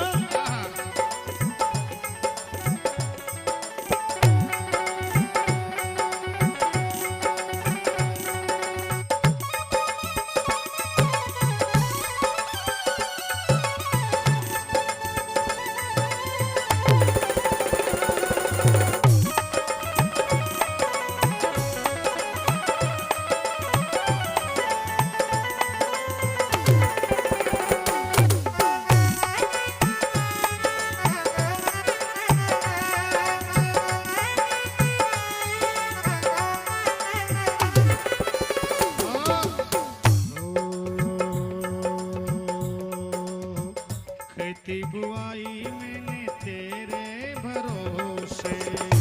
खेती बुआई मैंने तेरे भरोसे,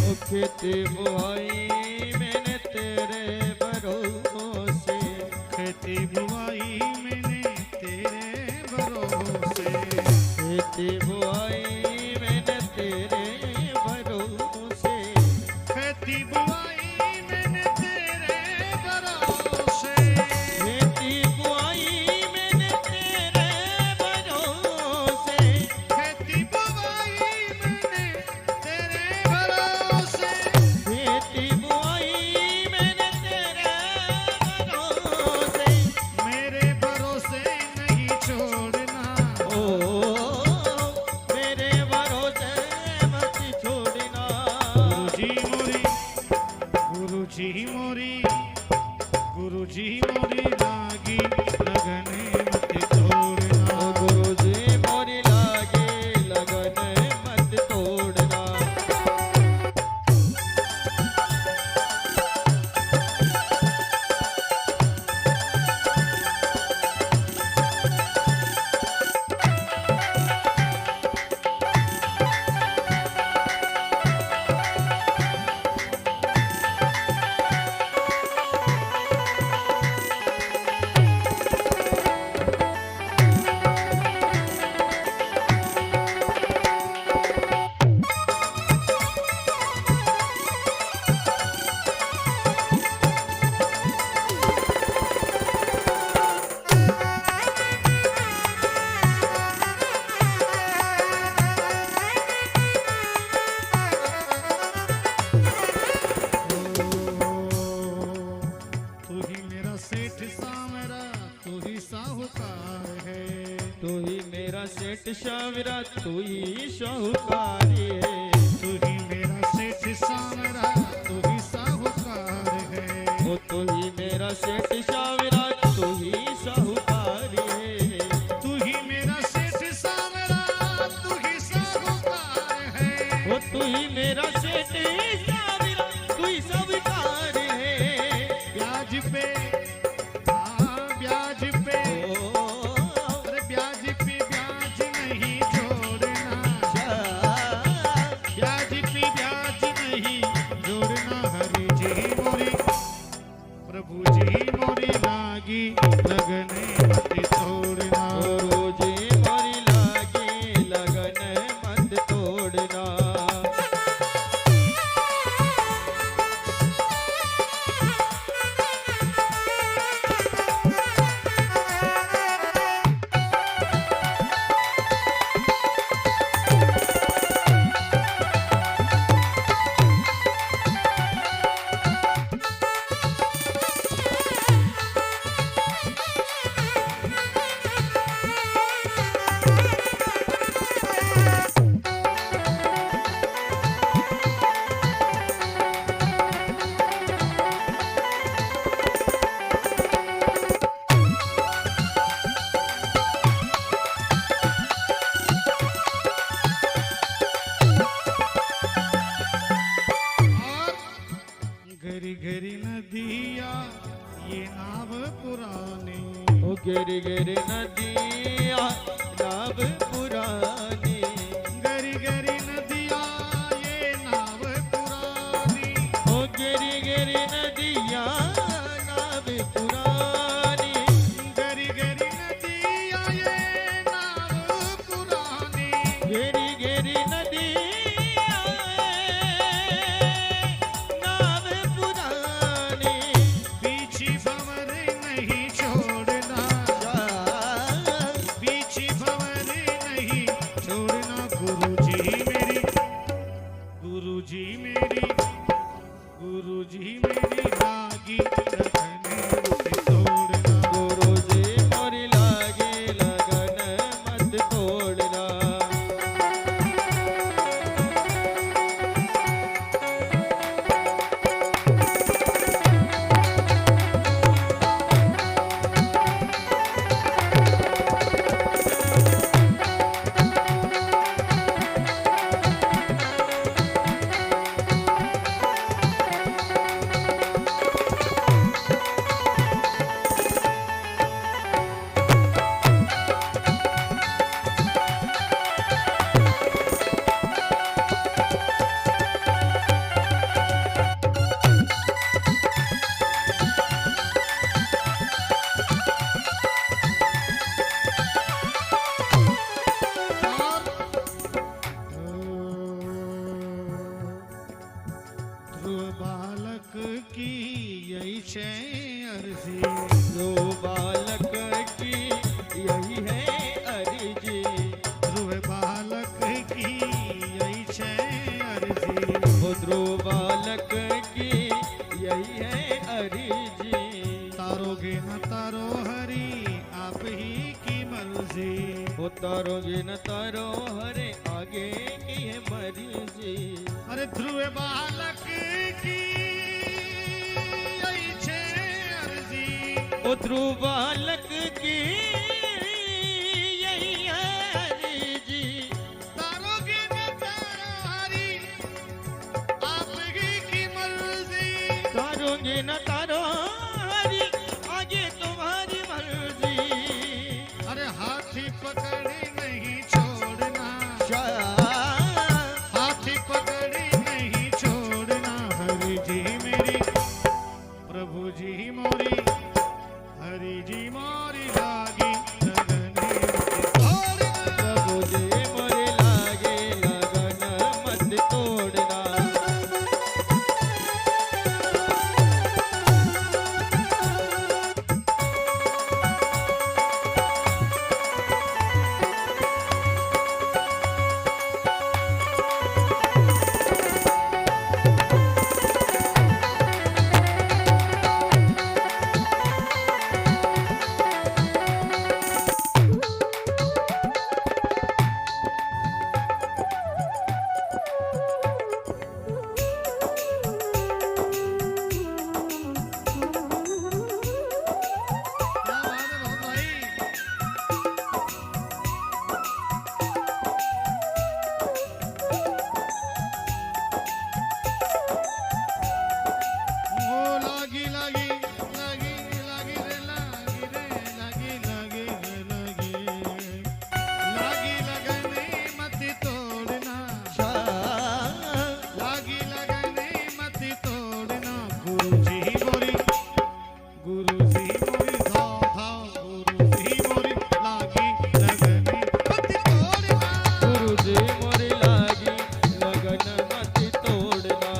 ओ खेती बुआई मैंने तेरे भरोसे, खेती बुआई मैंने तेरे भरोसे, खेती बुआई मैंने तेरे भरोसे, खेती बुआई मैंने तेरे भरोसे, खेती बुआई मैंने तेरे भरोसे, खेती बुआई मैंने तेरे भरोसे, खेती बुआई मैंने तेरे भरोसे, मेरे भरोसे नहीं छोड़ना, ओ मेरे भरोसे मत छोड़ना, गुरुजी मोरी, गुरुजी मोरी लागी लगन मत तोड़ना, ओ गुरुजी मोरी लागे लगन मत तोड़ना, तू ही मेरा सेठ सामरा, तू ही साहूकार है, तू ही मेरा सेठ शावरा, तू ही शाहूकारी है, तू ही मेरा सेठ सामरा, तू ही साहूकार है, ओ तू ही मेरा सेठ शावरा, तू ही शाहूकारी है, तू ही मेरा सेठ सामरा, तू ही साहूकार है, ओ तू ही मेरा सेठ शावरा, तू ही शाहूकार है, छे अर्जी। ध्रुव बालक की यही है अर्जी। ध्रुव बालक की यही छे अर्जी। वो ध्रुव बालक की यही है अर्जी। तारोगे न तारो हरि आप ही की मर्जी। वो तारोगे न तारो हरे आगे की है मर्जी। अरे ध्रुव बालक की यही छे अर्जी। वो ध्रुव बालक की यही है अर्जी। तारोगे न तारो हरि आप ही की मर्जी। तारोगे न तारो हरी आगे तुम्हारी मर्जी। अरे हाथी पकड़े नहीं छोड़ना। हाथी पकड़े नहीं छोड़ना। हरि जी मेरी प्रभु जी मोरी। हरि जी मोरी लागी लगने छोड़ना। प्रभु जी मोरे लागे लगन मत तोड़ना। क्या बात है बहुत भाई। ओ लागी लागी लागी लागी रे लागी रे लागी लागी रे लागी। लागी लगने मत तोड़ना। लागी लगने मत तोड़ना। गुरुजी मोरी गुरुजी मोरी धाव धाव। गुरुजी मोरी लागी लगने मत तोड़ना। गुरु जी मोरे लागी लगन मत तोड़ना।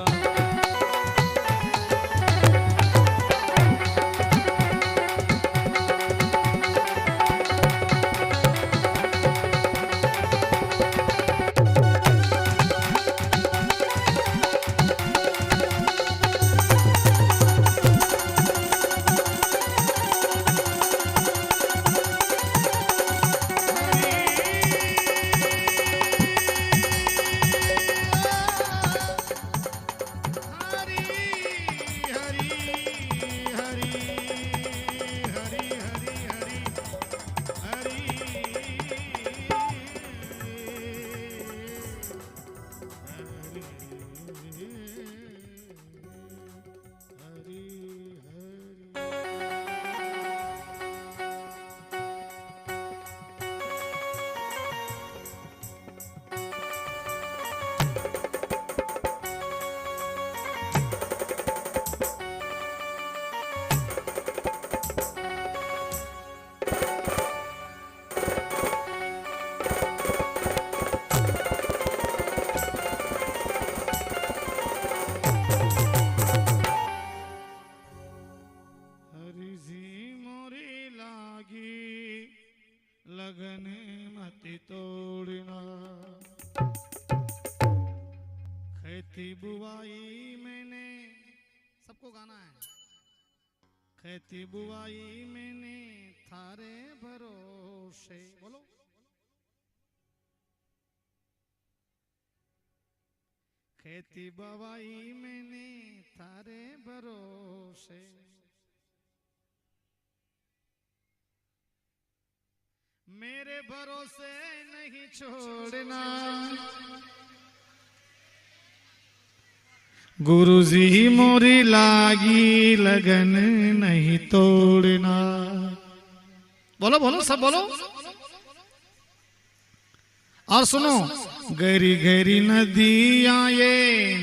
हरि हरि हरि हरि हरि हरि हरि जी मोरी लागी लगने मत तोड़ना। खेती बुआई मैंने सबको गाना है। खेती बुआई मैंने थारे भरोसे। बोलो खेती बुआई मैंने थारे भरोसे। मेरे भरोसे नहीं छोड़ना। गुरुजी मोरी लागी लगन नहीं तोड़ना। बोलो बोलो सब बोलो। और सुनो, गहरी गहरी नदियां ये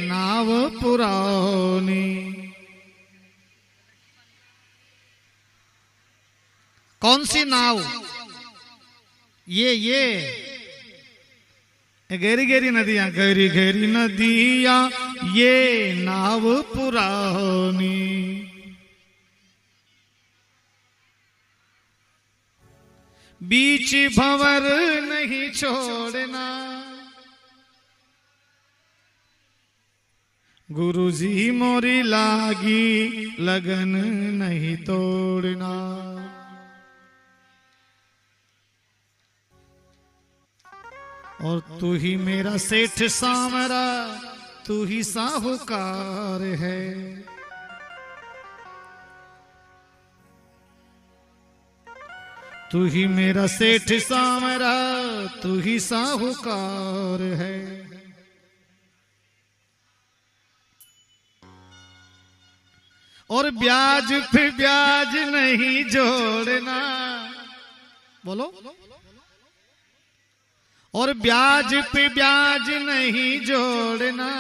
नाव पुरानी। कौन सी नाव? ये गहरी गहरी नदियां, गहरी गहरी नदियां ये नाव पुरानी। बीच भंवर नहीं छोड़ना। गुरुजी मोरी लागी लगन नहीं तोड़ना। और तू ही मेरा सेठ सामरा, तू ही साहूकार है। तू ही मेरा सेठ सामरा, तू ही साहूकार है। और ब्याज पे ब्याज नहीं जोड़ना। बोलो। और ब्याज पे ब्याज नहीं जोड़ना।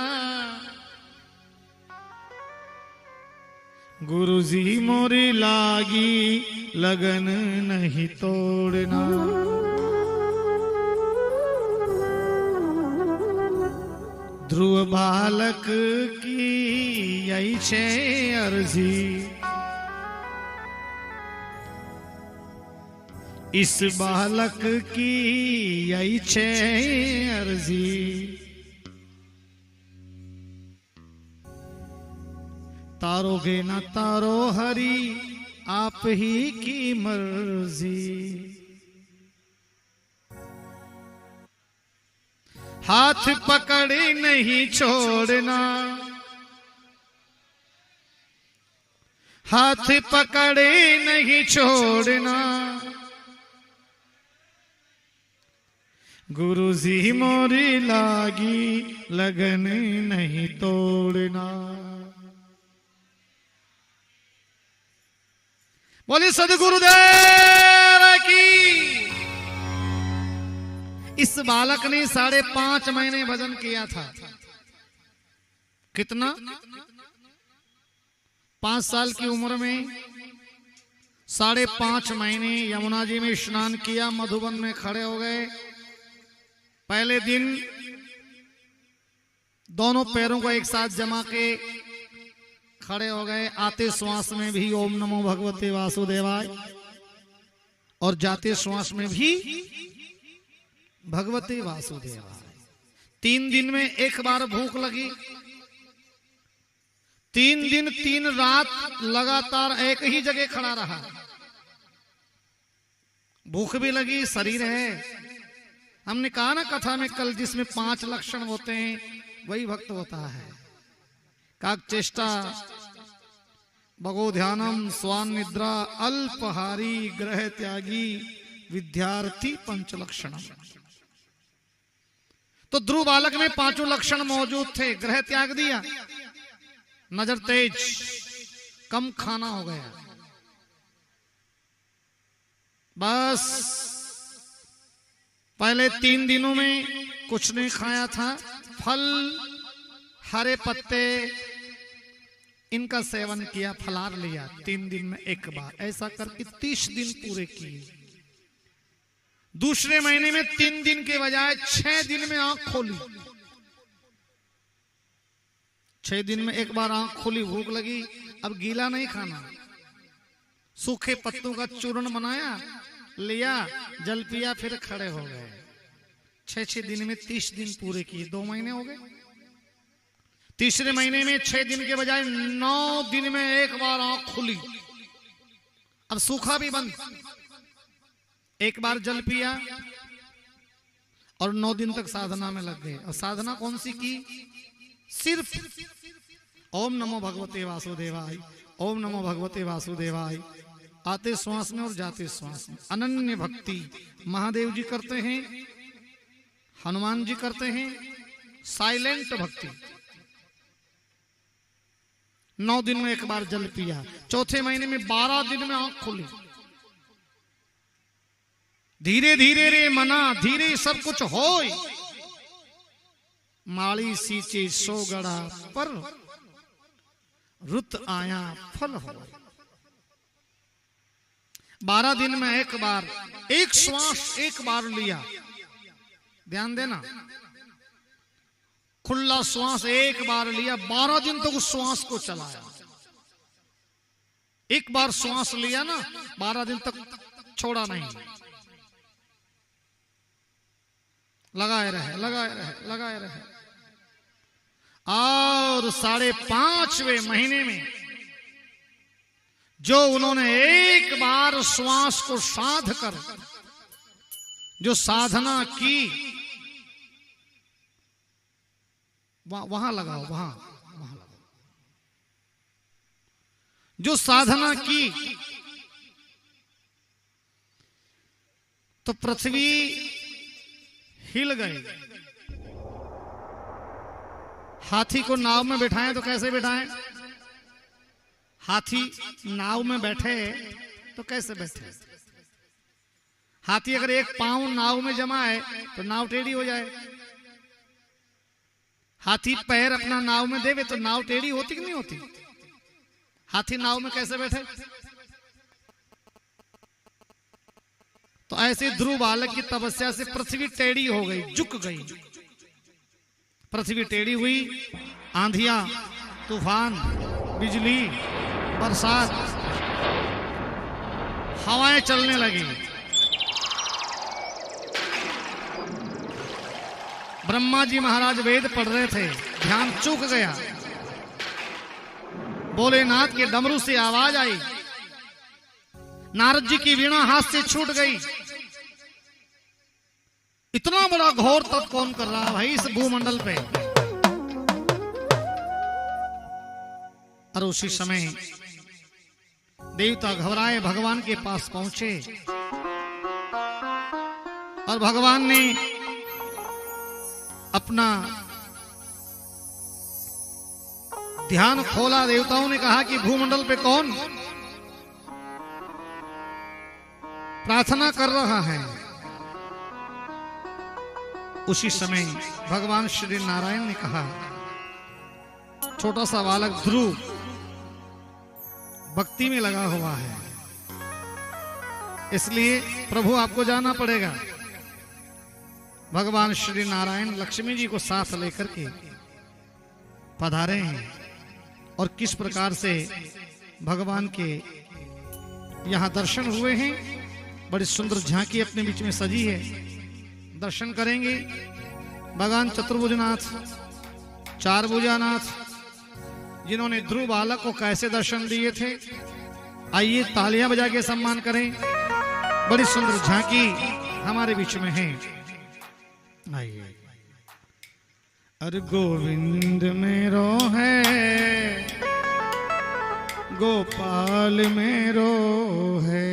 गुरुजी मोरी लागी लगन नहीं तोड़ना। ध्रुव बालक की यही छे अर्जी। इस बालक की यही छे अर्जी। तारोगे ना तारो हरि, आप ही की मर्जी। हाथ पकड़े नहीं छोड़ना। हाथ पकड़े नहीं छोड़ना। गुरुजी मोरी लागी लगन नहीं तोड़ना। बोले सदगुरुदेव की। इस बालक ने 5.5 महीने भजन किया था। कितना? 5 साल की उम्र में 5.5 महीने यमुना जी में स्नान किया, मधुबन में खड़े हो गए। पहले दिन दोनों पैरों को एक साथ जमा के खड़े हो गए। आते श्वास में भी ओम नमो भगवते वासुदेवाय, और जाते श्वास में भी भगवते वासुदेवाय। 3 दिन में एक बार भूख लगी। 3 दिन 3 रात लगातार एक ही जगह खड़ा रहा। भूख भी लगी, शरीर है। हमने कहा ना कथा में कल, जिसमें 5 लक्षण होते हैं वही भक्त होता है। काक चेष्टा, भगो ध्यानम, स्वान निद्रा, अल्पहारी, ग्रह त्यागी, विद्यार्थी, 5 लक्षण। तो ध्रुव बालक में 5 लक्षण मौजूद थे। ग्रह त्याग दिया, नजर तेज, कम खाना हो गया, बस पहले 3 दिनों में कुछ नहीं खाया था। फल, हरे पत्ते, इनका सेवन किया, फलार लिया 3 दिन में एक बार। ऐसा करके 30 दिन पूरे किए। दूसरे महीने में 3 दिन के बजाय 6 दिन में आंख खोली। 6 दिन में एक बार आंख खोली, भूख लगी। अब गीला नहीं खाना, सूखे पत्तों का चूर्ण बनाया, लिया, जल पिया, फिर खड़े हो गए। 6 दिन में 30 दिन पूरे किए। 2 महीने हो गए। तीसरे महीने में 6 दिन के बजाय 9 दिन में एक बार आंख खुली। अब सूखा भी बंद, एक बार जल पिया, और 9 दिन तक साधना में लग गए। और साधना कौन सी की? सिर्फ ओम नमो भगवते वासुदेवाय, ओम नमो भगवते वासुदेवाय। आते श्वास में और जाते श्वास में अनन्य भक्ति महादेव जी करते हैं, हनुमान जी करते हैं। साइलेंट भक्ति। 9 दिन में एक बार जल पिया। चौथे महीने में 12 दिन में आंख खुली। धीरे धीरे रे मना, धीरे सब कुछ होय। माली सींचे 100 गड़ा, पर रुत आया फल हो। 12 दिन में एक बार, एक श्वास एक बार लिया। ध्यान देना, खुला श्वास एक बार लिया। 12 दिन तक उस श्वास को चलाया। एक बार श्वास लिया ना, 12 दिन तक छोड़ा नहीं। लगाए रहे, लगाए रहे, लगाए रहे। और 5.5वें महीने में जो उन्होंने एक बार श्वास को साध कर जो साधना की, वहां लगाओ, वहां लगाओ, जो साधना की तो पृथ्वी हिल गई। हाथी को नाव में बिठाएं तो कैसे बिठाएं? हाथी नाव में बैठे तो कैसे बैठे? हाथी अगर एक पांव नाव में जमाए तो नाव टेढ़ी हो जाए। हाथी पैर अपना नाव में देवे तो नाव टेढ़ी होती कि नहीं होती? हाथी नाव में कैसे बैठे? तो ऐसे ध्रुव बालक की तपस्या से पृथ्वी टेढ़ी हो गई, झुक गई। पृथ्वी टेढ़ी हुई, आंधियां, तूफान, बिजली, बरसात, हवाएं चलने लगी। ब्रह्मा जी महाराज वेद पढ़ रहे थे, ध्यान चूक गया। भोलेनाथ के डमरू से आवाज आई, नारद जी की वीणा हाथ से छूट गई। इतना बड़ा घोर तप कौन कर रहा है भाई इस भूमंडल पे? और उसी समय देवता घबराए भगवान के पास पहुंचे और भगवान ने अपना ध्यान खोला। देवताओं ने कहा कि भूमंडल पे कौन प्रार्थना कर रहा है? उसी समय भगवान श्री नारायण ने कहा, छोटा सा बालक ध्रुव भक्ति में लगा हुआ है, इसलिए प्रभु आपको जाना पड़ेगा। भगवान श्री नारायण लक्ष्मी जी को साथ लेकर के पधारे हैं और किस प्रकार से भगवान के यहां दर्शन हुए हैं। बड़ी सुंदर झांकी अपने बीच में सजी है, दर्शन करेंगे। भगवान चतुर्भुजनाथ, चार भुजानाथ, जिन्होंने ध्रुव बालक को कैसे दर्शन दिए थे, आइए तालियां बजा के सम्मान करें। बड़ी सुंदर झांकी हमारे बीच में है, आइए। अरे गोविंद मेरो है, गोपाल मेरो है,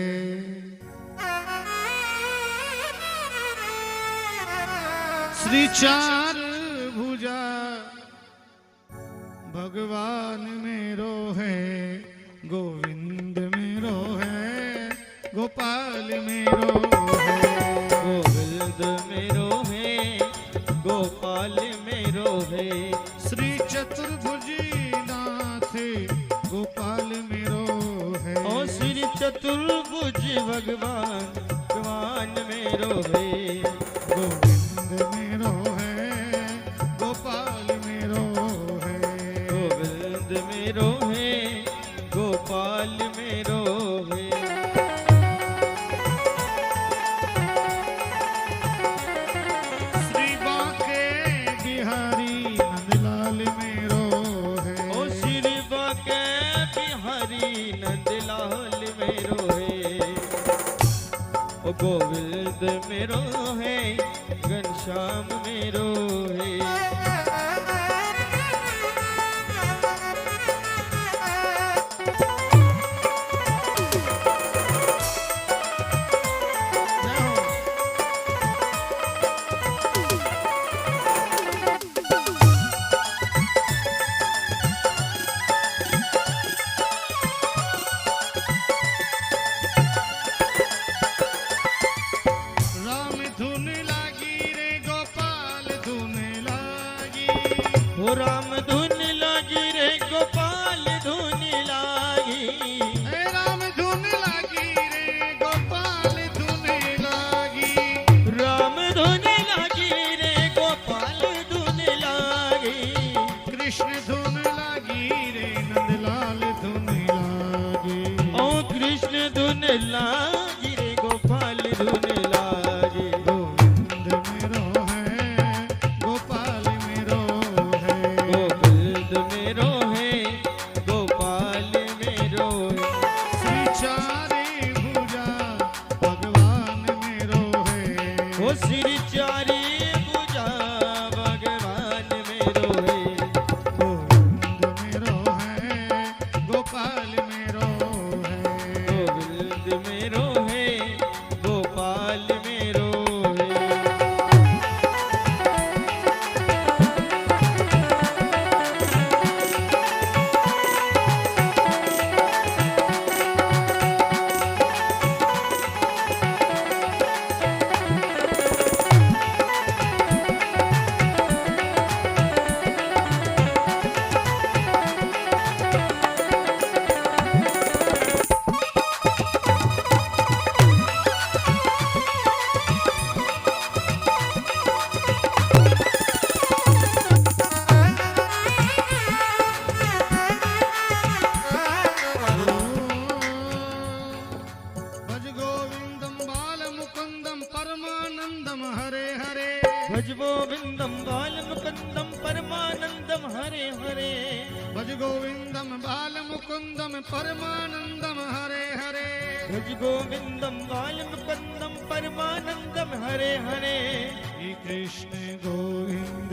श्री चार भुजा भगवान मेरो है, गोविंद मेरो है, गोपाल मेरो है, गोविंद मेरो है, गोपाल मेरो है, श्री चतुर्भुजी नाथ गोपाल मेरो है, ओ श्री चतुर्भुज भगवान भगवान मेरो है, गोविंद मेरो है, गोपाल मेरो है, गोविंद मेरो है, गोपाल मेरो है। श्री बांके बिहारी नंदलाल मेरो है, ओ श्री बांके बिहारी नंदलाल मेरो है, ओ गोविंद मेरो है, घनश्याम मेरो है। राम धुन लागी रे गोपाल धुन लागी, हो राम धुन लागी रे गोपाल धुन लागी, हे राम धुन लागी रे गोपाल धुन लागी, राम धुन लागी रे गोपाल धुन लागी, कृष्ण धुन लागी रे नंदलाल धुन लागी, ओ कृष्ण धुन लागी रे गोपाल धुन लागी, गोविंद मेरो है, गोविंदम बालमुकुंदम परमानंदम हरे हरे भज गोविंदम बाल मुकुंदम परमानंदम हरे हरे भज गोविंदम बालमुकुंदम परमानंदम हरे हरे श्री कृष्ण गोविंद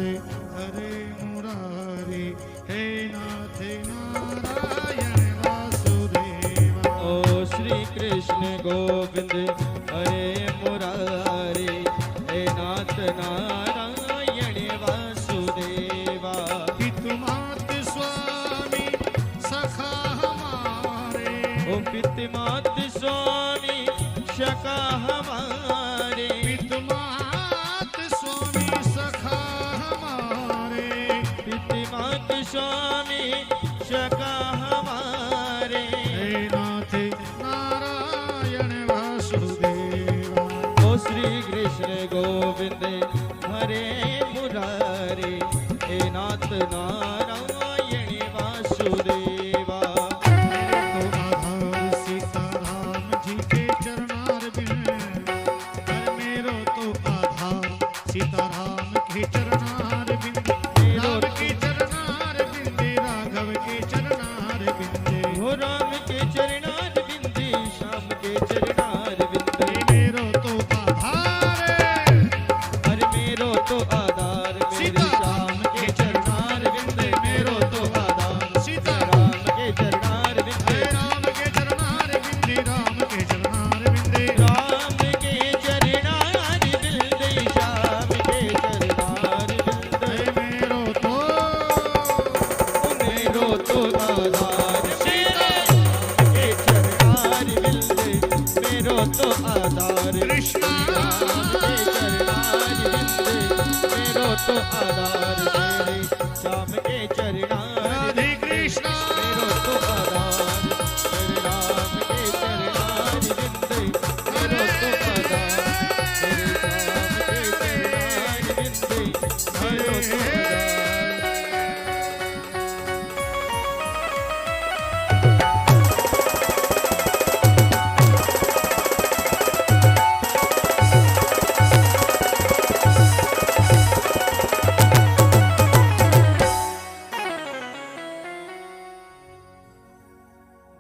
हरे मुरारी हे नाथ नारायण वासुदेवा ओ श्री कृष्ण गोविंद हरे मुरारी हे नाथ नारायण वासुदेवा पितु मात स्वामी सखा हमारे ओ पिता मात स्वामी शका हमारे पितु मात स्वामी सखा हमारे पिता मात स्वामी शका हमारे हे नाथ नारायण वासुदेवा ओ श्री कृष्ण गोविंद हरे मुरारी हे नाथ नारायण वासुदेवा तो आधार सीताराम जी के चरणार बिन कर मेरो तो आधार सीताराम के चरणार बिन राम के चरणार बिंदे राघव के चरणार बिंदे हो राम के चरणार बिंदे श्याम के चरणार बिंदे मेरो तो आधार हरे मेरो तो आधार मेरे सीताराम श्याम के चरणार बिंदे मेरो तो आधार सीताराम राम के चरणार बिंदे राम के चरणार बिंदे राम के चरणार बिंदे राम के चरणार बिंदे श्याम के चरणार बिंदे मेरो तो आधार के चरणार बिंदे मेरो तो आधार कृष्णा के चरणार बिंदे मेरो तो आधार मेरे श्याम के चरणार राधे कृष्णा मेरो तो आधार मेरे राम के चरणार बिंदे मेरो तो आधार मेरे श्याम के चरणार बिंदे मेरो तो आधार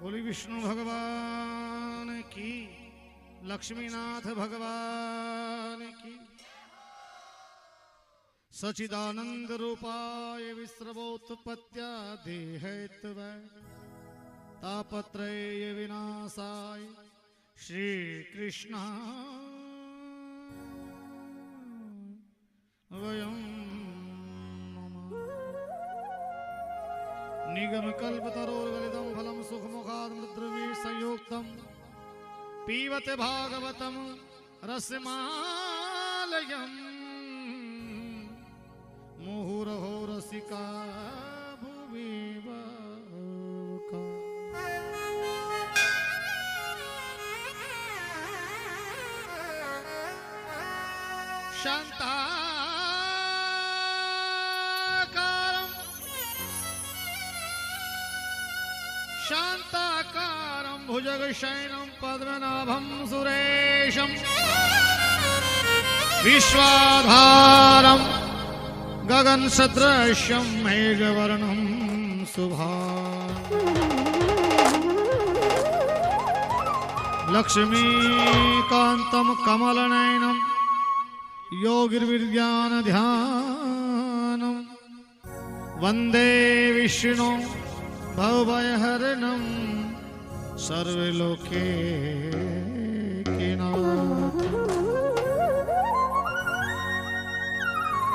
बोली विष्णु भगवान की लक्ष्मीनाथ भगवान की सचिदानंद रूपाय विश्रवोत्पत्त्यादि हेतवे तापत्रय विनाशाय श्री कृष्ण वयं निगम कल्पतरोर्गलितं फलं सुखमुखादमृद्रवी संयुक्तं पीबते भागवतं रसमालयम् मुहुरहो रसिका भुवि बाका। शान्ताकारं भुजगशयनं पद्मनाभं सुरेशं विश्वाधारं गगनसदृशं मेघवर्णं शुभांगं लक्ष्मीकान्तं कमलनयनं योगिर्विज्ञानध्यानं वन्दे विष्णु भवभयहरणं सर्वलोकैकनाथं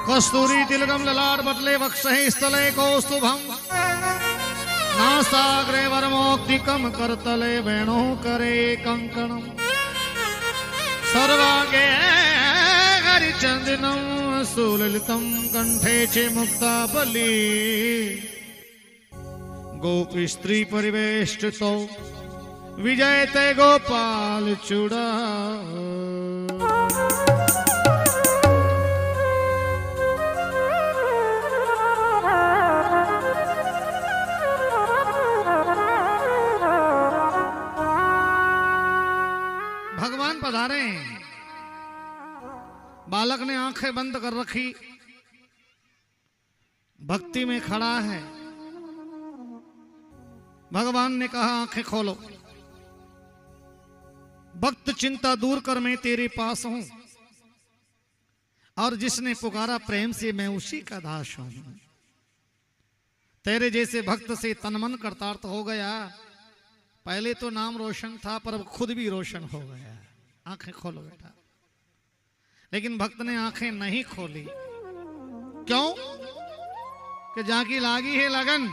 कस्तूरी तिलकं ललाट बटले वक्षहि स्थले कौस्तुभं नासाग्रे वरमौक्तिकं करतले वेणुः करे कङ्कणं सर्वाङ्गे हरिचन्दनं सुललितं कंठे च मुक्तावली गोपी स्त्री परिवेष्टितो विजयते गोपाल चूड़ा। भगवान पधारे। बालक ने आंखें बंद कर रखी, भक्ति में खड़ा है। भगवान ने कहा आंखें खोलो, भक्त चिंता दूर कर, मैं तेरे पास हूं, और जिसने पुकारा प्रेम से मैं उसी का दास हूं। तेरे जैसे भक्त से तन मन कृतार्थ हो गया। पहले तो नाम रोशन था, पर अब खुद भी रोशन हो गया। आंखें खोलो बेटा। लेकिन भक्त ने आंखें नहीं खोली। क्यों? कि जाकी लागी है लगन,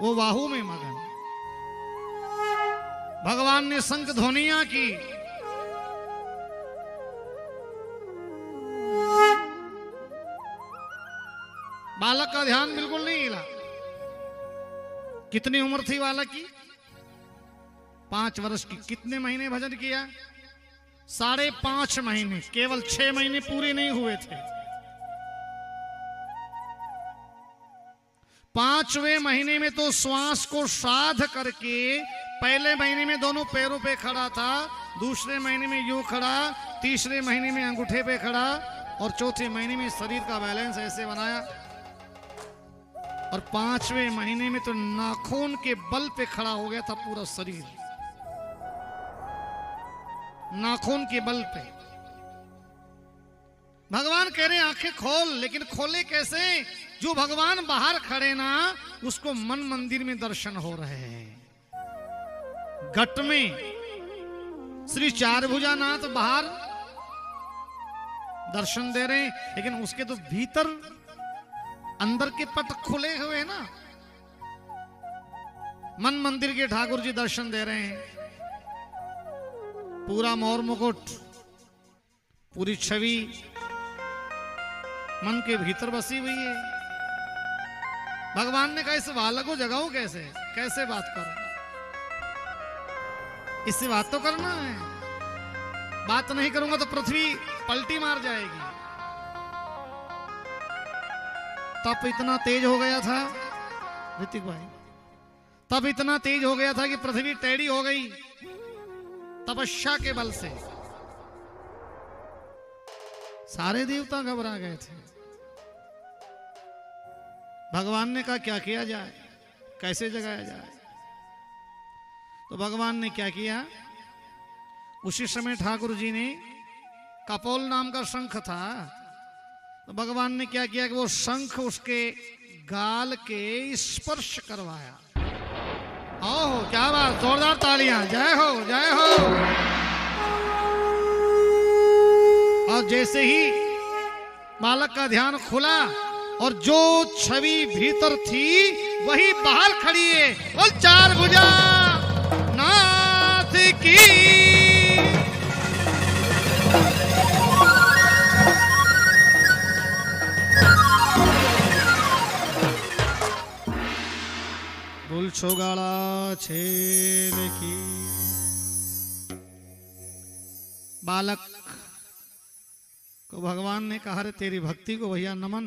वो बाहू में मगन। भगवान ने शंख ध्वनियां की, बालक का ध्यान बिल्कुल नहीं हिला। कितनी उम्र थी बालक की? 5 वर्ष की। कितने महीने भजन किया? 5.5 महीने। केवल 6 महीने पूरे नहीं हुए थे। 5वें महीने में तो श्वास को साध करके, पहले महीने में दोनों पैरों पे खड़ा था, दूसरे महीने में यूं खड़ा, तीसरे महीने में अंगूठे पे खड़ा, और चौथे महीने में शरीर का बैलेंस ऐसे बनाया, और 5वें महीने में तो नाखून के बल पे खड़ा हो गया था पूरा शरीर, नाखून के बल पे। भगवान कह रहे आंखें खोल, लेकिन खोले कैसे? जो भगवान बाहर खड़े ना, उसको मन मंदिर में दर्शन हो रहे हैं। घट में श्री चार भुजानाथ बाहर दर्शन दे रहे हैं, लेकिन उसके तो भीतर अंदर के पट खुले हुए ना। मन मंदिर के ठाकुर जी दर्शन दे रहे हैं। पूरा मोर मुकुट, पूरी छवि मन के भीतर बसी हुई है। भगवान ने कहा इस बालक को जगाऊं कैसे? कैसे बात करूं? इससे बात तो करना है। बात नहीं करूंगा तो पृथ्वी पलटी मार जाएगी। तप इतना तेज हो गया था ऋतिक भाई, तब इतना तेज हो गया था कि पृथ्वी टेढ़ी हो गई तपस्या के बल से। सारे देवता घबरा गए थे। भगवान ने कहा क्या किया जाए, कैसे जगाया जाए? तो भगवान ने क्या किया? उसी समय ठाकुर जी ने, कपोल नाम का शंख था, तो भगवान ने क्या किया कि वो शंख उसके गाल के स्पर्श करवाया। ओह क्या बात, जोरदार तालियां, जय हो जय हो। और जैसे ही बालक का ध्यान खुला और जो छवि भीतर थी वही बाहर खड़ी है। और चार भुजा नाथ की बुलछो गाड़ा छेल की। बालक को भगवान ने कहा रे तेरी भक्ति को भैया नमन,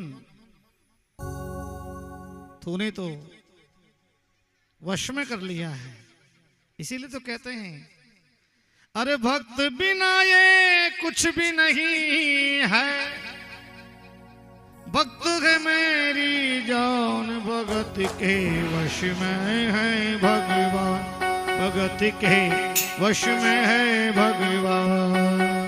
तूने तो वश में कर लिया है। इसीलिए तो कहते हैं अरे भक्त बिना ये कुछ भी नहीं है, भक्त है मेरी जान भगत के वश में है भगवान, भगत के वश में है भगवान।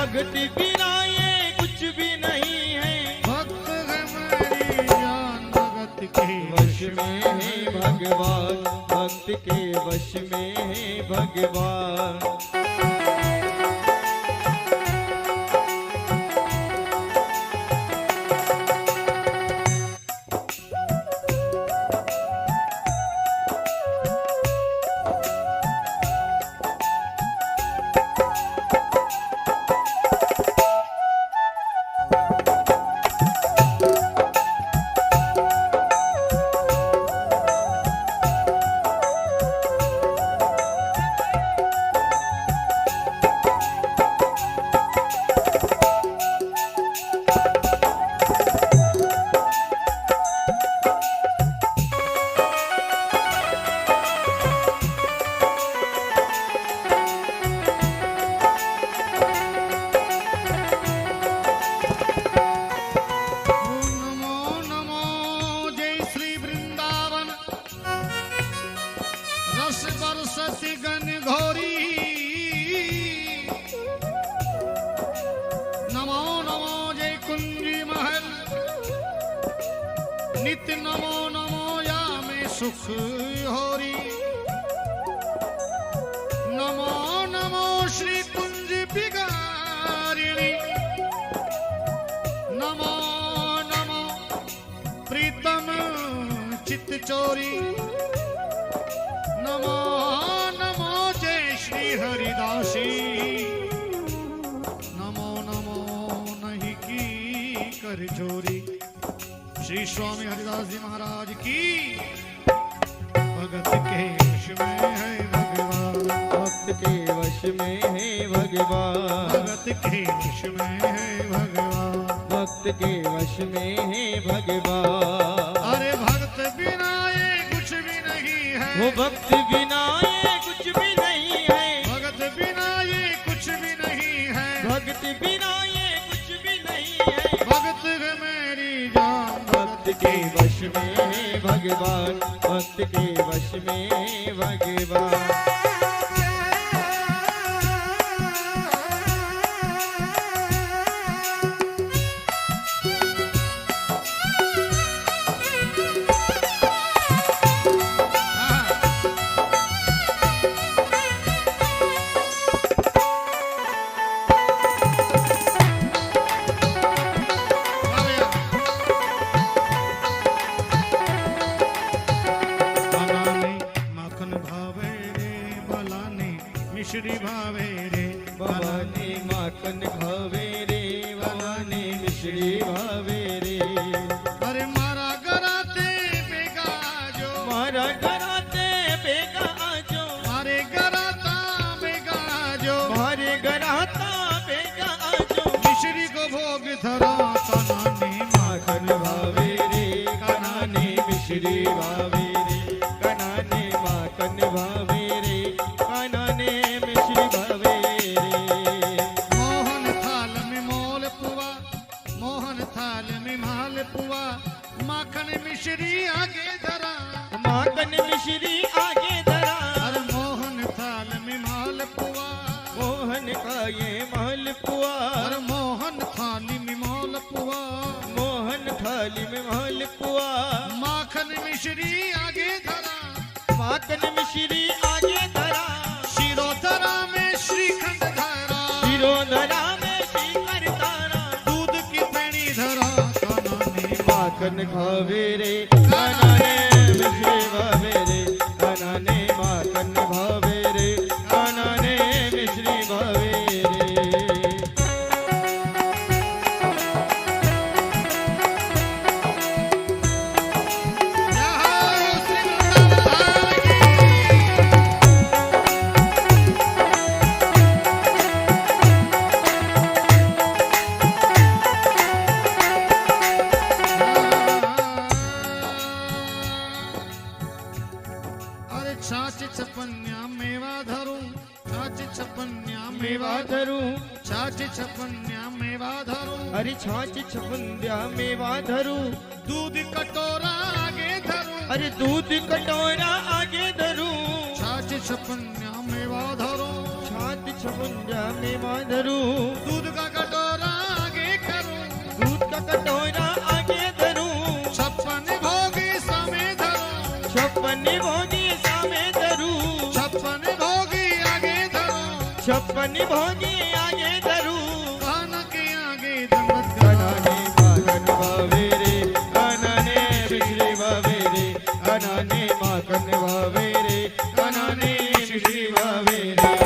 भक्ति बिना ये कुछ भी नहीं है, भक्त है मेरी जान भगत के वश में है भगवान, भक्त के वश में है भगवान। नित्य नमो नमो या में सुख होरी। नमो नमो श्री कुंज बिगारिणी। नमो नमो प्रीतम चित्त चोरी। नमो नमो जय श्री हरिदासी। नमो नमो नहीं की कर चोरी। श्री स्वामी हरिदास जी महाराज की। भगत के वश में है भगवान। भक्त के वश में है भगवान। भगत के वश में है भगवान। भक्त के वश में है भगवान। अरे भक्त बिना ये कुछ भी नहीं है। वो भक्त बिना ये कुछ भी नहीं है। भगत बिना ये कुछ भी नहीं है। भक्त बिना ये कुछ भी नहीं है। भगत है मेरी जान। भक्त के वश में है भगवान। भक्त के वश में है भगवान। मिश्री भावे रे भवानी माखन खावे रे। भवानी मिश्री भावे रे। अरे मारा गराते बेगा जो। मारा घराते बेगा आजो। मारे गराता बेगा जो। मारे घराता बेगा आजो। मिश्री को भोग धरा कनानी माखन भावे रे। कनाने मिश्री भावे रे। कनाने माखन भावे रे। कनाने मिश्री भावे रे। मोहन थाल में मोल पुआ। मोहन थाल में माल पुआ। माखन मिश्री आगे धरा। माखन मिश्री आगे धरा। अरे मोहन थाल में माल पुआ। मोहन का ये महल पुआ। अरे मोहन थाली में माल पुआ। मोहन थाली में महल पुआ। माखन मिश्री आगे धरा। माखन मिश्री आगे धरा। शिरोधरा में श्रीखंड धरा। शिरोधरा में श्रीकर तारा। दूध की पेड़ी धरा कनानी माखन खावे रे। कनाने मिश्री भावे रे। कनाने माखन भावे रे। कनाने मिश्री भावे रे। अरे छाछ छपन्या मेवा धरू। छाछ छपन्या मेवा मेवा धरू। छाछ छपन्या मेवा धरू। अरे छाछ छपुंद्या मेवा धरू। दूध कटोरा आगे धरू। अरे दूध कटोरा आगे धरू। छाछ छपन्या मेवा धरू। छाछ छपुंद्या मेवा धरू। दूध का कटोरा आगे करूं। दूध का कटोरा आगे धरू। छप्पन भोगी समे धरू। छप्पन भोगी सामे धरू। छप्पन भोगी आगे धरू। छप्पन भोगी आगे धरू। कान के आगे दंडवत कनाने माखन भावे रे। कनाने मिश्री भावे रे। कनाने माखन भावे रे। कनाने मिश्री भावे रे।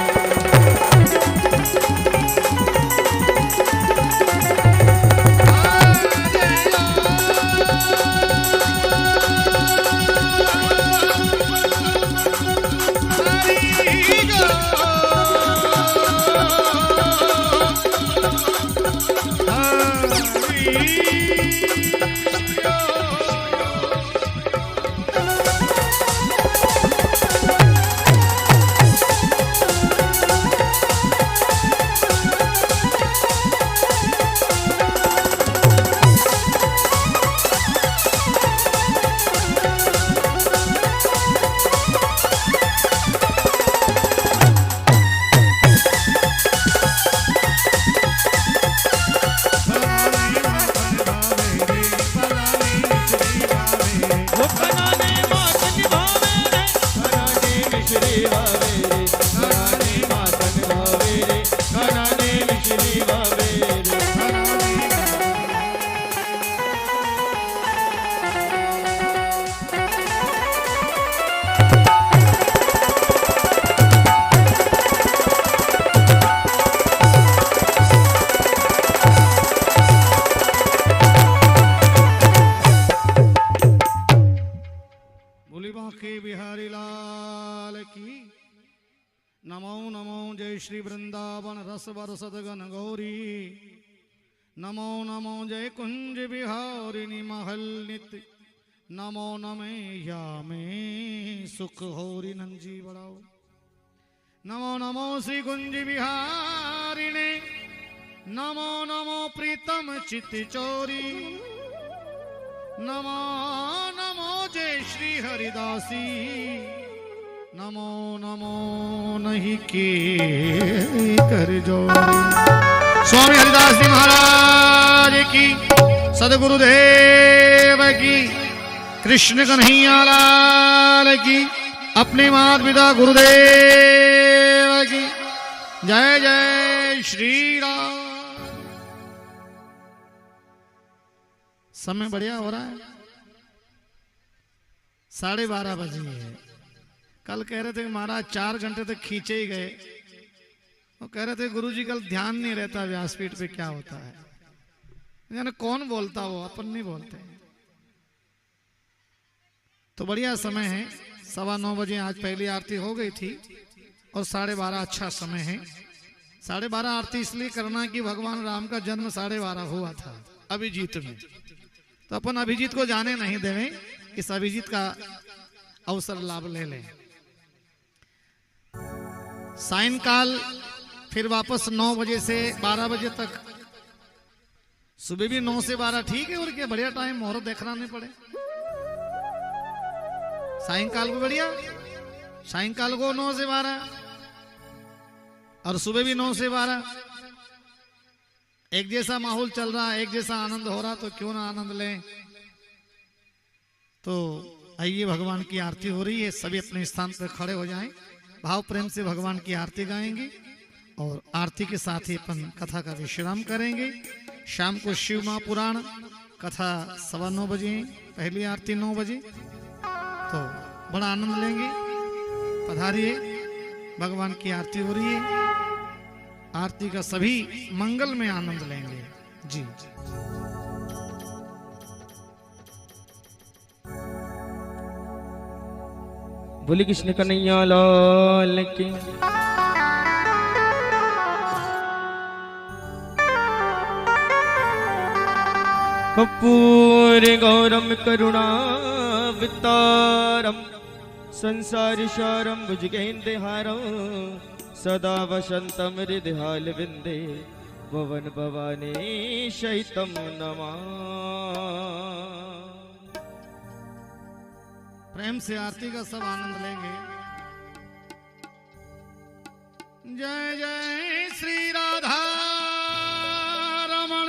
बांके बिहारी लाल की। नमो नमो जय श्री वृंदावन रस बरसत गन गौरी। नमो नमो जय कुंज बिहारिणी महल नित्य। नमो नमे या में सुख होरी नंजी बढ़ाओ। नमो नमो श्री कुंज बिहारिणे। नमो नमो प्रीतम चित चोरी। नमो नमो जय श्री हरिदासी। नमो नमो नहीं के कर जोड़ी। स्वामी हरिदास जी महाराज की, सदगुरुदेव की, कृष्ण कन्हैया लाल की, अपने माता पिता गुरुदेव की जय जय श्री राम। समय बढ़िया हो रहा है, 12:30 बजे है। कल कह रहे थे महाराज 4 घंटे तक खींचे ही गए। वो कह रहे थे गुरुजी कल ध्यान नहीं रहता व्यासपीठ पे क्या होता है। यानी कौन बोलता, वो अपन नहीं बोलते। तो बढ़िया समय है, 9:15 बजे आज पहली आरती हो गई थी और 12:30 अच्छा समय है। 12:30 आरती इसलिए करना कि भगवान राम का जन्म 12:30 हुआ था अभिजीत में। तो अपन अभिजीत को जाने नहीं देवें, इस अभिजीत का अवसर लाभ ले लें। सायंकाल फिर वापस 9 बजे से 12 बजे तक। सुबह भी 9 से 12 ठीक है, और क्या बढ़िया टाइम, मुहूर्त देखना नहीं पड़े। सायंकाल को बढ़िया, सायंकाल को 9 से 12 और सुबह भी 9 से 12। एक जैसा माहौल चल रहा है, एक जैसा आनंद हो रहा, तो क्यों ना आनंद लें। तो आइए, भगवान की आरती हो रही है, सभी अपने स्थान पर खड़े हो जाएं। भाव प्रेम से भगवान की आरती गाएंगे और आरती के साथ ही अपन कथा का विश्राम करेंगे। शाम को शिव महापुराण कथा 9:15 बजे, पहली आरती 9 बजे। तो बड़ा आनंद लेंगे, पधारिए। भगवान की आरती हो रही है, आरती का सभी मंगल में आनंद लेंगे जी। बोले कृष्ण कन्हैया लाल की। कपूर गौरम करुणावतारम संसार सारम भुजगेन्द्रहारम सदा वसंतम हृदयाल विंदे भवन भवानी शैतम नमः। प्रेम से आरती का सब आनंद लेंगे। जय जय श्री राधा रमण।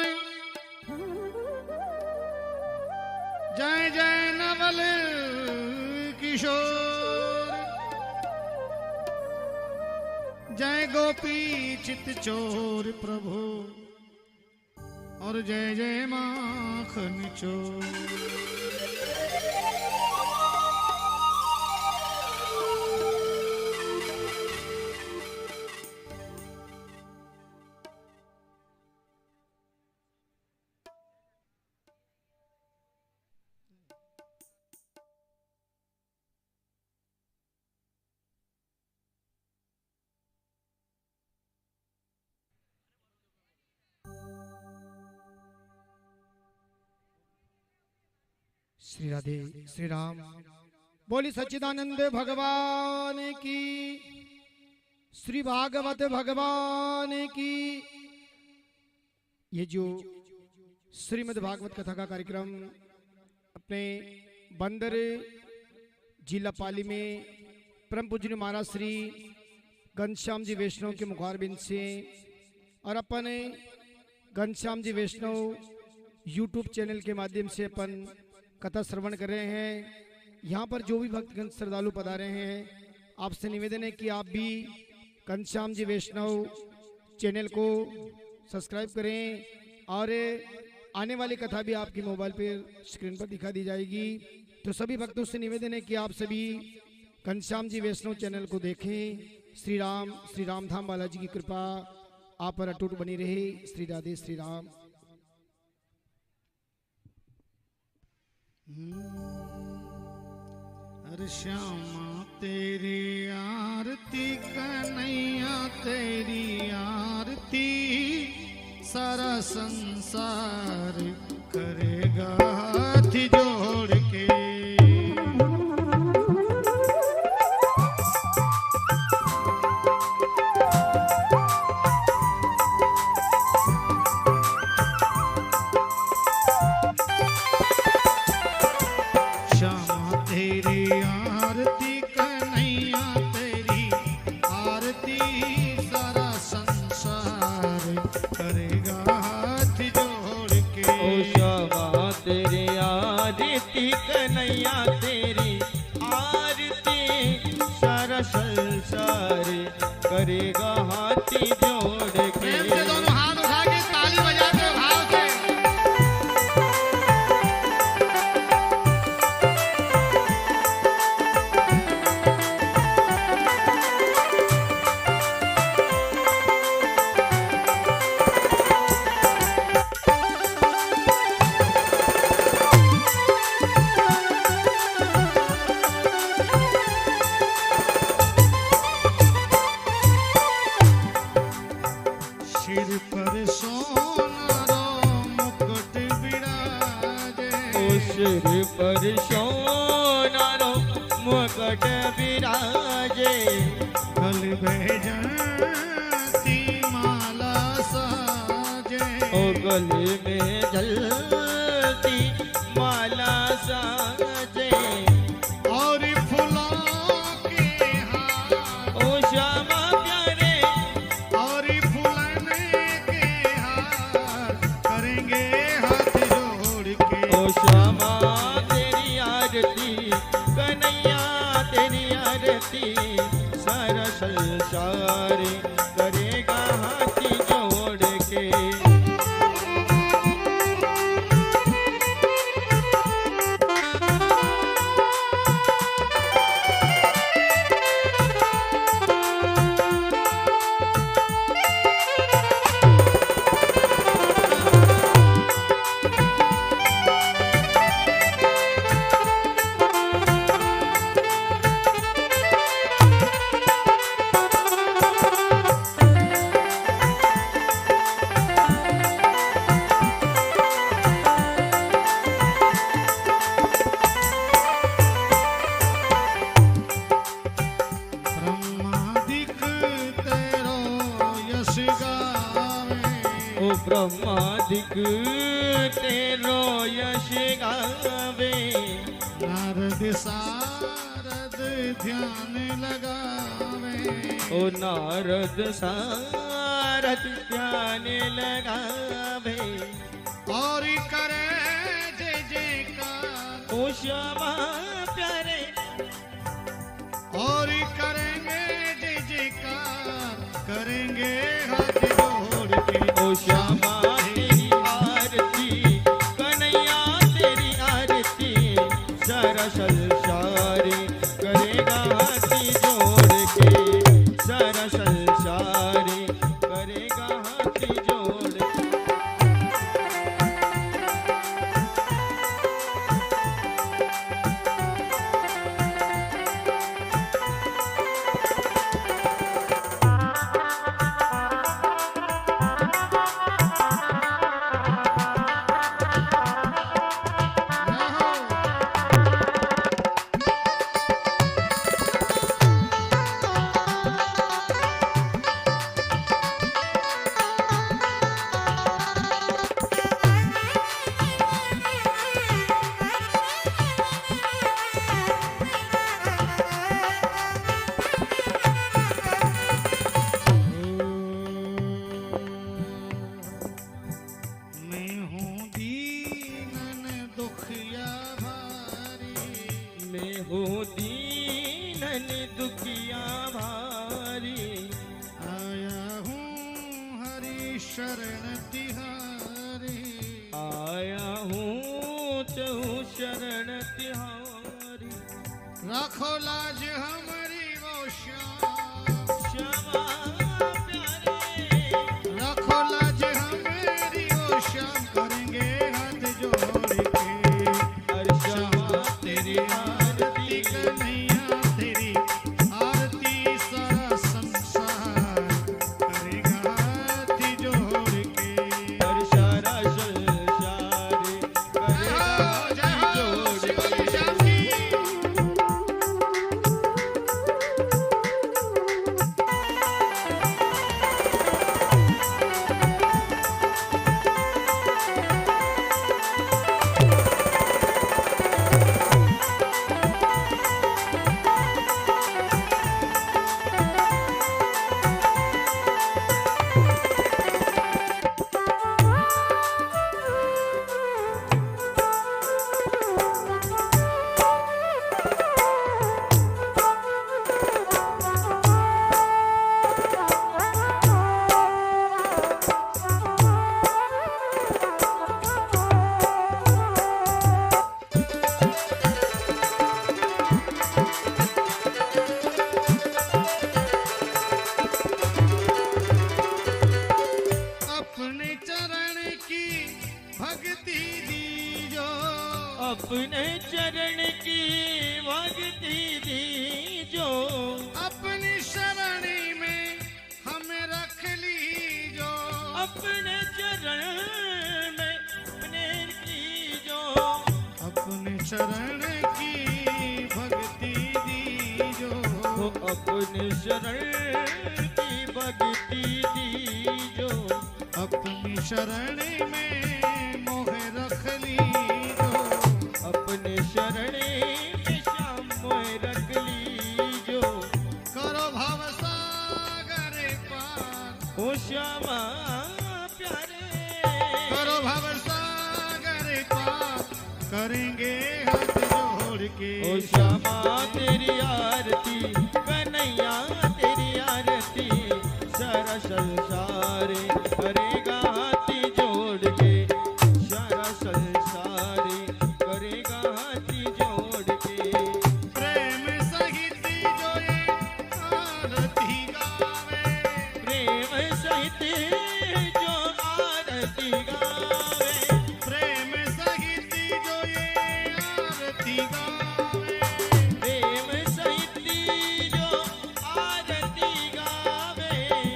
जय जय नवल किशोर। जय गोपी चित चोर प्रभु और जय जय माखन चोर। श्री राधे श्री राम। बोली सच्चिदानंद भगवान की, श्री भागवत भगवान की। ये जो श्रीमद् भागवत कथा का कार्यक्रम अपने बंदर जिला पाली में परम पूज्य महाराज श्री घनश्याम जी वैष्णव के मुखारबिंद से और अपन घनश्याम जी वैष्णव यूट्यूब चैनल के माध्यम से अपन कथा श्रवण कर रहे हैं। यहाँ पर जो भी भक्तगण श्रद्धालु पधारे हैं, आपसे निवेदन है कि आप भी घनश्याम जी वैष्णव चैनल को सब्सक्राइब करें और आने वाली कथा भी आपकी मोबाइल पर स्क्रीन पर दिखा दी जाएगी। तो सभी भक्तों से निवेदन है कि आप सभी घनश्याम जी वैष्णव चैनल को देखें। श्री राम धाम बालाजी की कृपा आप पर अटूट बनी रहे। श्री राधे श्री राम। अरे श्यामा तेरी आरती कन्हैया तेरी आरती सारा संसार करेगा हाथ जोड़ के। कन्हैया तेरी आरती सारा संसार करेगा हाथी जोड़ के। दोनों हाथ उठा के ताली बजाते भाव से। सिर पर सोनारो मुकुट विराजे, सिर पर सोनारो मुकुट विराजे, गल बैजंती माला साजे, ओ गले में जलती माला साजे, और फूलों के हार, ओ श्यामा प्यारे और फूलन के हार करेंगे हाथ जोड़ के। ओ श्यामा तेरी आरती कन्हैया तेरी आरती सारा संसार करेगा हाथी जोड़ के। ब्रह्मादिक तेरो यश गावे, नारद सारद ध्यान लगावे, ओ नारद सारद ध्यान लगावे, और करे जय जयकार, ओ श्यामा प्यारे और करेंगे जय जयकार करेंगे हाथ जोड़ के। ओ श्यामा तेरी आरती कन्हैया तेरी आरती सारा संसार करेगा हाथी जोड़ के, सारा संसार करेगा हाथी जोड़ के। दुखिया भारी, आया हूँ हरि शरण तिहारी, आया हूँ तो शरण तिहारी, राखो लाज हमारी वो श्याम, श्यामा प्यारे, राखो लाज हमारी वो श्याम करेंगे हाथ जोड़ के। हर श्यामा तेरी आरती करने अपने शरण की भक्ति दीजो, अपनी शरण में मोह रख लीजो, अपने शरण में श्याम मोह रख लीजो। करो भव सागर पार, ओ श्यामा प्यारे, करो भव सागर पार, करेंगे हाथ जोड़ के। ओ श्यामा तेरी आरती, कन्हैया तेरी आरती, सारा संसार करेगा हाथी जोड़ के, सारा संसार करेगा हाथी जोड़ के। प्रेम सहित जो ये आरती गावे, प्रेम सहित जो आरती गावे, प्रेम सहित जो ये आरती गावे, प्रेम सहित जो आरती गावे,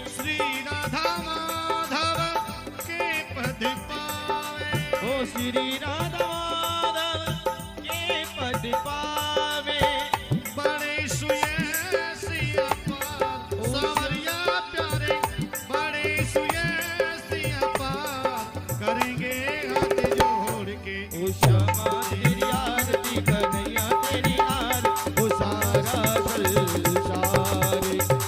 श्री राधा माधव के पद पावे, ओ श्री राधा माधव के पद पावे। बड़े सुयसी अपार, सावरिया प्यारे, बड़े सुयसी अपार, करेंगे हाथ जोड़ के। ओ श्यामा तेरी आरती, कन्हैया तेरी आरती, ओ सारा संसार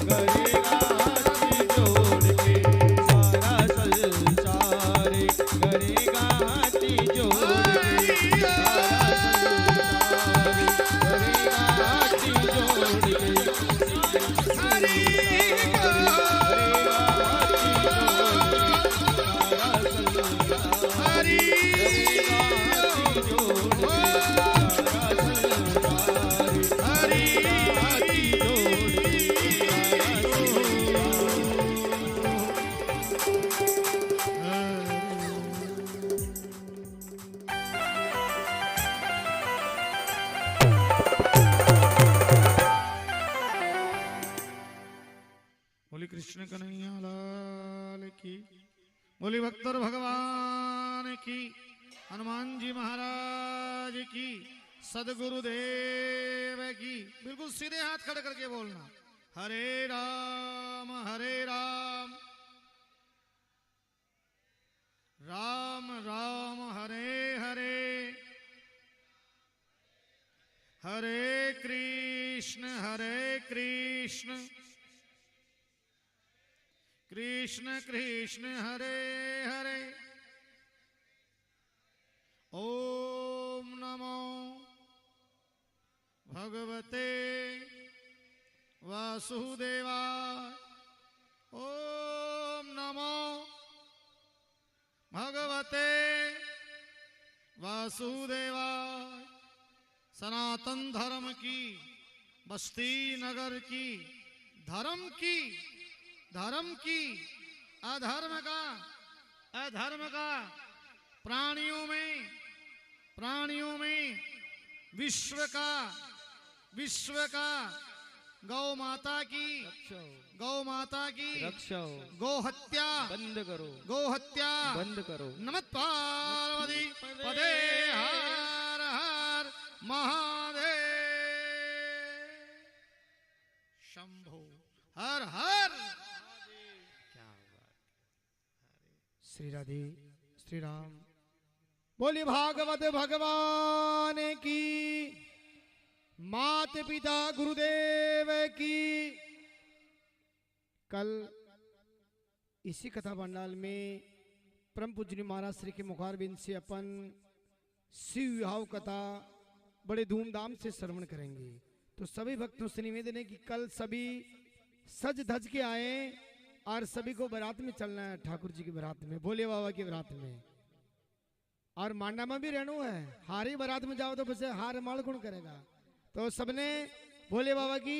करेगा हाथ जोड़ के, सारा संसार करेगा हाथ जोड़ के, सारा संसार करेगा हाथ जोड़ के। हरि हरि बोली कृष्ण कन्हैया लाल की, बोली भक्तर भगवान की, हनुमान जी महाराज की, सदगुरुदेव की। बिल्कुल सीधे हाथ खड़े करके बोलना, हरे राम राम राम हरे हरे, हरे कृष्ण कृष्ण कृष्ण हरे हरे। ओम नमो भगवते वासुदेवाय, ओम नमो भगवते वासुदेवाय। सनातन धर्म की, बस्ती नगर की, धर्म की, अधर्म का, प्राणियों में विश्व का, गौ माता की, रक्षो गौ हत्या बंद करो। नमः पार्वती पदे, हर हर महादेव शंभो, हर हर। श्री राधे श्री राम। बोली भागवत भगवान की, मात पिता गुरुदेव की। कल इसी कथा पंडाल में परम पूज्य महाराज श्री के मुखारबिंद से अपन शिव विवाह कथा बड़े धूमधाम से श्रवण करेंगे। तो सभी भक्तों से निवेदन है कि कल सभी सज धज के आए और सभी को बारात में चलना है, ठाकुर जी की बारात में, भोले बाबा की बारात में। और मांडा में भी रहना है, हारी बारात में जाओ तो बस हार माल कौन करेगा। तो सबने भोले बाबा की